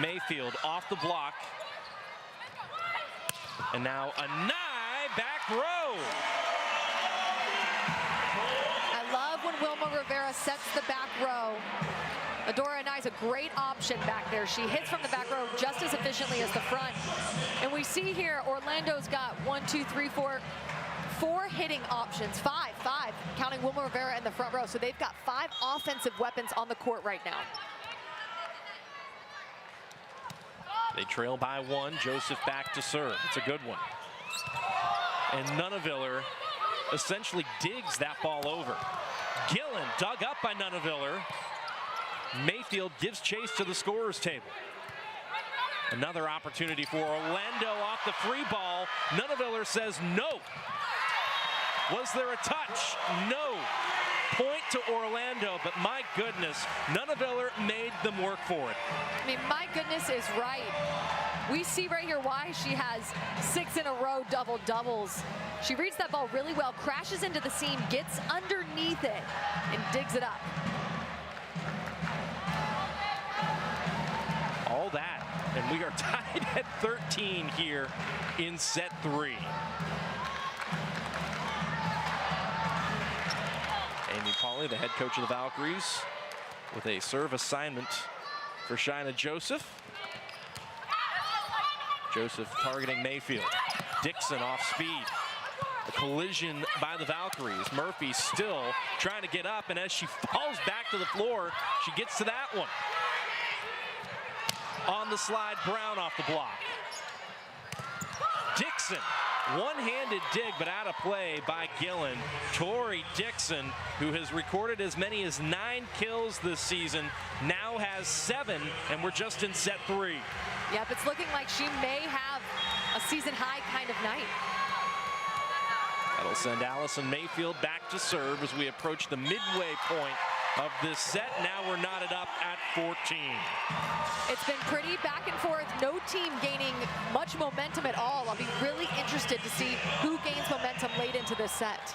Mayfield off the block. And now a back row. I love when Wilma Rivera sets the back row. Adora Anai's a great option back there. She hits from the back row just as efficiently as the front. And we see here, Orlando's got 4 hitting options, five, counting Wilma Rivera in the front row. So they've got 5 offensive weapons on the court right now. They trail by 1, Joseph back to serve. It's a good one. And Nunneviller essentially digs that ball over. Gillen dug up by Nunneviller. Mayfield gives chase to the scorer's table. Another opportunity for Orlando off the free ball. Nunneviller says no. Was there a touch? No. Point to Orlando, but my goodness, Nunneviller made them work for it. I mean, my goodness is right. We see right here why she has 6 in a row double-doubles. She reads that ball really well, crashes into the seam, gets underneath it, and digs it up. All that, and we are tied at 13 here in set 3. Amy Pauley, the head coach of the Valkyries, with a serve assignment for Shaina Joseph. Joseph targeting Mayfield. Dixon off speed. A collision by the Valkyries. Murphy still trying to get up, and as she falls back to the floor, she gets to that one. On the slide, Brown off the block. Dixon One-handed dig, but out of play by Gillen. Tori Dixon, who has recorded as many as 9 kills this season, now has 7, and we're just in set 3. Yep, it's looking like she may have a season-high kind of night. That'll send Allison Mayfield back to serve as we approach the midway point of this set. Now we're knotted up at 14. It's been pretty back and forth. No team gaining much momentum at all. I'll be really interested to see who gains momentum late into this set.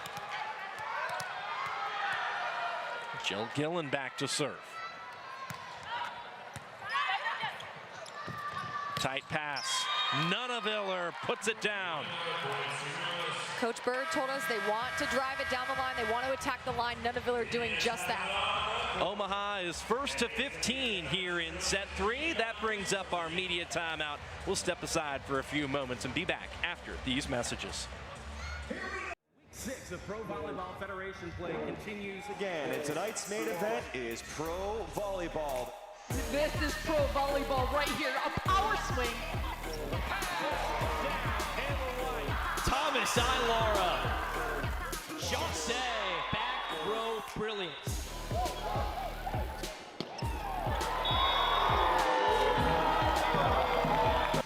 Jill Gillen back to serve. Tight pass. Nunaviller puts it down. Coach Bird told us they want to drive it down the line. They want to attack the line. Nunaviller doing just that. Omaha is first to 15 here in set 3. That brings up our media timeout. We'll step aside for a few moments and be back after these messages. Week 6 of Pro Volleyball Federation play continues again. And tonight's main event is Pro Volleyball. This is Pro Volleyball right here. A power swing. Thomas Ilara. Chance, back row brilliance.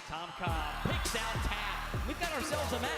Tom Cobb picks out tap. We've got ourselves a match.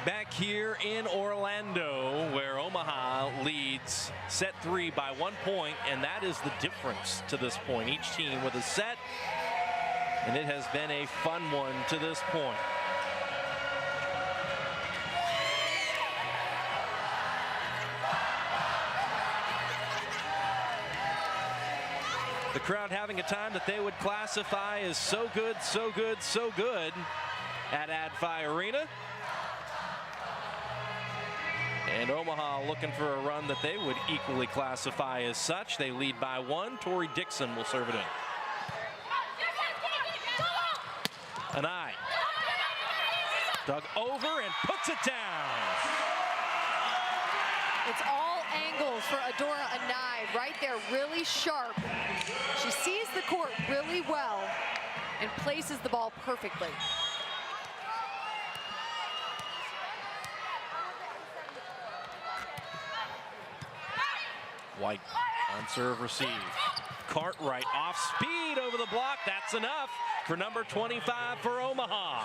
Back here in Orlando, where Omaha leads set 3 by 1 point, and that is the difference to this point. Each team with a set, and it has been a fun one to this point. The crowd having a time that they would classify as so good, so good, so good at Adfi Arena. And Omaha looking for a run that they would equally classify as such. They lead by 1. Tori Dixon will serve it in. An eye. Dug over and puts it down. It's all angles for Adora Anai right there, really sharp. She sees the court really well and places the ball perfectly. White on serve receive. Cartwright off speed over the block. That's enough for number 25 for Omaha.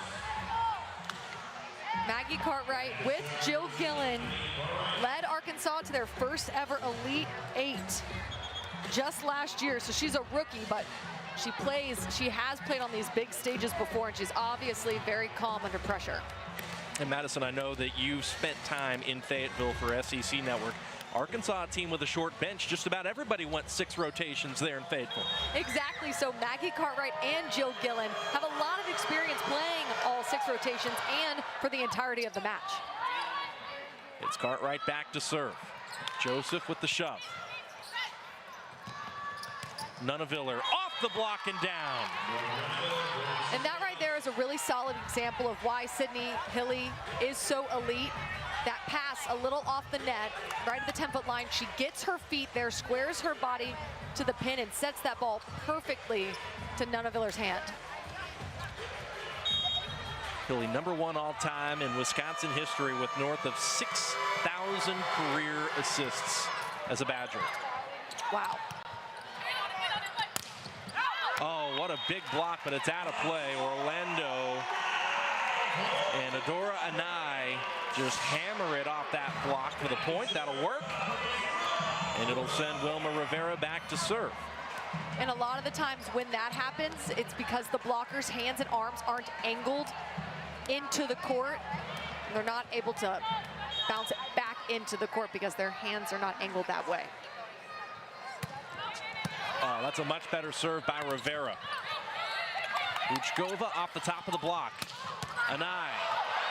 Maggie Cartwright with Jill Gillen led Arkansas to their first ever Elite 8 just last year. So she's a rookie, but she has played on these big stages before, and she's obviously very calm under pressure. And Madison, I know that you've spent time in Fayetteville for SEC Network. Arkansas team with a short bench, just about everybody went 6 rotations there in Fayetteville. Exactly, so Maggie Cartwright and Jill Gillen have a lot of experience playing all 6 rotations and for the entirety of the match. It's Cartwright back to serve. Joseph with the shove. Nunaviller off the block and down. And that right there is a really solid example of why Sydney Hilly is so elite. That pass a little off the net, right at the 10-foot line. She gets her feet there, squares her body to the pin, and sets that ball perfectly to Nunaviller's hand. Hilly #1 all-time in Wisconsin history with north of 6,000 career assists as a Badger. Wow. Oh, what a big block, but it's out of play. Orlando and Adora Anai just hammer it off that block for the point. That'll work. And it'll send Wilma Rivera back to serve. And a lot of the times when that happens, it's because the blocker's hands and arms aren't angled into the court. They're not able to bounce it back into the court because their hands are not angled that way. Oh, that's a much better serve by Rivera. Uchkova off the top of the block. Anai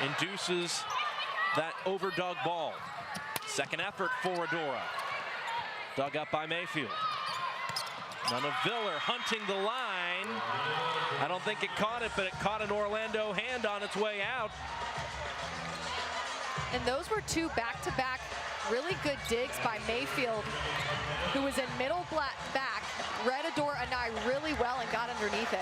induces that overdug ball. Second effort for Adora. Dug up by Mayfield. Viller hunting the line. I don't think it caught it, but it caught an Orlando hand on its way out. And those were two back-to-back really good digs by Mayfield, who was in middle back, read Adora Anai really well and got underneath it.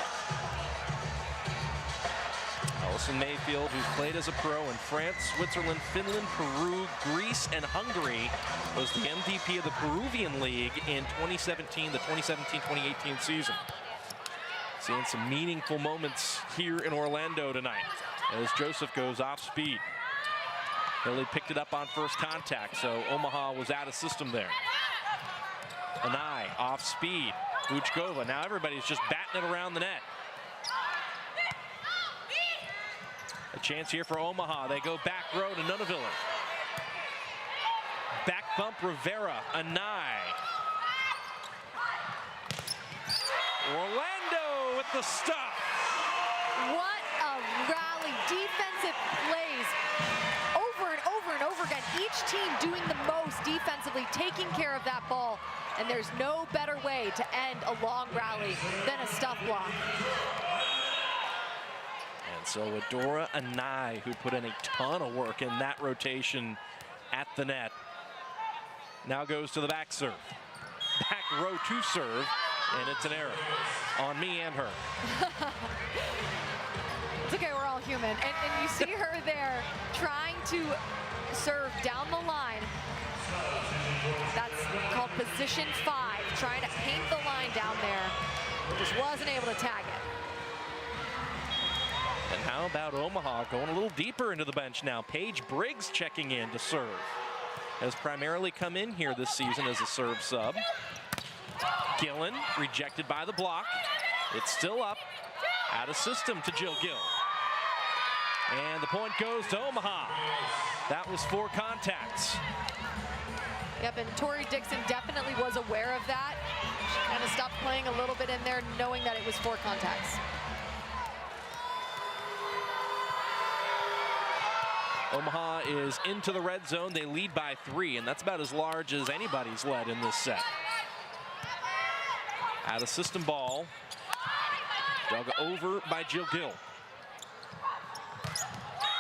Allison Mayfield, who's played as a pro in France, Switzerland, Finland, Peru, Greece, and Hungary, was the MVP of the Peruvian League in 2017, the 2017-2018 season. Seeing some meaningful moments here in Orlando tonight as Joseph goes off speed. Billy picked it up on first contact, so Omaha was out of system there. Anai off speed. Uchkova, now everybody's just batting it around the net. A chance here for Omaha. They go back row to Nunaviller. Back bump Rivera, Anai. Orlando with the stop. What a rally. Defensive plays over and over and over again. Each team doing the most defensively, taking care of that ball. And there's no better way to end a long rally than a stuff block. And so Adora Anai, who put in a ton of work in that rotation at the net, now goes to the back serve. Back row to serve, and it's an error on me and her. It's okay, we're all human. And you see her there trying to serve down the line. That's called position 5, trying to paint the line down there. Just wasn't able to tag it. And how about Omaha going a little deeper into the bench now? Paige Briggs checking in to serve. Has primarily come in here this season as a serve sub. Gillen rejected by the block. It's still up. Out of system to Jill Gill. And the point goes to Omaha. That was 4 contacts. Yep, and Tori Dixon definitely was aware of that. She kind of stopped playing a little bit in there, knowing that it was 4 contacts. Omaha is into the red zone. They lead by 3, and that's about as large as anybody's led in this set. Out of system ball. Dug over by Jill Gill.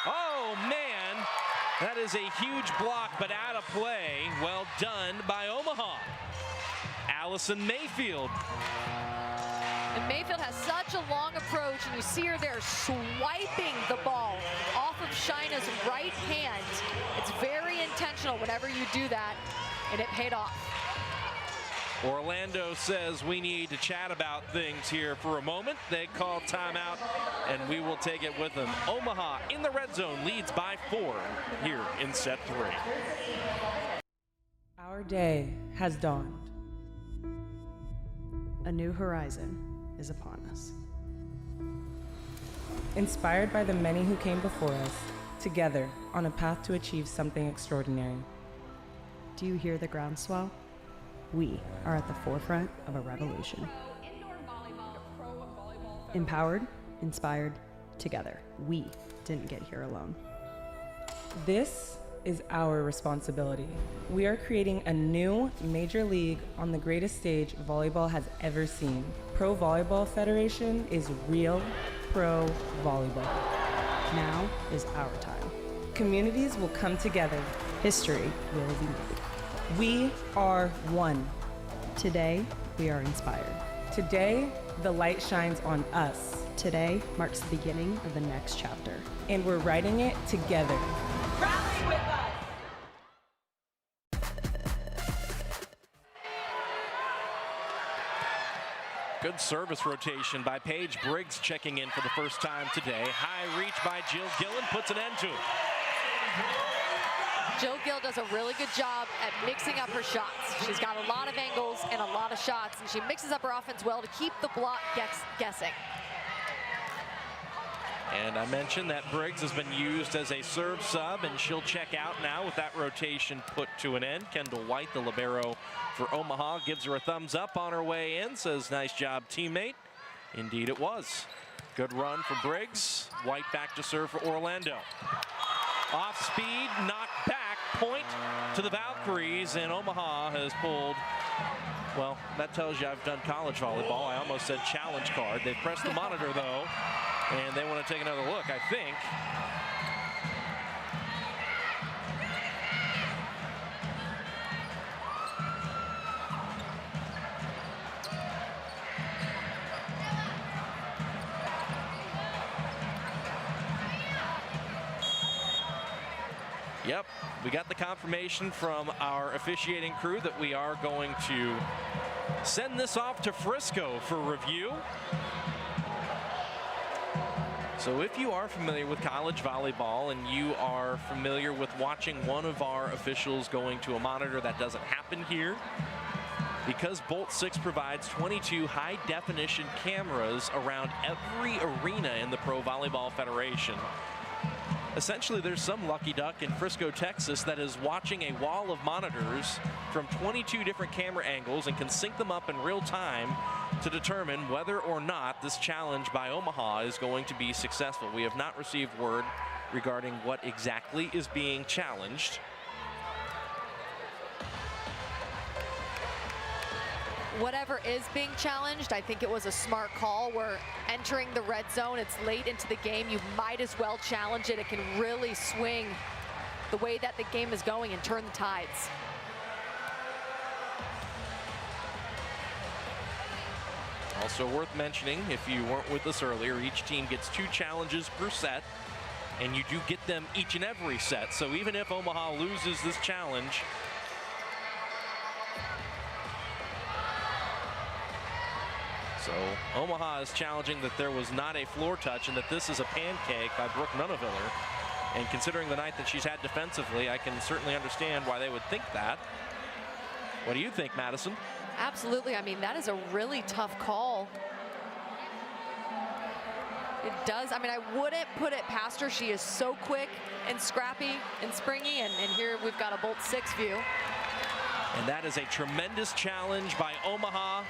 Oh, man. That is a huge block, but out of play. Well done by Omaha. Allison Mayfield. And Mayfield has such a long approach, and you see her there swiping the ball off of Shina's right hand. It's very intentional whenever you do that, and it paid off. Orlando says we need to chat about things here for a moment. They call timeout, and we will take it with them. Omaha in the red zone leads by 4 here in set 3. Our day has dawned. A new horizon is upon us. Inspired by the many who came before us, together on a path to achieve something extraordinary. Do you hear the groundswell? We are at the forefront of a revolution. Empowered, inspired, together. We didn't get here alone. This is our responsibility. We are creating a new major league on the greatest stage volleyball has ever seen. Pro Volleyball Federation is real pro volleyball. Now is our time. Communities will come together. History will be made. We are one. Today, we are inspired. Today, the light shines on us. Today marks the beginning of the next chapter. And we're writing it together. Rally with us! Good service rotation by Paige Briggs checking in for the first time today. High reach by Jill Gillen puts an end to it. Jill Gill does a really good job at mixing up her shots. She's got a lot of angles and a lot of shots, and she mixes up her offense well to keep the block guessing. And I mentioned that Briggs has been used as a serve sub, and she'll check out now with that rotation put to an end. Kendall White, the libero for Omaha, gives her a thumbs up on her way in, says, nice job, teammate. Indeed it was. Good run for Briggs. White back to serve for Orlando. Off speed, knocked back, point to the Valkyries, and Omaha has pulled, well, that tells you I've done college volleyball. I almost said challenge card. They've pressed the monitor, though, and they want to take another look, I think. Yep, we got the confirmation from our officiating crew that we are going to send this off to Frisco for review. So if you are familiar with college volleyball and you are familiar with watching one of our officials going to a monitor, that doesn't happen here. Because Bolt 6 provides 22 high-definition cameras around every arena in the Pro Volleyball Federation. Essentially, there's some lucky duck in Frisco, Texas that is watching a wall of monitors from 22 different camera angles and can sync them up in real time to determine whether or not this challenge by Omaha is going to be successful. We have not received word regarding what exactly is being challenged. Whatever is being challenged, I think it was a smart call. We're entering the red zone. It's late into the game. You might as well challenge it. It can really swing the way that the game is going and turn the tides. Also worth mentioning, if you weren't with us earlier, each team gets 2 challenges per set, and you do get them each and every set. So even if Omaha loses this challenge, so Omaha is challenging that there was not a floor touch and that this is a pancake by Brooke Nunaviller. And considering the night that she's had defensively, I can certainly understand why they would think that. What do you think, Madison? Absolutely. I mean, that is a really tough call. It does. I mean, I wouldn't put it past her. She is so quick and scrappy and springy. And here we've got a Bolt 6 view. And that is a tremendous challenge by Omaha.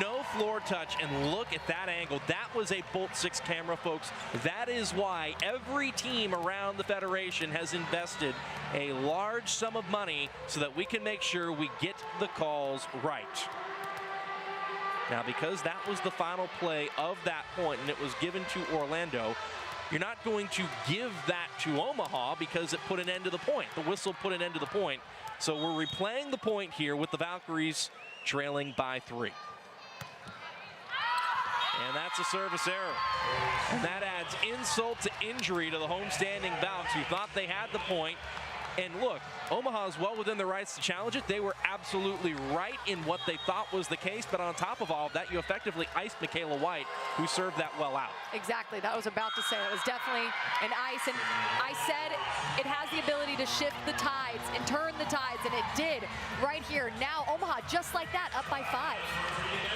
No floor touch, and look at that angle. That was a Bolt 6 camera, folks. That is why every team around the Federation has invested a large sum of money so that we can make sure we get the calls right. Now, because that was the final play of that point and it was given to Orlando, you're not going to give that to Omaha because it put an end to the point. The whistle put an end to the point. So we're replaying the point here with the Valkyries trailing by 3. And that's a service error. And that adds insult to injury to the homestanding Valks who thought they had the point. And look, Omaha is well within their rights to challenge it. They were absolutely right in what they thought was the case. But on top of all of that, you effectively iced Michaela White, who served that well out. Exactly. That was about to say. It was definitely an ice. And I said it has the ability to shift the tides and turn the tides. And it did right here. Now Omaha, just like that, up by 5.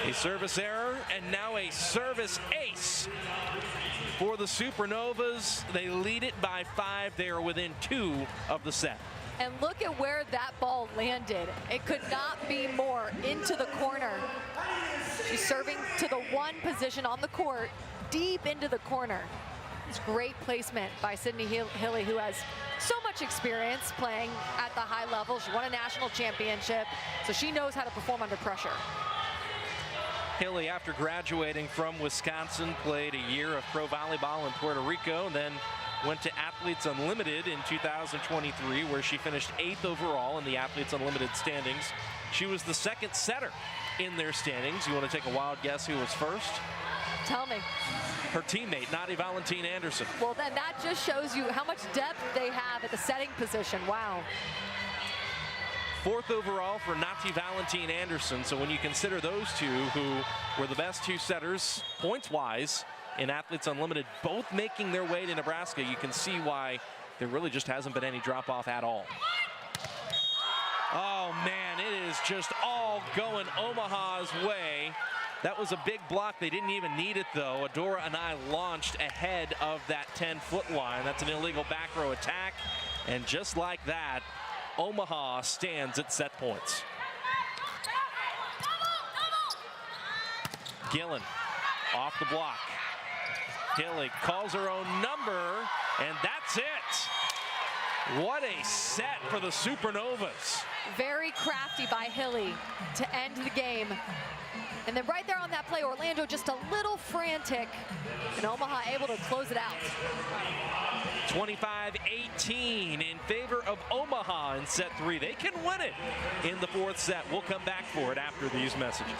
A service error and now a service ace for the Supernovas. They lead it by 5. They are within 2 of the set. And look at where that ball landed. It could not be more into the corner. She's serving to the 1 position on the court, deep into the corner. It's great placement by Sydney Hilly, who has so much experience playing at the high level. She won a national championship, so she knows how to perform under pressure. Hilly, after graduating from Wisconsin, played a year of pro volleyball in Puerto Rico, then went to Athletes Unlimited in 2023, where she finished 8th overall in the Athletes Unlimited standings. She was the 2nd setter in their standings. You want to take a wild guess who was first? Tell me. Her teammate, Nati Valentine Anderson. Well, then that just shows you how much depth they have at the setting position. Wow. 4th overall for Nati Valentine Anderson. So when you consider those two, who were the best 2 setters, points-wise, in Athletes Unlimited, both making their way to Nebraska, you can see why there really just hasn't been any drop-off at all. Oh, man, it is just all going Omaha's way. That was a big block. They didn't even need it, though. Adora and I launched ahead of that 10-foot line. That's an illegal back row attack. And just like that, Omaha stands at set points. Gillen off the block. Hilly calls her own number, and that's it. What a set for the Supernovas. Very crafty by Hilly to end the game. And then right there on that play, Orlando just a little frantic, and Omaha able to close it out. 25-18 in favor of Omaha in set 3. They can win it in the 4th set. We'll come back for it after these messages.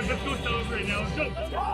Let's go celebrate now. Let's go.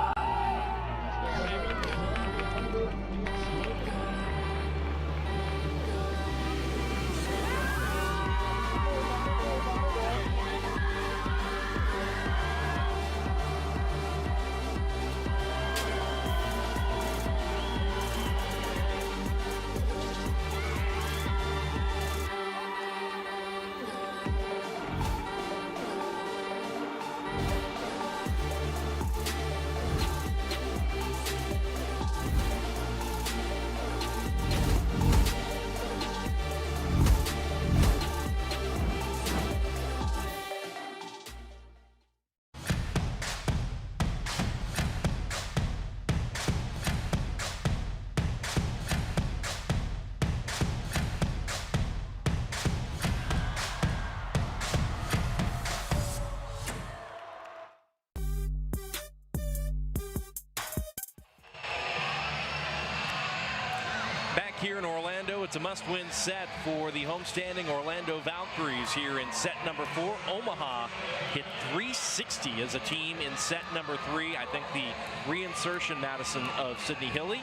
Here in Orlando, it's a must-win set for the homestanding Orlando Valkyries here in set number 4. Omaha hit 360 as a team in set number 3. I think the reinsertion, Madison, of Sydney Hilly.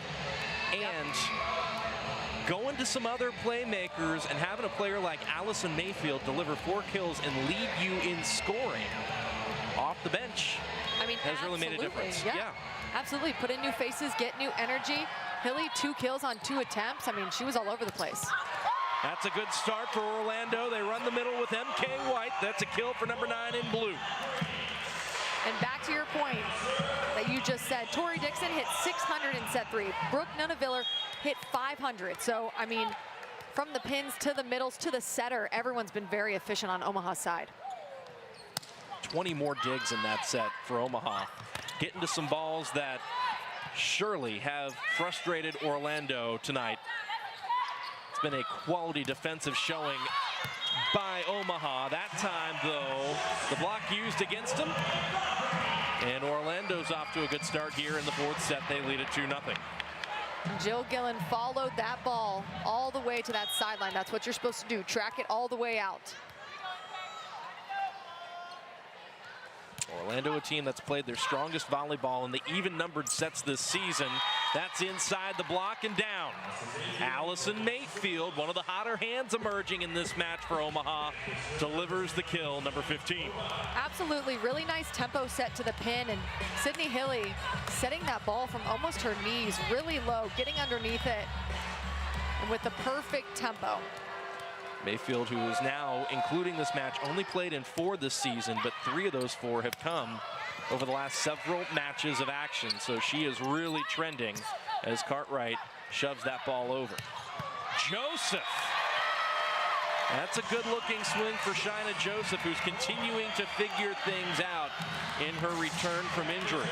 And going to some other playmakers and having a player like Allison Mayfield deliver 4 kills and lead you in scoring off the bench, I mean, has really made a difference. Yeah, absolutely. Put in new faces, get new energy. Hilly, 2 kills on 2 attempts. I mean, she was all over the place. That's a good start for Orlando. They run the middle with MK White. That's a kill for number 9 in blue. And back to your point that you just said, Tori Dixon hit 600 in set 3. Brooke Nunaviller hit 500. So, I mean, from the pins to the middles to the setter, everyone's been very efficient on Omaha's side. 20 more digs in that set for Omaha. Getting to some balls that surely have frustrated Orlando tonight. It's been a quality defensive showing by Omaha. That time, though, the block used against them. And Orlando's off to a good start here in the fourth set. They lead it 2-0. Jill Gillen followed that ball all the way to that sideline. That's what you're supposed to do, track it all the way out. Orlando, a team that's played their strongest volleyball in the even-numbered sets this season. That's inside the block and down. Allison Mayfield, one of the hotter hands emerging in this match for Omaha, delivers the kill, number 15. Absolutely, really nice tempo set to the pin, and Sydney Hilly setting that ball from almost her knees, really low, getting underneath it, and with the perfect tempo. Mayfield, who is now, including this match, only played in 4 this season, but 3 of those 4 have come over the last several matches of action. So she is really trending as Cartwright shoves that ball over. Joseph. That's a good-looking swing for Shaina Joseph, who's continuing to figure things out in her return from injury.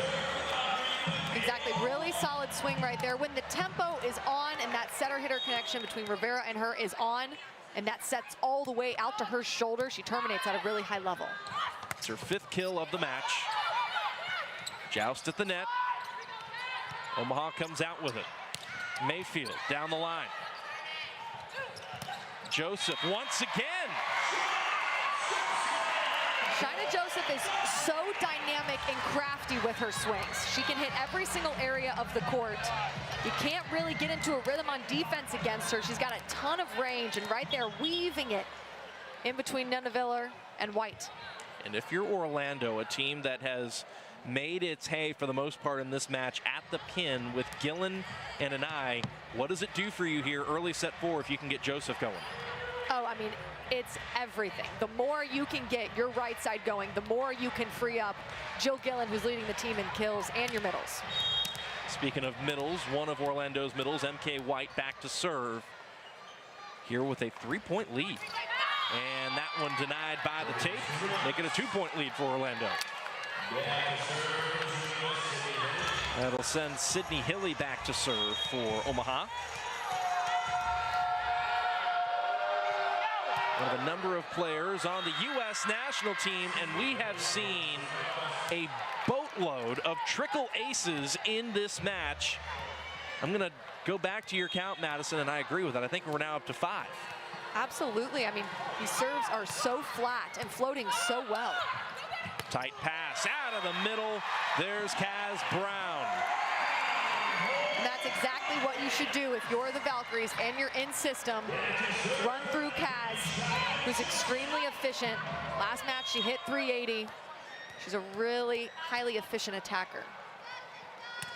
Exactly, really solid swing right there. When the tempo is on and that setter-hitter connection between Rivera and her is on, and that sets all the way out to her shoulder, she terminates at a really high level. It's her 5th kill of the match. Joust at the net. Omaha comes out with it. Mayfield down the line. Joseph once again. Shaina Joseph is so dynamic and crafty with her swings. She can hit every single area of the court. You can't really get into a rhythm on defense against her. She's got a ton of range, and right there weaving it in between Nunaviller and White. And if you're Orlando, a team that has made its hay for the most part in this match at the pin with Gillen and an eye, what does it do for you here early set 4 if you can get Joseph going? Oh, I mean, it's everything. The more you can get your right side going, the more you can free up Jill Gillen, who's leading the team in kills, and your middles. Speaking of middles, one of Orlando's middles, MK White, back to serve here with a 3-point lead. And that one denied by the tape, making a 2-point lead for Orlando. That'll send Sydney Hilly back to serve for Omaha. One of a number of players on the U.S. national team, and we have seen a boatload of triple aces in this match. I'm going to go back to your count, Madison, and I agree with that. I think we're now up to 5. Absolutely. I mean, these serves are so flat and floating so well. Tight pass out of the middle. There's Kaz Brown. And that's exactly what you should do if you're the Valkyries and you're in system. Run through Kaz, who's extremely efficient. Last match, she hit 380. She's a really highly efficient attacker.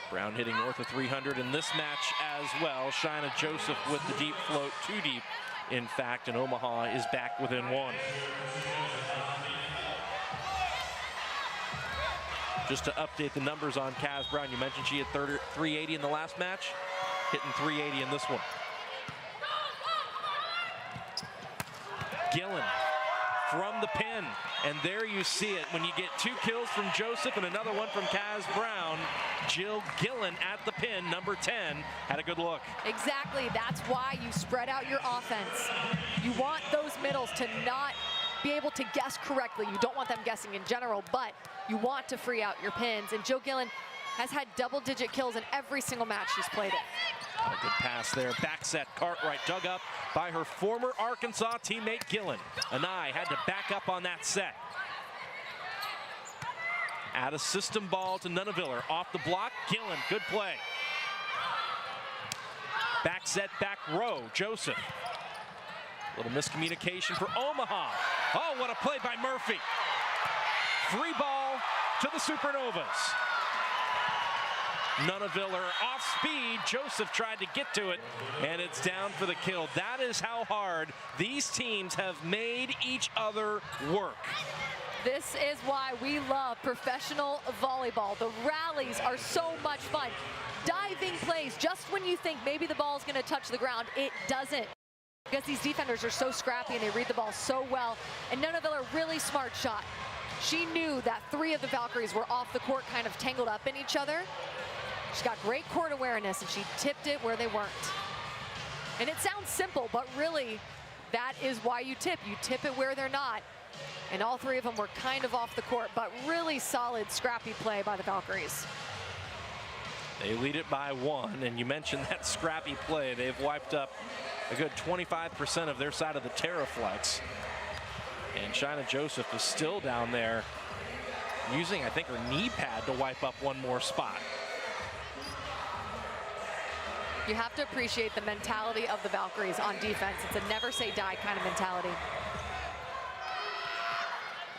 Brown hitting north of 300 in this match as well. Shaina Joseph with the deep float, too deep, in fact, and Omaha is back within 1. Just to update the numbers on Kaz Brown, you mentioned she hit 380 in the last match, hitting 380 in this one. Gillen from the pin, and there you see it. When you get 2 kills from Joseph and another one from Kaz Brown, Jill Gillen at the pin, number 10, had a good look. Exactly, that's why you spread out your offense. You want those middles to not be able to guess correctly. You don't want them guessing in general, but you want to free out your pins. And Jill Gillen has had double-digit kills in every single match she's played in. A good pass there. Back set, Cartwright dug up by her former Arkansas teammate Gillen. Anai had to back up on that set. Add a system ball to Nunaviller. Off the block, Gillen, good play. Back set, back row, Joseph. Little miscommunication for Omaha. Oh, what a play by Murphy. Free ball to the Supernovas. Nunaviller off speed. Joseph tried to get to it, and it's down for the kill. That is how hard these teams have made each other work. This is why we love professional volleyball. The rallies are so much fun. Diving plays just when you think maybe the ball's going to touch the ground, it doesn't. Because these defenders are so scrappy and they read the ball so well. And Nunaviller, really smart shot. She knew that 3 of the Valkyries were off the court, kind of tangled up in each other. She's got great court awareness, and she tipped it where they weren't. And it sounds simple, but really, that is why you tip. You tip it where they're not. And all three of them were kind of off the court, but really solid, scrappy play by the Valkyries. They lead it by 1, and you mentioned that scrappy play. They've wiped up a good 25% of their side of the Terraflex. And Shaina Joseph is still down there using, I think, her knee pad to wipe up one more spot. You have to appreciate the mentality of the Valkyries on defense. It's a never say die kind of mentality.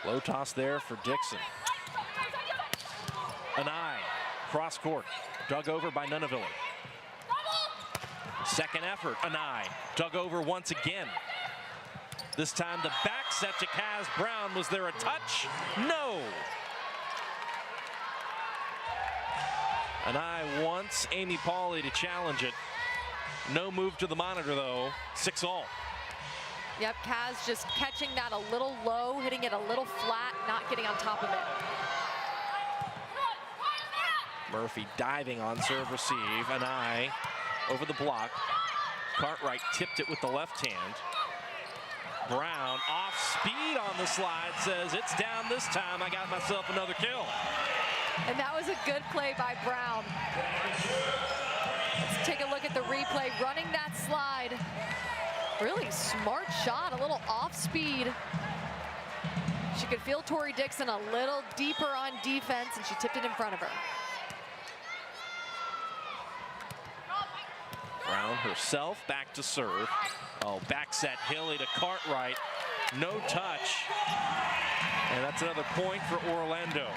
Low toss there for Dixon. Anai, cross court, dug over by Nunaviller. Second effort, Anai, dug over once again. This time the back set to Kaz Brown. Was there a touch? No. Anai wants Amy Pauley to challenge it. No move to the monitor though, 6-all. Yep, Kaz just catching that a little low, hitting it a little flat, not getting on top of it. Murphy diving on serve receive. Anai over the block. Cartwright tipped it with the left hand. Brown off speed on the slide, says it's down this time. I got myself another kill. And that was a good play by Brown. Let's take a look at the replay. Running that slide. Really smart shot, a little off speed. She could feel Tori Dixon a little deeper on defense, and she tipped it in front of her. Brown herself back to serve. Oh, back set Hilly to Cartwright. No touch. And that's another point for Orlando.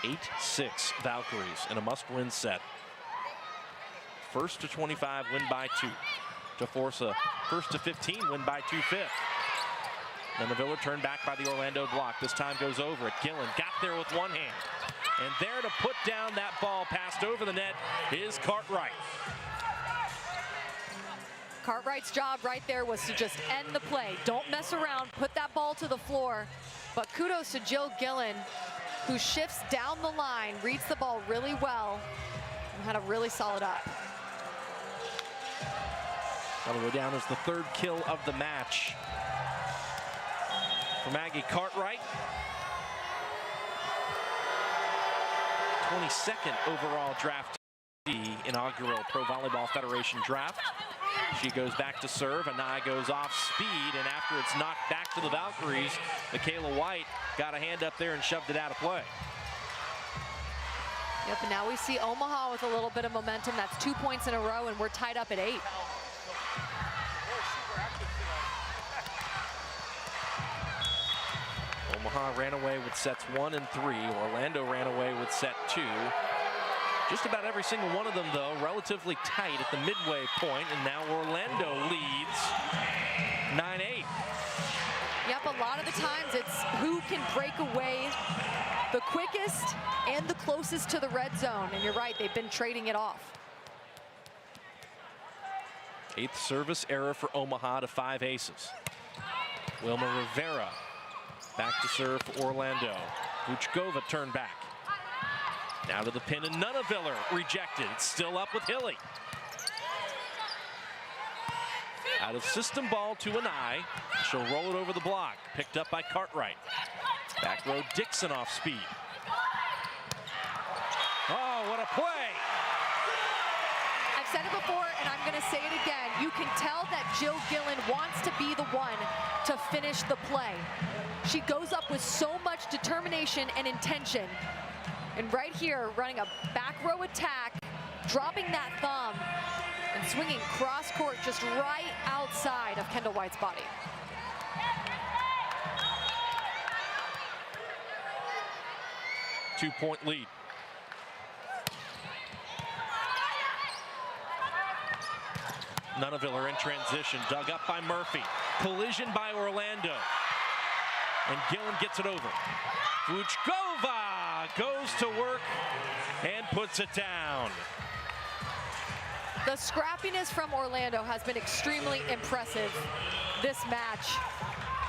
(8-6) Valkyries in a must-win set. First to 25, win by 2. To force a first to 15, win by 2/5. Nunaviller turned back by the Orlando block. This time goes over it. Gillen got there with one hand. And there to put down that ball passed over the net is Cartwright. Cartwright's job right there was to just end the play. Don't mess around, put that ball to the floor. But kudos to Jill Gillen, who shifts down the line, reads the ball really well, and had a really solid up. That'll go down as the 3rd kill of the match for Maggie Cartwright. 22nd overall draft, the inaugural Pro Volleyball Federation draft. She goes back to serve, and Anai goes off speed, and after it's knocked back to the Valkyries, Michaela White got a hand up there and shoved it out of play. Yep, and now we see Omaha with a little bit of momentum. That's 2 points in a row, and we're tied up at 8. Omaha ran away with sets 1 and 3. Orlando ran away with set 2. Just about every single one of them, though, relatively tight at the midway point, and now Orlando leads 9-8. Yep, a lot of the times it's who can break away the quickest and the closest to the red zone, and you're right, they've been trading it off. 8th service error for Omaha to 5 aces. Wilma Rivera back to serve for Orlando. Vuchkova turned back. Now to the pin, and Nunaviller rejected. It's still up with Hilly. Out of system ball to Anai. She'll roll it over the block. Picked up by Cartwright. Back row Dixon off speed. Oh, what a play! I've said it before, and I'm going to say it again. You can tell that Jill Gillen wants to be the one to finish the play. She goes up with so much determination and intention. And right here, running a back row attack, dropping that thumb, and swinging cross court just right outside of Kendall White's body. Two-point lead. Nunaviller in transition, dug up by Murphy. Collision by Orlando. And Gillen gets it over. Vuchkova goes to work and puts it down. The scrappiness from Orlando has been extremely impressive this match.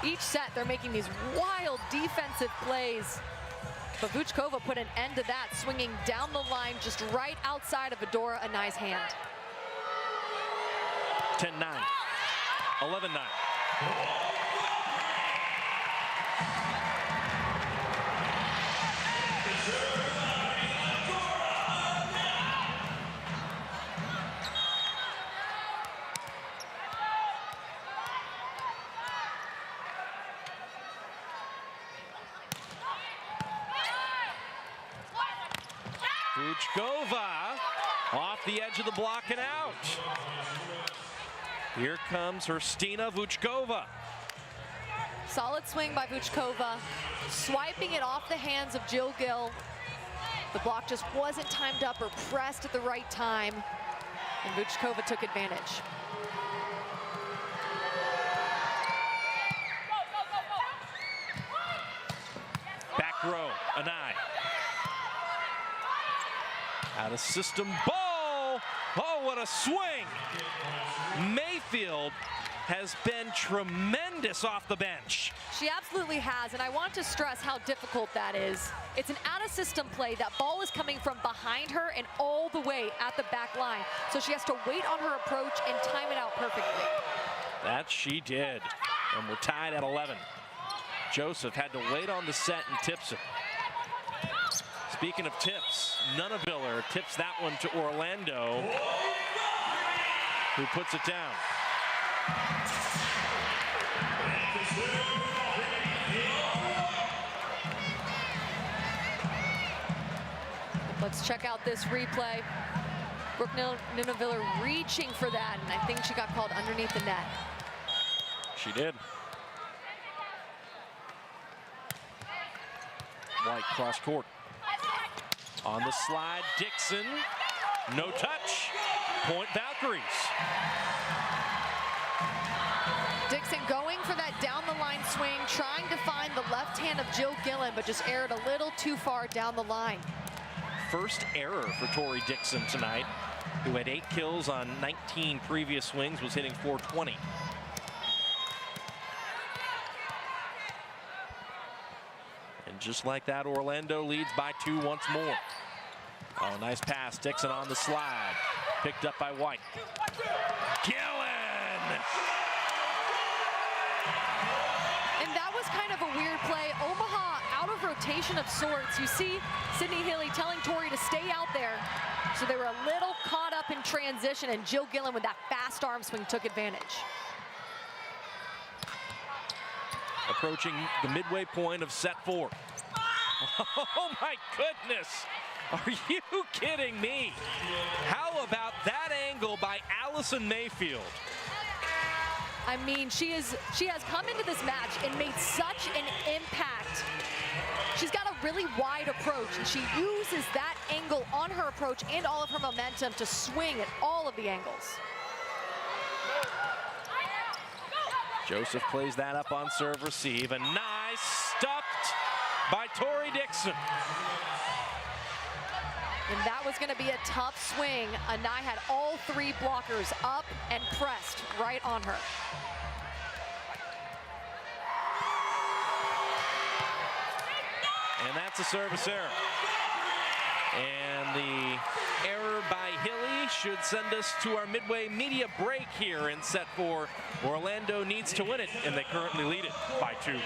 Each set, they're making these wild defensive plays. But Vuchkova put an end to that, swinging down the line just right outside of Adora Anai's hand. 10-9, 11-9. Vuchkova off the edge of the block and out. Here comes Hrstina Vuchkova. Solid swing by Vuchkova, swiping it off the hands of Jill Gill. The block just wasn't timed up or pressed at the right time, and Vuchkova took advantage. Back row, Anai. Out of system ball. Oh, what a swing. Mayfield has been tremendous off the bench. She absolutely has, and I want to stress how difficult that is. It's an out-of-system play. That ball is coming from behind her and all the way at the back line. So she has to wait on her approach and time it out perfectly. That she did. And we're tied at 11. Joseph had to wait on the set and tips it. Speaking of tips, Nunaviller tips that one to Orlando, who puts it down. Let's check out this replay. Brooke Nunaviller reaching for that, and I think she got called underneath the net. She did. White cross court. On the slide, Dixon. No touch. Point Valkyries. Dixon going for that down the line swing, trying to find the left hand of Jill Gillen, but just aired a little too far down the line. First error for Tori Dixon tonight, who had 8 kills on 19 previous swings, was hitting .420. And just like that, Orlando leads by 2 once more. Oh, nice pass. Dixon on the slide. Picked up by White. Gillen! And that was kind of a weird play. Omaha out of rotation of sorts. You see Sydney Healy telling Tori to stay out there. So they were a little caught up in transition, and Jill Gillen with that fast arm swing took advantage. Approaching the midway point of set 4. Oh my goodness! Are you kidding me? How about that angle by Allison Mayfield? I mean, she has come into this match and made such an impact. She's got a really wide approach, and she uses that angle on her approach and all of her momentum to swing at all of the angles. Joseph plays that up on serve receive, and nice stuffed by Tori Dixon. And that was going to be a tough swing. Anai had all 3 blockers up and pressed right on her. And that's a service error. And the error by Hilly should send us to our midway media break here in set 4. Orlando needs to win it, and they currently lead it by 2.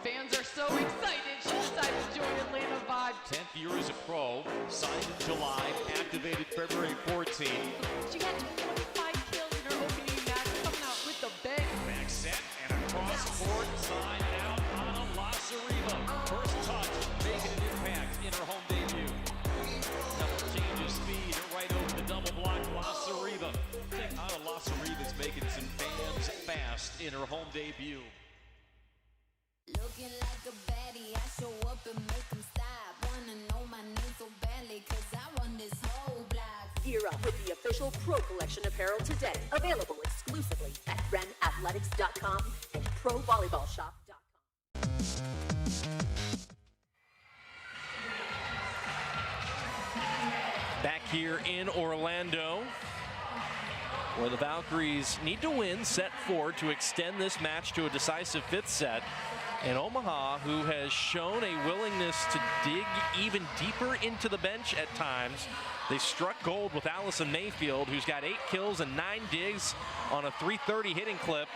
Fans are so excited. She decided to join Atlanta Vibe. 10th year as a pro, signed in July, activated February 14. She had 25 kills in her opening match, coming out with the bang. Back set and across court, side out on a Lasariva. First touch, making an impact in her home debut. Double change of speed, right over the double block, Lasariva. I think Ana Lasariva's making some fans fast in her home debut. Looking like a baddie, I show up and make them stop. Wanna know my name so badly, cause I run this whole block. Gear up with the official Pro Collection apparel today. Available exclusively at realprovb.com and provolleyballshop.com. here in Orlando, where the Valkyries need to win set 4 to extend this match to a decisive 5th set. And Omaha, who has shown a willingness to dig even deeper into the bench at times. They struck gold with Allison Mayfield, who's got 8 kills and 9 digs on a .330 hitting clip.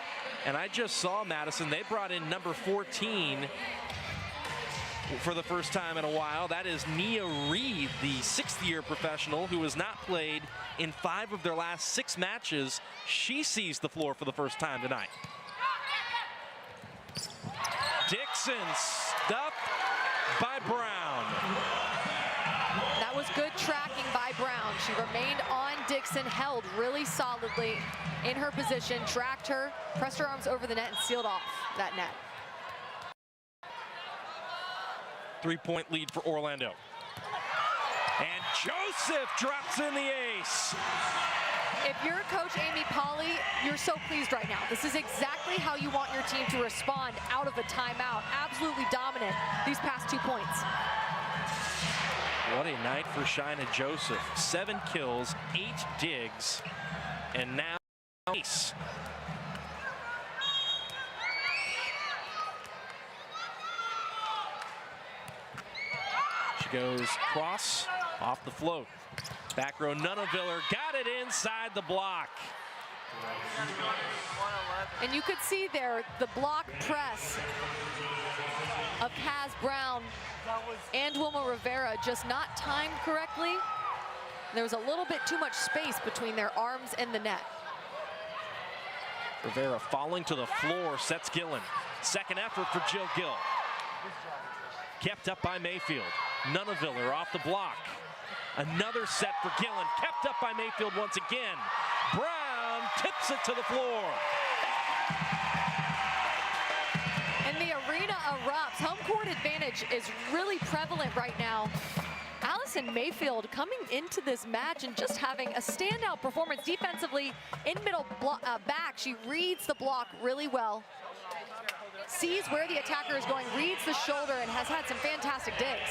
And I just saw, Madison, they brought in number 14 for the first time in a while. That is Nia Reed, the 6th-year professional who has not played in 5 of their last 6 matches. She sees the floor for the first time tonight. Dixon stuffed by Brown. That was good tracking by Brown. She remained on Dixon, held really solidly in her position, tracked her, pressed her arms over the net, and sealed off that net. 3-point lead for Orlando. And Joseph drops in the ace. If you're Coach Amy Pauley, you're so pleased right now. This is exactly how you want your team to respond out of a timeout. Absolutely dominant these past 2 points. What a night for Shina Joseph. 7 kills, 8 digs, and now ace. She goes cross off the float. Back row, Nunaviller got it inside the block. And you could see there the block press of Kaz Brown and Wilma Rivera just not timed correctly. There was a little bit too much space between their arms and the net. Rivera falling to the floor, sets Gillen. Second effort for Jill Gill. Kept up by Mayfield. Nunaviller off the block. Another set for Gillen, kept up by Mayfield once again. Brown tips it to the floor. And the arena erupts. Home court advantage is really prevalent right now. Allison Mayfield coming into this match and just having a standout performance defensively in middle back. She reads the block really well. Sees where the attacker is going, reads the shoulder, and has had some fantastic digs.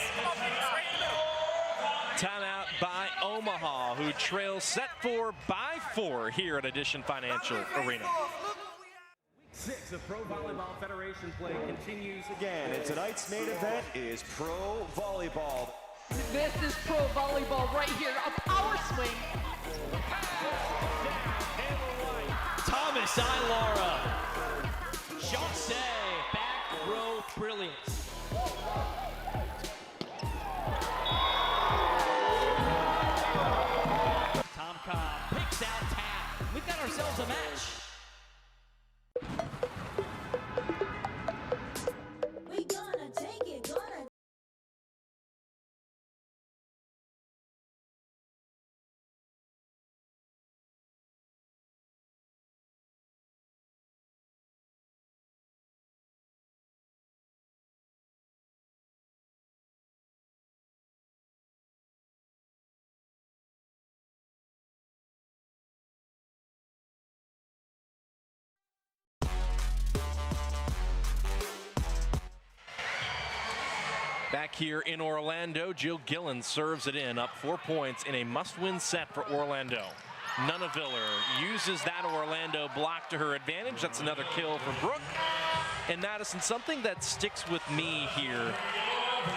Timeout by Omaha, who trails set 4 by 4 here at Addition Financial Arena. Week 6 of Pro Volleyball Federation play continues again, and tonight's main event is Pro Volleyball. This is Pro Volleyball right here, a power swing. Thomas Ilara. Chance, back row brilliance. Picks out tap. We've got ourselves a match. We gonna take it, gonna. Back here in Orlando, Jill Gillen serves it in, up 4 points in a must-win set for Orlando. Nunaviller uses that Orlando block to her advantage. That's another kill for Brooke. And Madison, something that sticks with me here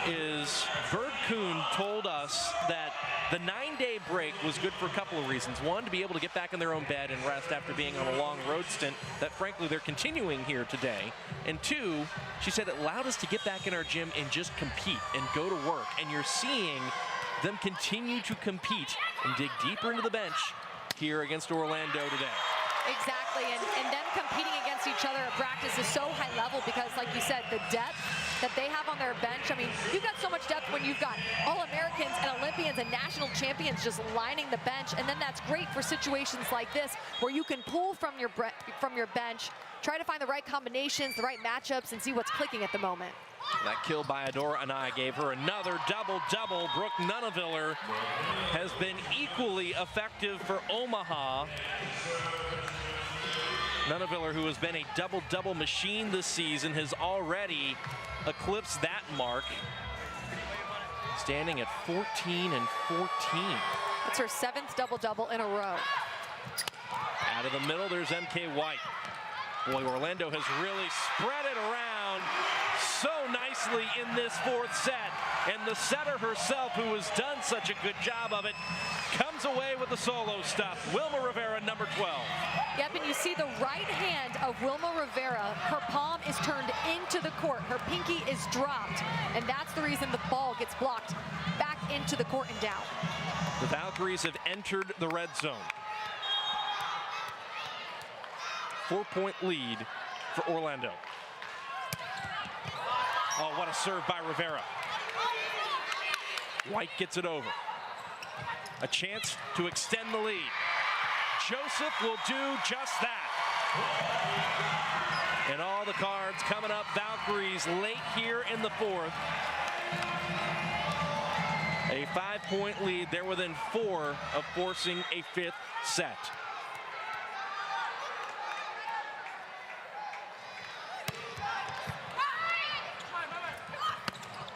is Bird Kuhn told us that the 9-day break was good for a couple of reasons. One, to be able to get back in their own bed and rest after being on a long road stint that, frankly, they're continuing here today. And 2, she said it allowed us to get back in our gym and just compete and go to work. And you're seeing them continue to compete and dig deeper into the bench here against Orlando today. Exactly, and them competing against each other at practice is so high level because, like you said, the depth that they have on their bench. I mean, you've got so much depth when you've got All-Americans and Olympians and national champions just lining the bench, and then that's great for situations like this where you can pull from your bench, try to find the right combinations, the right matchups, and see what's clicking at the moment. That kill by Adora Anai gave her another double-double. Brooke Nunaviller has been equally effective for Omaha. Nunaviller, who has been a double-double machine this season, has already eclipsed that mark, standing at 14 and 14. It's her 7th double-double in a row. Out of the middle, there's MK White. Boy, Orlando has really spread it around so nicely in this 4th set. And the setter herself, who has done such a good job of it, comes away with the solo stuff. Wilma Rivera, number 12. Yep, and you see the right hand of Wilma Rivera. Her palm is turned into the court. Her pinky is dropped. And that's the reason the ball gets blocked back into the court and down. The Valkyries have entered the red zone. 4-point lead for Orlando. Oh, what a serve by Rivera. White gets it over. A chance to extend the lead. Joseph will do just that. And all the cards coming up. Valkyries late here in the 4th. A 5-point lead. They're within 4 of forcing a 5th set.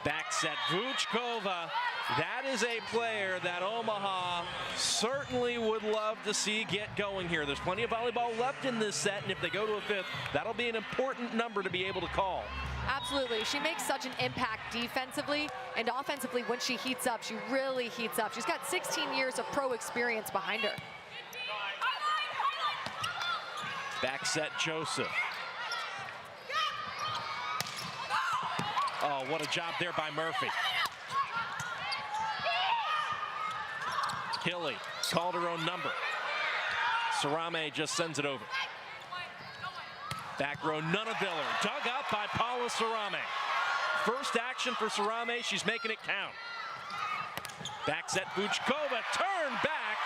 Back set, Vuchkova. That is a player that Omaha certainly would love to see get going here. There's plenty of volleyball left in this set, and if they go to a 5th, that'll be an important number to be able to call. Absolutely. She makes such an impact defensively and offensively. When she heats up, she really heats up. She's got 16 years of pro experience behind her. Back set, Joseph. Oh, what a job there by Murphy. Hilly called her own number. Sarame just sends it over. Back row, Nunaviller, dug up by Paula Sarame. First action for Sarame, she's making it count. Back set, Vuchkova, turn back,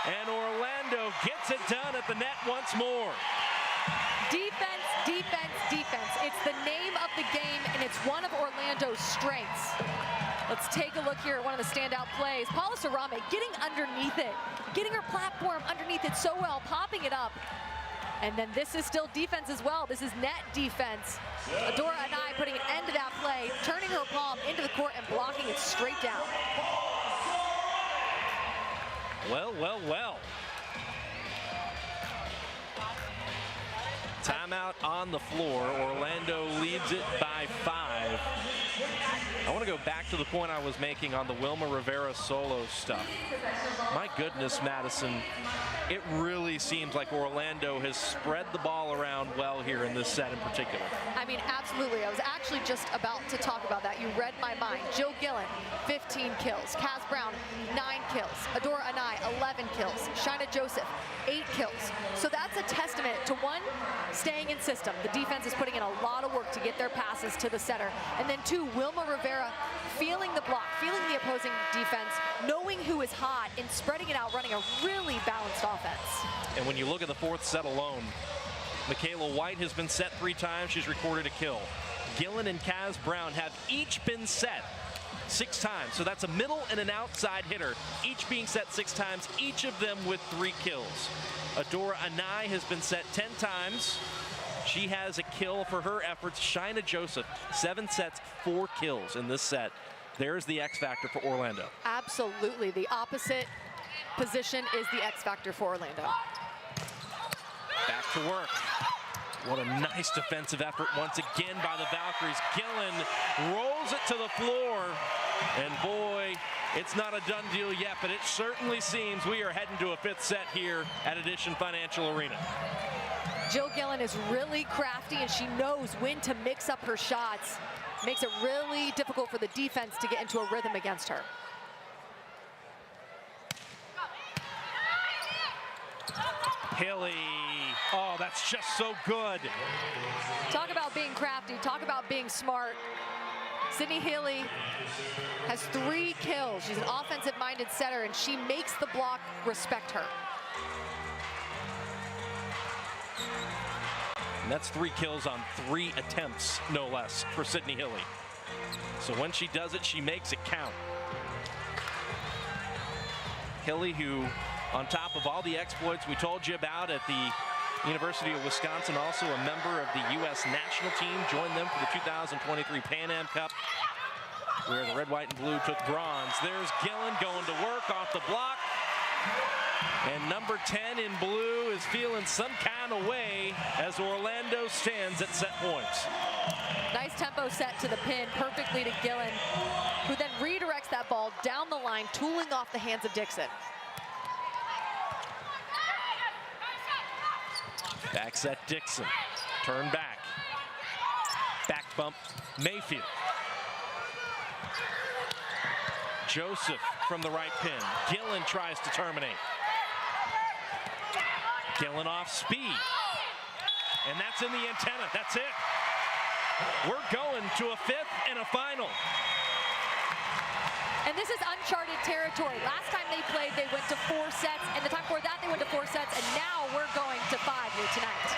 and Orlando gets it done at the net once more. Defense, defense, defense. It's the name of the game, and it's one of Orlando's strengths. Let's take a look here at one of the standout plays. Paula Sarame getting underneath it, getting her platform underneath it so well, popping it up. And then this is still defense as well. This is net defense. Adora Anai putting an end to that play, turning her palm into the court and blocking it straight down. Well, well, well. Timeout on the floor. Orlando leads it by 5. I want to go back to the point I was making on the Wilma Rivera solo stuff. My goodness, Madison, it really seems like Orlando has spread the ball around well here in this set in particular. I mean, absolutely. I was actually just about to talk about that. You read my mind. Jill Gillen, 15 kills. Kaz Brown, 9 kills. Adora Anai, 11 kills. Shaina Joseph, 8 kills. So that's a testament to, one, staying in system. The defense is putting in a lot of work to get their passes to the setter. And then 2, Wilma Rivera feeling the block, feeling the opposing defense, knowing who is hot, and spreading it out, running a really balanced offense. And when you look at the 4th set alone, Michaela White has been set 3 times. She's recorded a kill. Gillen and Kaz Brown have each been set 6 times. So that's a middle and an outside hitter, each being set 6 times, each of them with 3 kills. Adora Anai has been set 10 times. She has a kill for her efforts. Shaina Joseph, 7 sets, 4 kills in this set. There's the X factor for Orlando. Absolutely. The opposite position is the X factor for Orlando. Back to work. What a nice defensive effort once again by the Valkyries. Gillen rolls it to the floor. And boy, it's not a done deal yet, but it certainly seems we are heading to a 5th set here at Edition Financial Arena. Jill Gillen is really crafty, and she knows when to mix up her shots. Makes it really difficult for the defense to get into a rhythm against her. Hilly. Oh, that's just so good. Talk about being crafty. Talk about being smart. Sydney Healy has 3 kills. She's an offensive-minded setter, and she makes the block respect her. And that's 3 kills on 3 attempts, no less, for Sydney Hilly. So when she does it, she makes it count. Hilly, who, on top of all the exploits we told you about at the University of Wisconsin, also a member of the U.S. national team, joined them for the 2023 Pan Am Cup, where the red, white, and blue took bronze. There's Gillen going to work off the block. And number 10 in blue is feeling some kind of way as Orlando stands at set points. Nice tempo set to the pin, perfectly to Gillen, who then redirects that ball down the line, tooling off the hands of Dixon. Back set Dixon, turn back. Back bump Mayfield. Joseph from the right pin. Gillen tries to terminate. Gillen off speed. And that's in the antenna. That's it. We're going to a fifth and a final. And this is uncharted territory. Last time they played, they went to 4 sets, and the time before that, they went to 4 sets, and now we're going to 5 here tonight.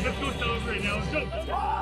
Let's go celebrate now. Let's go.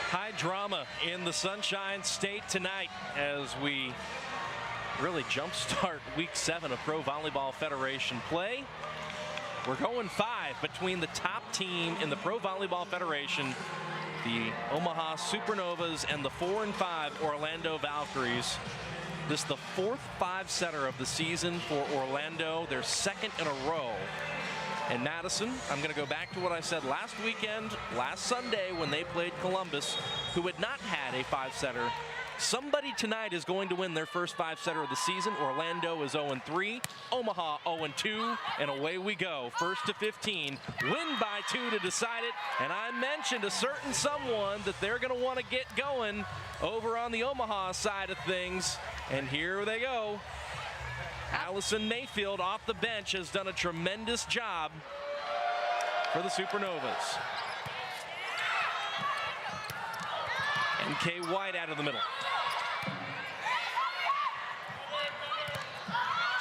High drama in the Sunshine State tonight as we really jumpstart week 7 of Pro Volleyball Federation play. We're going 5 between the top team in the Pro Volleyball Federation, the Omaha Supernovas, and the 4 and 5 Orlando Valkyries. This is the 4th 5-setter of the season for Orlando, their 2nd in a row. And Madison, I'm going to go back to what I said last weekend, last Sunday when they played Columbus, who had not had a 5-setter. Somebody tonight is going to win their first 5-setter of the season. Orlando is 0-3, Omaha 0-2, and away we go. 1st to 15, win by 2 to decide it. And I mentioned a certain someone that they're going to want to get going over on the Omaha side of things. And here they go. Allison Mayfield off the bench has done a tremendous job for the Supernovas. And Kay White out of the middle.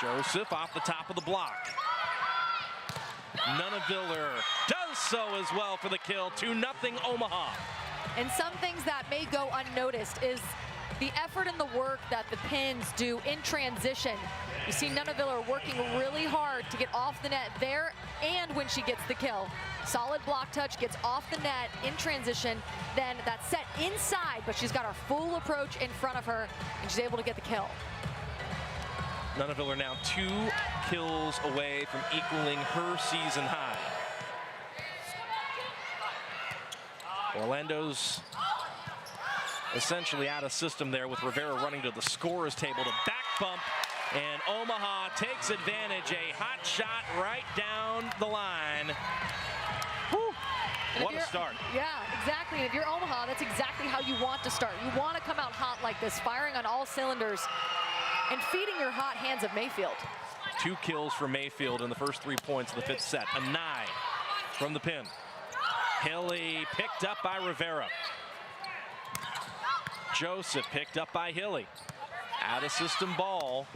Joseph off the top of the block. Nunaviller does so as well for the kill. 2-0 Omaha. And some things that may go unnoticed is the effort and the work that the Pins do in transition. You see Nunaviller working really hard to get off the net there and when she gets the kill. Solid block touch, gets off the net in transition, then that's set inside, but she's got her full approach in front of her, and she's able to get the kill. Nunaviller now 2 kills away from equaling her season high. Orlando's essentially out of system there with Rivera running to the scorer's table to back bump, and Omaha takes advantage. A hot shot right down the line. Whew. What a start. Yeah, exactly. And if you're Omaha, that's exactly how you want to start. You want to come out hot like this, firing on all cylinders and feeding your hot hands of Mayfield. 2 kills for Mayfield in the first 3 points of the 5th set. Anai from the pin. Hilly picked up by Rivera. Joseph picked up by Hilly. Out of system ball.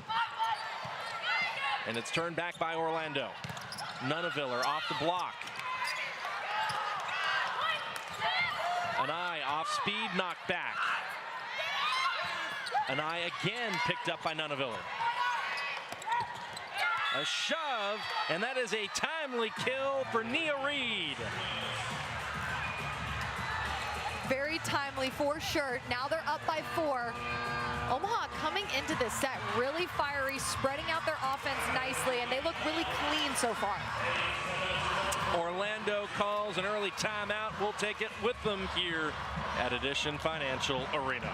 And it's turned back by Orlando. Nunaviller off the block. Anai off speed, knocked back. Anai again picked up by Nunaviller. A shove, and that is a timely kill for Nia Reed. Very timely for sure. Now they're up by 4. Omaha coming into this set really fiery, spreading out their offense nicely, and they look really clean so far. Orlando calls an early timeout. We'll take it with them here at Edition Financial Arena.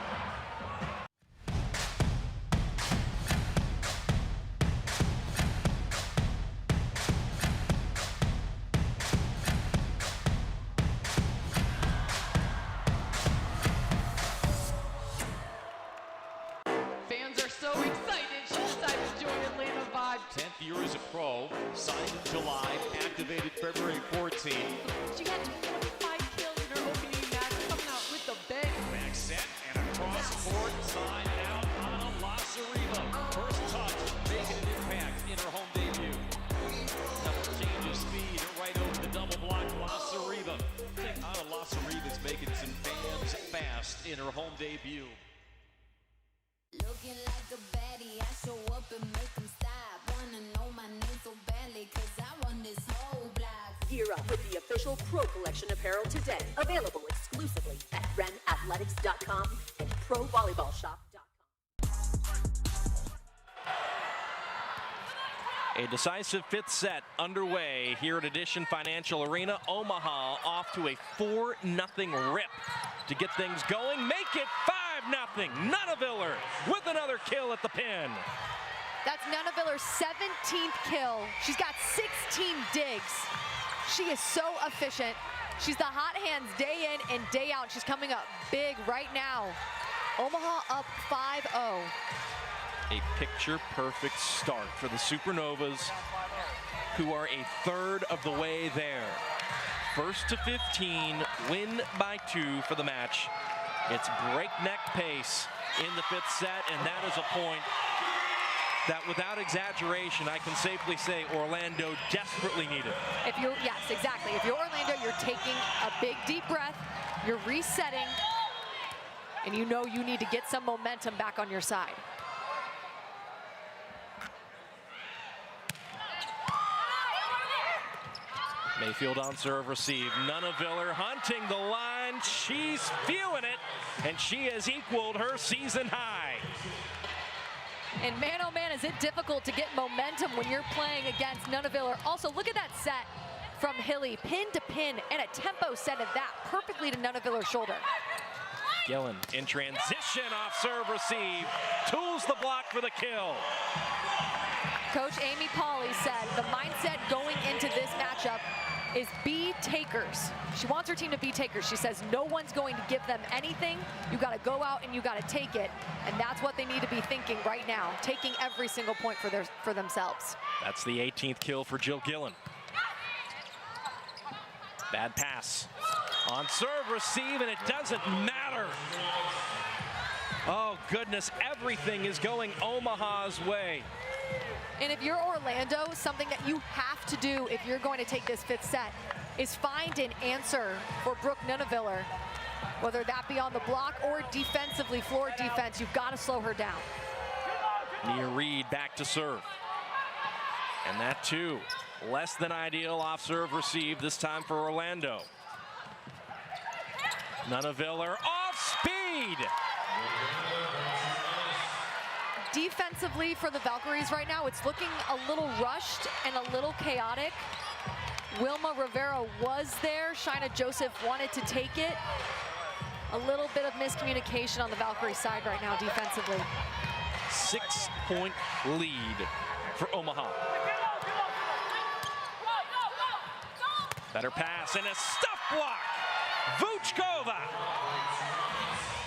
Fans are so excited. She's decided to join Atlanta Vibe. 10th year as a pro, signed in July, activated February 14. She had 25 kills in her opening match, coming out with the bang. Back set and across court, side out on Lasariva. First touch, making an impact in her home debut. Double change of speed, right over the double block, Lasariva. I think Ana Lasariva's making some fans fast in her home debut. Looking like a baddie, I show up and make them stop. Wanna know my name so badly, cause I run this whole block. Gear up with the official Pro Collection apparel today. Available exclusively at realprovb.com and provolleyballshop.com. A decisive 5th set underway here at Edition Financial Arena. Omaha off to a 4-0 rip to get things going. Make it 5-0. Nunaviller with another kill at the pin. That's Nunaviller's 17th kill. She's got 16 digs. She is so efficient. She's the hot hands day in and day out. She's coming up big right now. Omaha up 5-0. A picture-perfect start for the Supernovas, who are a third of the way there. First to 15, win by 2 for the match. It's breakneck pace in the 5th set, and that is a point that, without exaggeration, I can safely say Orlando desperately needed. Yes, exactly. If you're Orlando, you're taking a big deep breath, you're resetting, and you know you need to get some momentum back on your side. Mayfield on serve, receive. Nunaviller hunting the line. She's feeling it, and she has equaled her season high. And man, oh man, is it difficult to get momentum when you're playing against Nunaviller. Also, look at that set from Hilly, pin to pin, and a tempo set of that perfectly to Nunaviller's shoulder. Gillen in transition off serve, receive. Tools the block for the kill. Coach Amy Pauley said the mindset going into this matchup is be takers. She wants her team to be takers. She says no one's going to give them anything. You got to go out and you got to take it, and that's what they need to be thinking right now, taking every single point for themselves. That's the 18th kill for Jill Gillen. Bad pass. On serve, receive, and it doesn't matter. Oh, goodness, everything is going Omaha's way. And if you're Orlando, something that you have to do if you're going to take this 5th set is find an answer for Brooke Nunaviller. Whether that be on the block or defensively, floor defense, you've got to slow her down. Nia Reed back to serve. And that too, less than ideal off serve received this time for Orlando. Nunaviller off speed. Defensively for the Valkyries right now, it's looking a little rushed and a little chaotic. Wilma Rivera was there. Shaina Joseph wanted to take it. A little bit of miscommunication on the Valkyrie side right now defensively. 6-point lead for Omaha. Better pass and a stuff block. Vuchkova.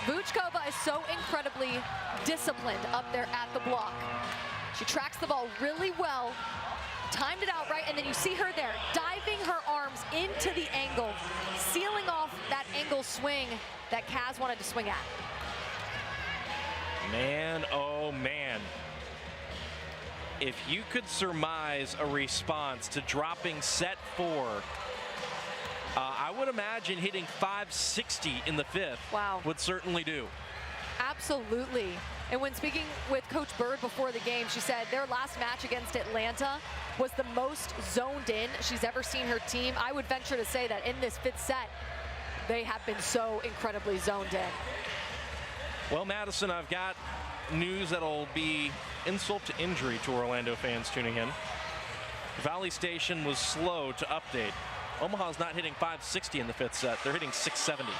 Vuchkova is so incredibly disciplined up there at the block. She tracks the ball really well, timed it out right, and then you see her there, diving her arms into the angle, sealing off that angle swing that Kaz wanted to swing at. Man, oh man. If you could surmise a response to dropping set 4, I would imagine hitting 560 in the 5th would certainly do. Absolutely. And when speaking with Coach Bird before the game, she said their last match against Atlanta was the most zoned in she's ever seen her team. I would venture to say that in this 5th set, they have been so incredibly zoned in. Well, Madison, I've got news that'll be insult to injury to Orlando fans tuning in. Valley Station was slow to update. Omaha's not hitting 560 in the 5th set. They're hitting 670.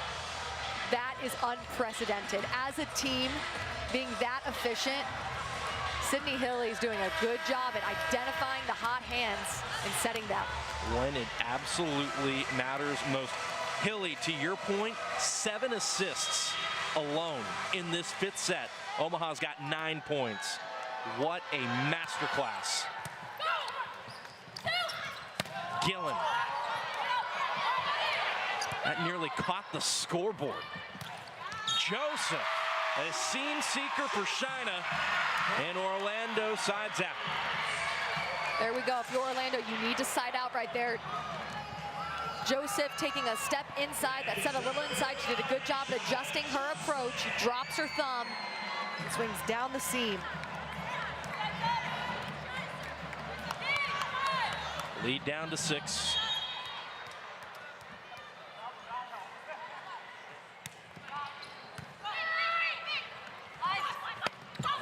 That is unprecedented. As a team, being that efficient, Sydney Hilly's doing a good job at identifying the hot hands and setting them. When it absolutely matters most. Hilly, to your point, 7 assists alone in this 5th set. Omaha's got 9 points. What a masterclass. Gillen. That nearly caught the scoreboard. Joseph, a seam seeker for Shaina, and Orlando sides out. There we go. If you're Orlando, you need to side out right there. Joseph taking a step inside, that set a little inside. She did a good job at adjusting her approach. She drops her thumb and swings down the seam. Lead down to 6.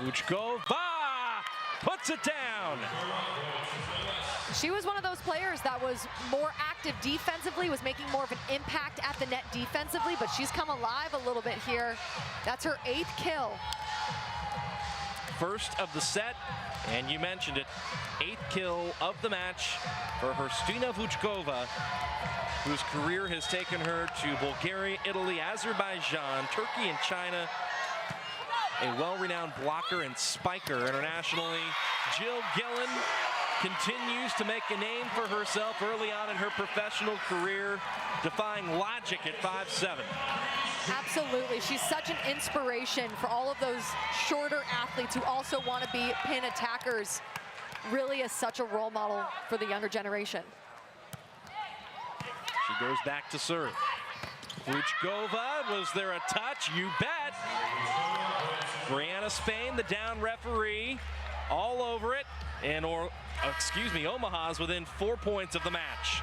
Vuchkova puts it down. She was one of those players that was more active defensively, was making more of an impact at the net defensively, but she's come alive a little bit here. That's her 8th kill. First of the set, and you mentioned it, 8th kill of the match for Hrstina Vuchkova, whose career has taken her to Bulgaria, Italy, Azerbaijan, Turkey, and China. A well-renowned blocker and spiker internationally. Jill Gillen continues to make a name for herself early on in her professional career, defying logic at 5'7". Absolutely. She's such an inspiration for all of those shorter athletes who also want to be pin attackers. Really is such a role model for the younger generation. She goes back to serve. Vuchkova, was there a touch? You bet. Brianna Spain, the down referee, all over it. And Omaha's within 4 points of the match.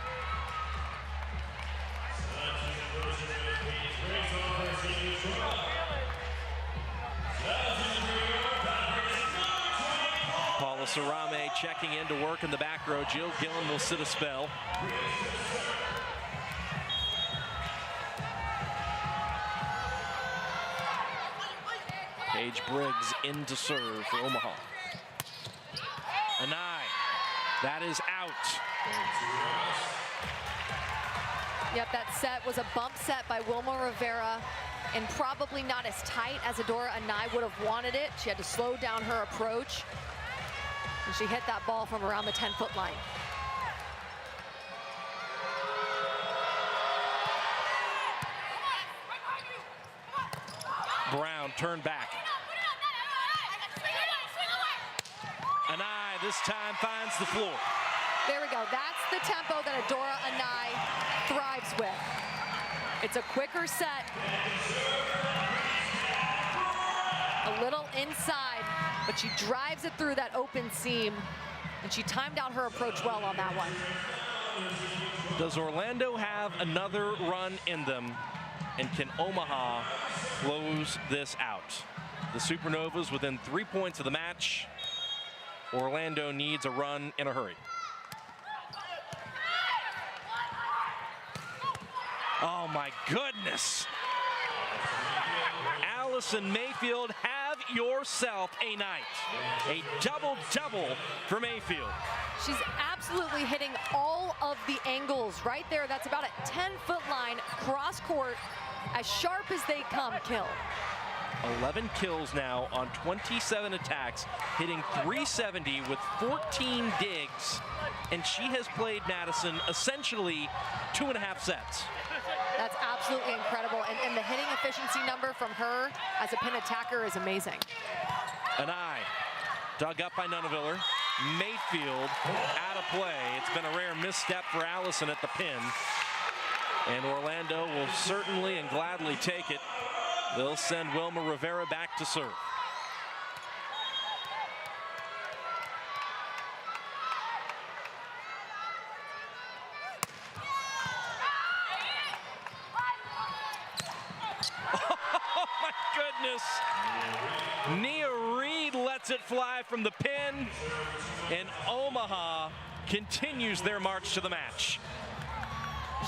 Paula Sarame checking in to work in the back row. Jill Gillen will sit a spell. Paige Briggs in to serve for Omaha. Anai, that is out. Yep, that set was a bump set by Wilma Rivera, and probably not as tight as Adora Anai would have wanted it. She had to slow down her approach, and she hit that ball from around the 10-foot line. Brown turned back. Anai, Anai this time finds the floor. There we go. That's the tempo that Adora Anai thrives with. It's a quicker set. A little inside, but she drives it through that open seam, and she timed out her approach well on that one. Does Orlando have another run in them, and can Omaha close this out? The Supernovas within 3 points of the match. Orlando needs a run in a hurry. Oh my goodness. Allison Mayfield, have yourself a night. A double-double for Mayfield. She's absolutely hitting all of the angles right there. That's about a 10-foot line cross court, as sharp as they come, kill. 11 kills now on 27 attacks, hitting 370 with 14 digs, and she has played Madison essentially 2.5 sets. That's absolutely incredible, and the hitting efficiency number from her as a pin attacker is amazing. Anai, dug up by Nunaviller. Mayfield out of play. It's been a rare misstep for Allison at the pin, and Orlando will certainly and gladly take it. They'll send Wilma Rivera back to serve. Oh my goodness. Nia Reed lets it fly from the pin, and Omaha continues their march to the match.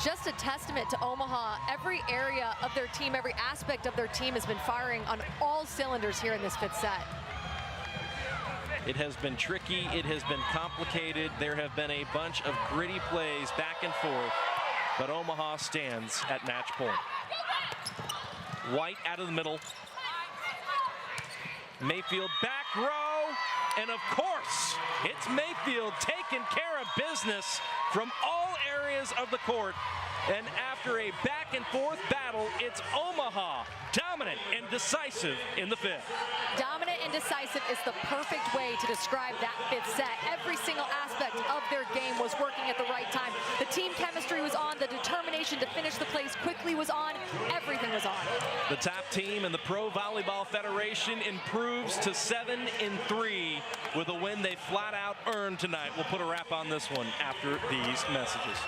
Just a testament to Omaha. Every area of their team, every aspect of their team has been firing on all cylinders here in this 5th set. It has been tricky, it has been complicated. There have been a bunch of gritty plays back and forth, but Omaha stands at match point. White out of the middle. Mayfield back row, and of course, it's Mayfield taking care of business from all areas of the court. And after a back and forth battle, it's Omaha dominant and decisive in the 5th. Dominant and decisive is the perfect way to describe that 5th set. Every single aspect of their game was working at the right time. The team chemistry was on, the determination to finish the plays quickly was on, everything was on. The top team in the Pro Volleyball Federation improves to 7-3 with a win they flat out earned tonight. We'll put a wrap on this one after these messages.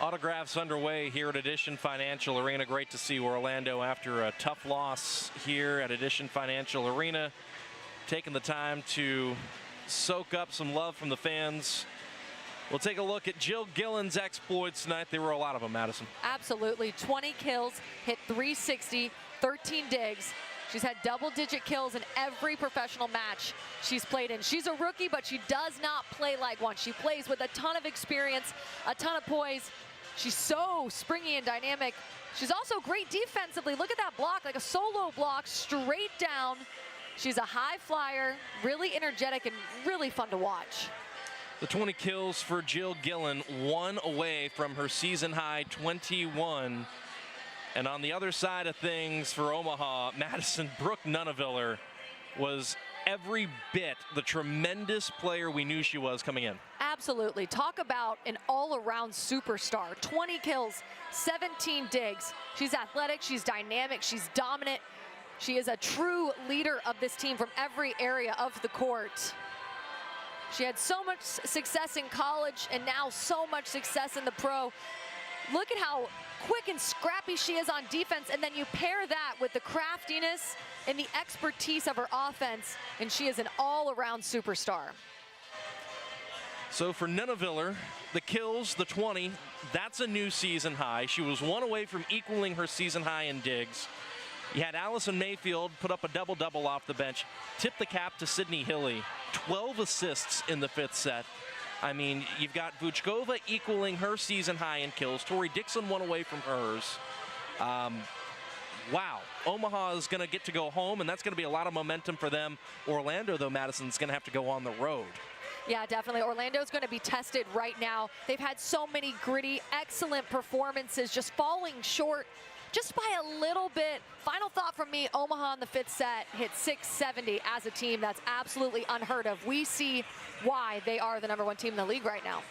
Autographs underway here at Edition Financial Arena. Great to see Orlando after a tough loss here at Edition Financial Arena, taking the time to soak up some love from the fans. We'll take a look at Jill Gillen's exploits tonight. There were a lot of them, Madison. Absolutely. 20 kills, hit 360, 13 digs. She's had double-digit kills in every professional match she's played in. She's a rookie, but she does not play like one. She plays with a ton of experience, a ton of poise. She's so springy and dynamic. She's also great defensively. Look at that block, like a solo block, straight down. She's a high flyer, really energetic, and really fun to watch. The 20 kills for Jill Gillen, one away from her season high 21. And on the other side of things for Omaha, Madison Brooke Nuneviller was every bit the tremendous player we knew she was coming in. Absolutely. Talk about an all-around superstar. 20 kills, 17 digs. She's athletic, she's dynamic, she's dominant. She is a true leader of this team from every area of the court. She had so much success in college and now so much success in the pro. Look at how quick and scrappy she is on defense, and then you pair that with the craftiness and the expertise of her offense, and she is an all-around superstar. So for Nuneviller, the kills, the 20, that's a new season high. She was one away from equaling her season high in digs. You had Allison Mayfield put up a double-double off the bench, tip the cap to Sydney Hilly, 12 assists in the 5th set. I mean, you've got Vuchkova equaling her season high in kills. Tori Dixon one away from hers. Wow. Omaha is going to get to go home, and that's going to be a lot of momentum for them. Orlando, though, Madison's going to have to go on the road. Yeah, definitely. Orlando's going to be tested right now. They've had so many gritty, excellent performances, just falling short just by a little bit. Final thought from me, Omaha in the 5th set hit 670 as a team. That's absolutely unheard of. We see why they are the #1 team in the league right now.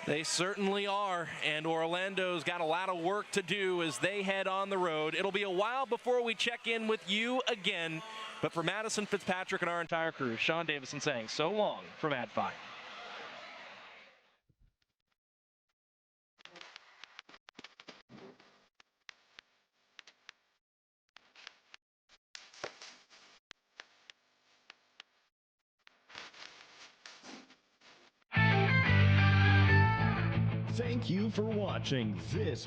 They certainly are, and Orlando's got a lot of work to do as they head on the road. It'll be a while before we check in with you again, but for Madison Fitzpatrick and our entire crew, Sean Davison saying so long from Ad Phi. Thank you for watching this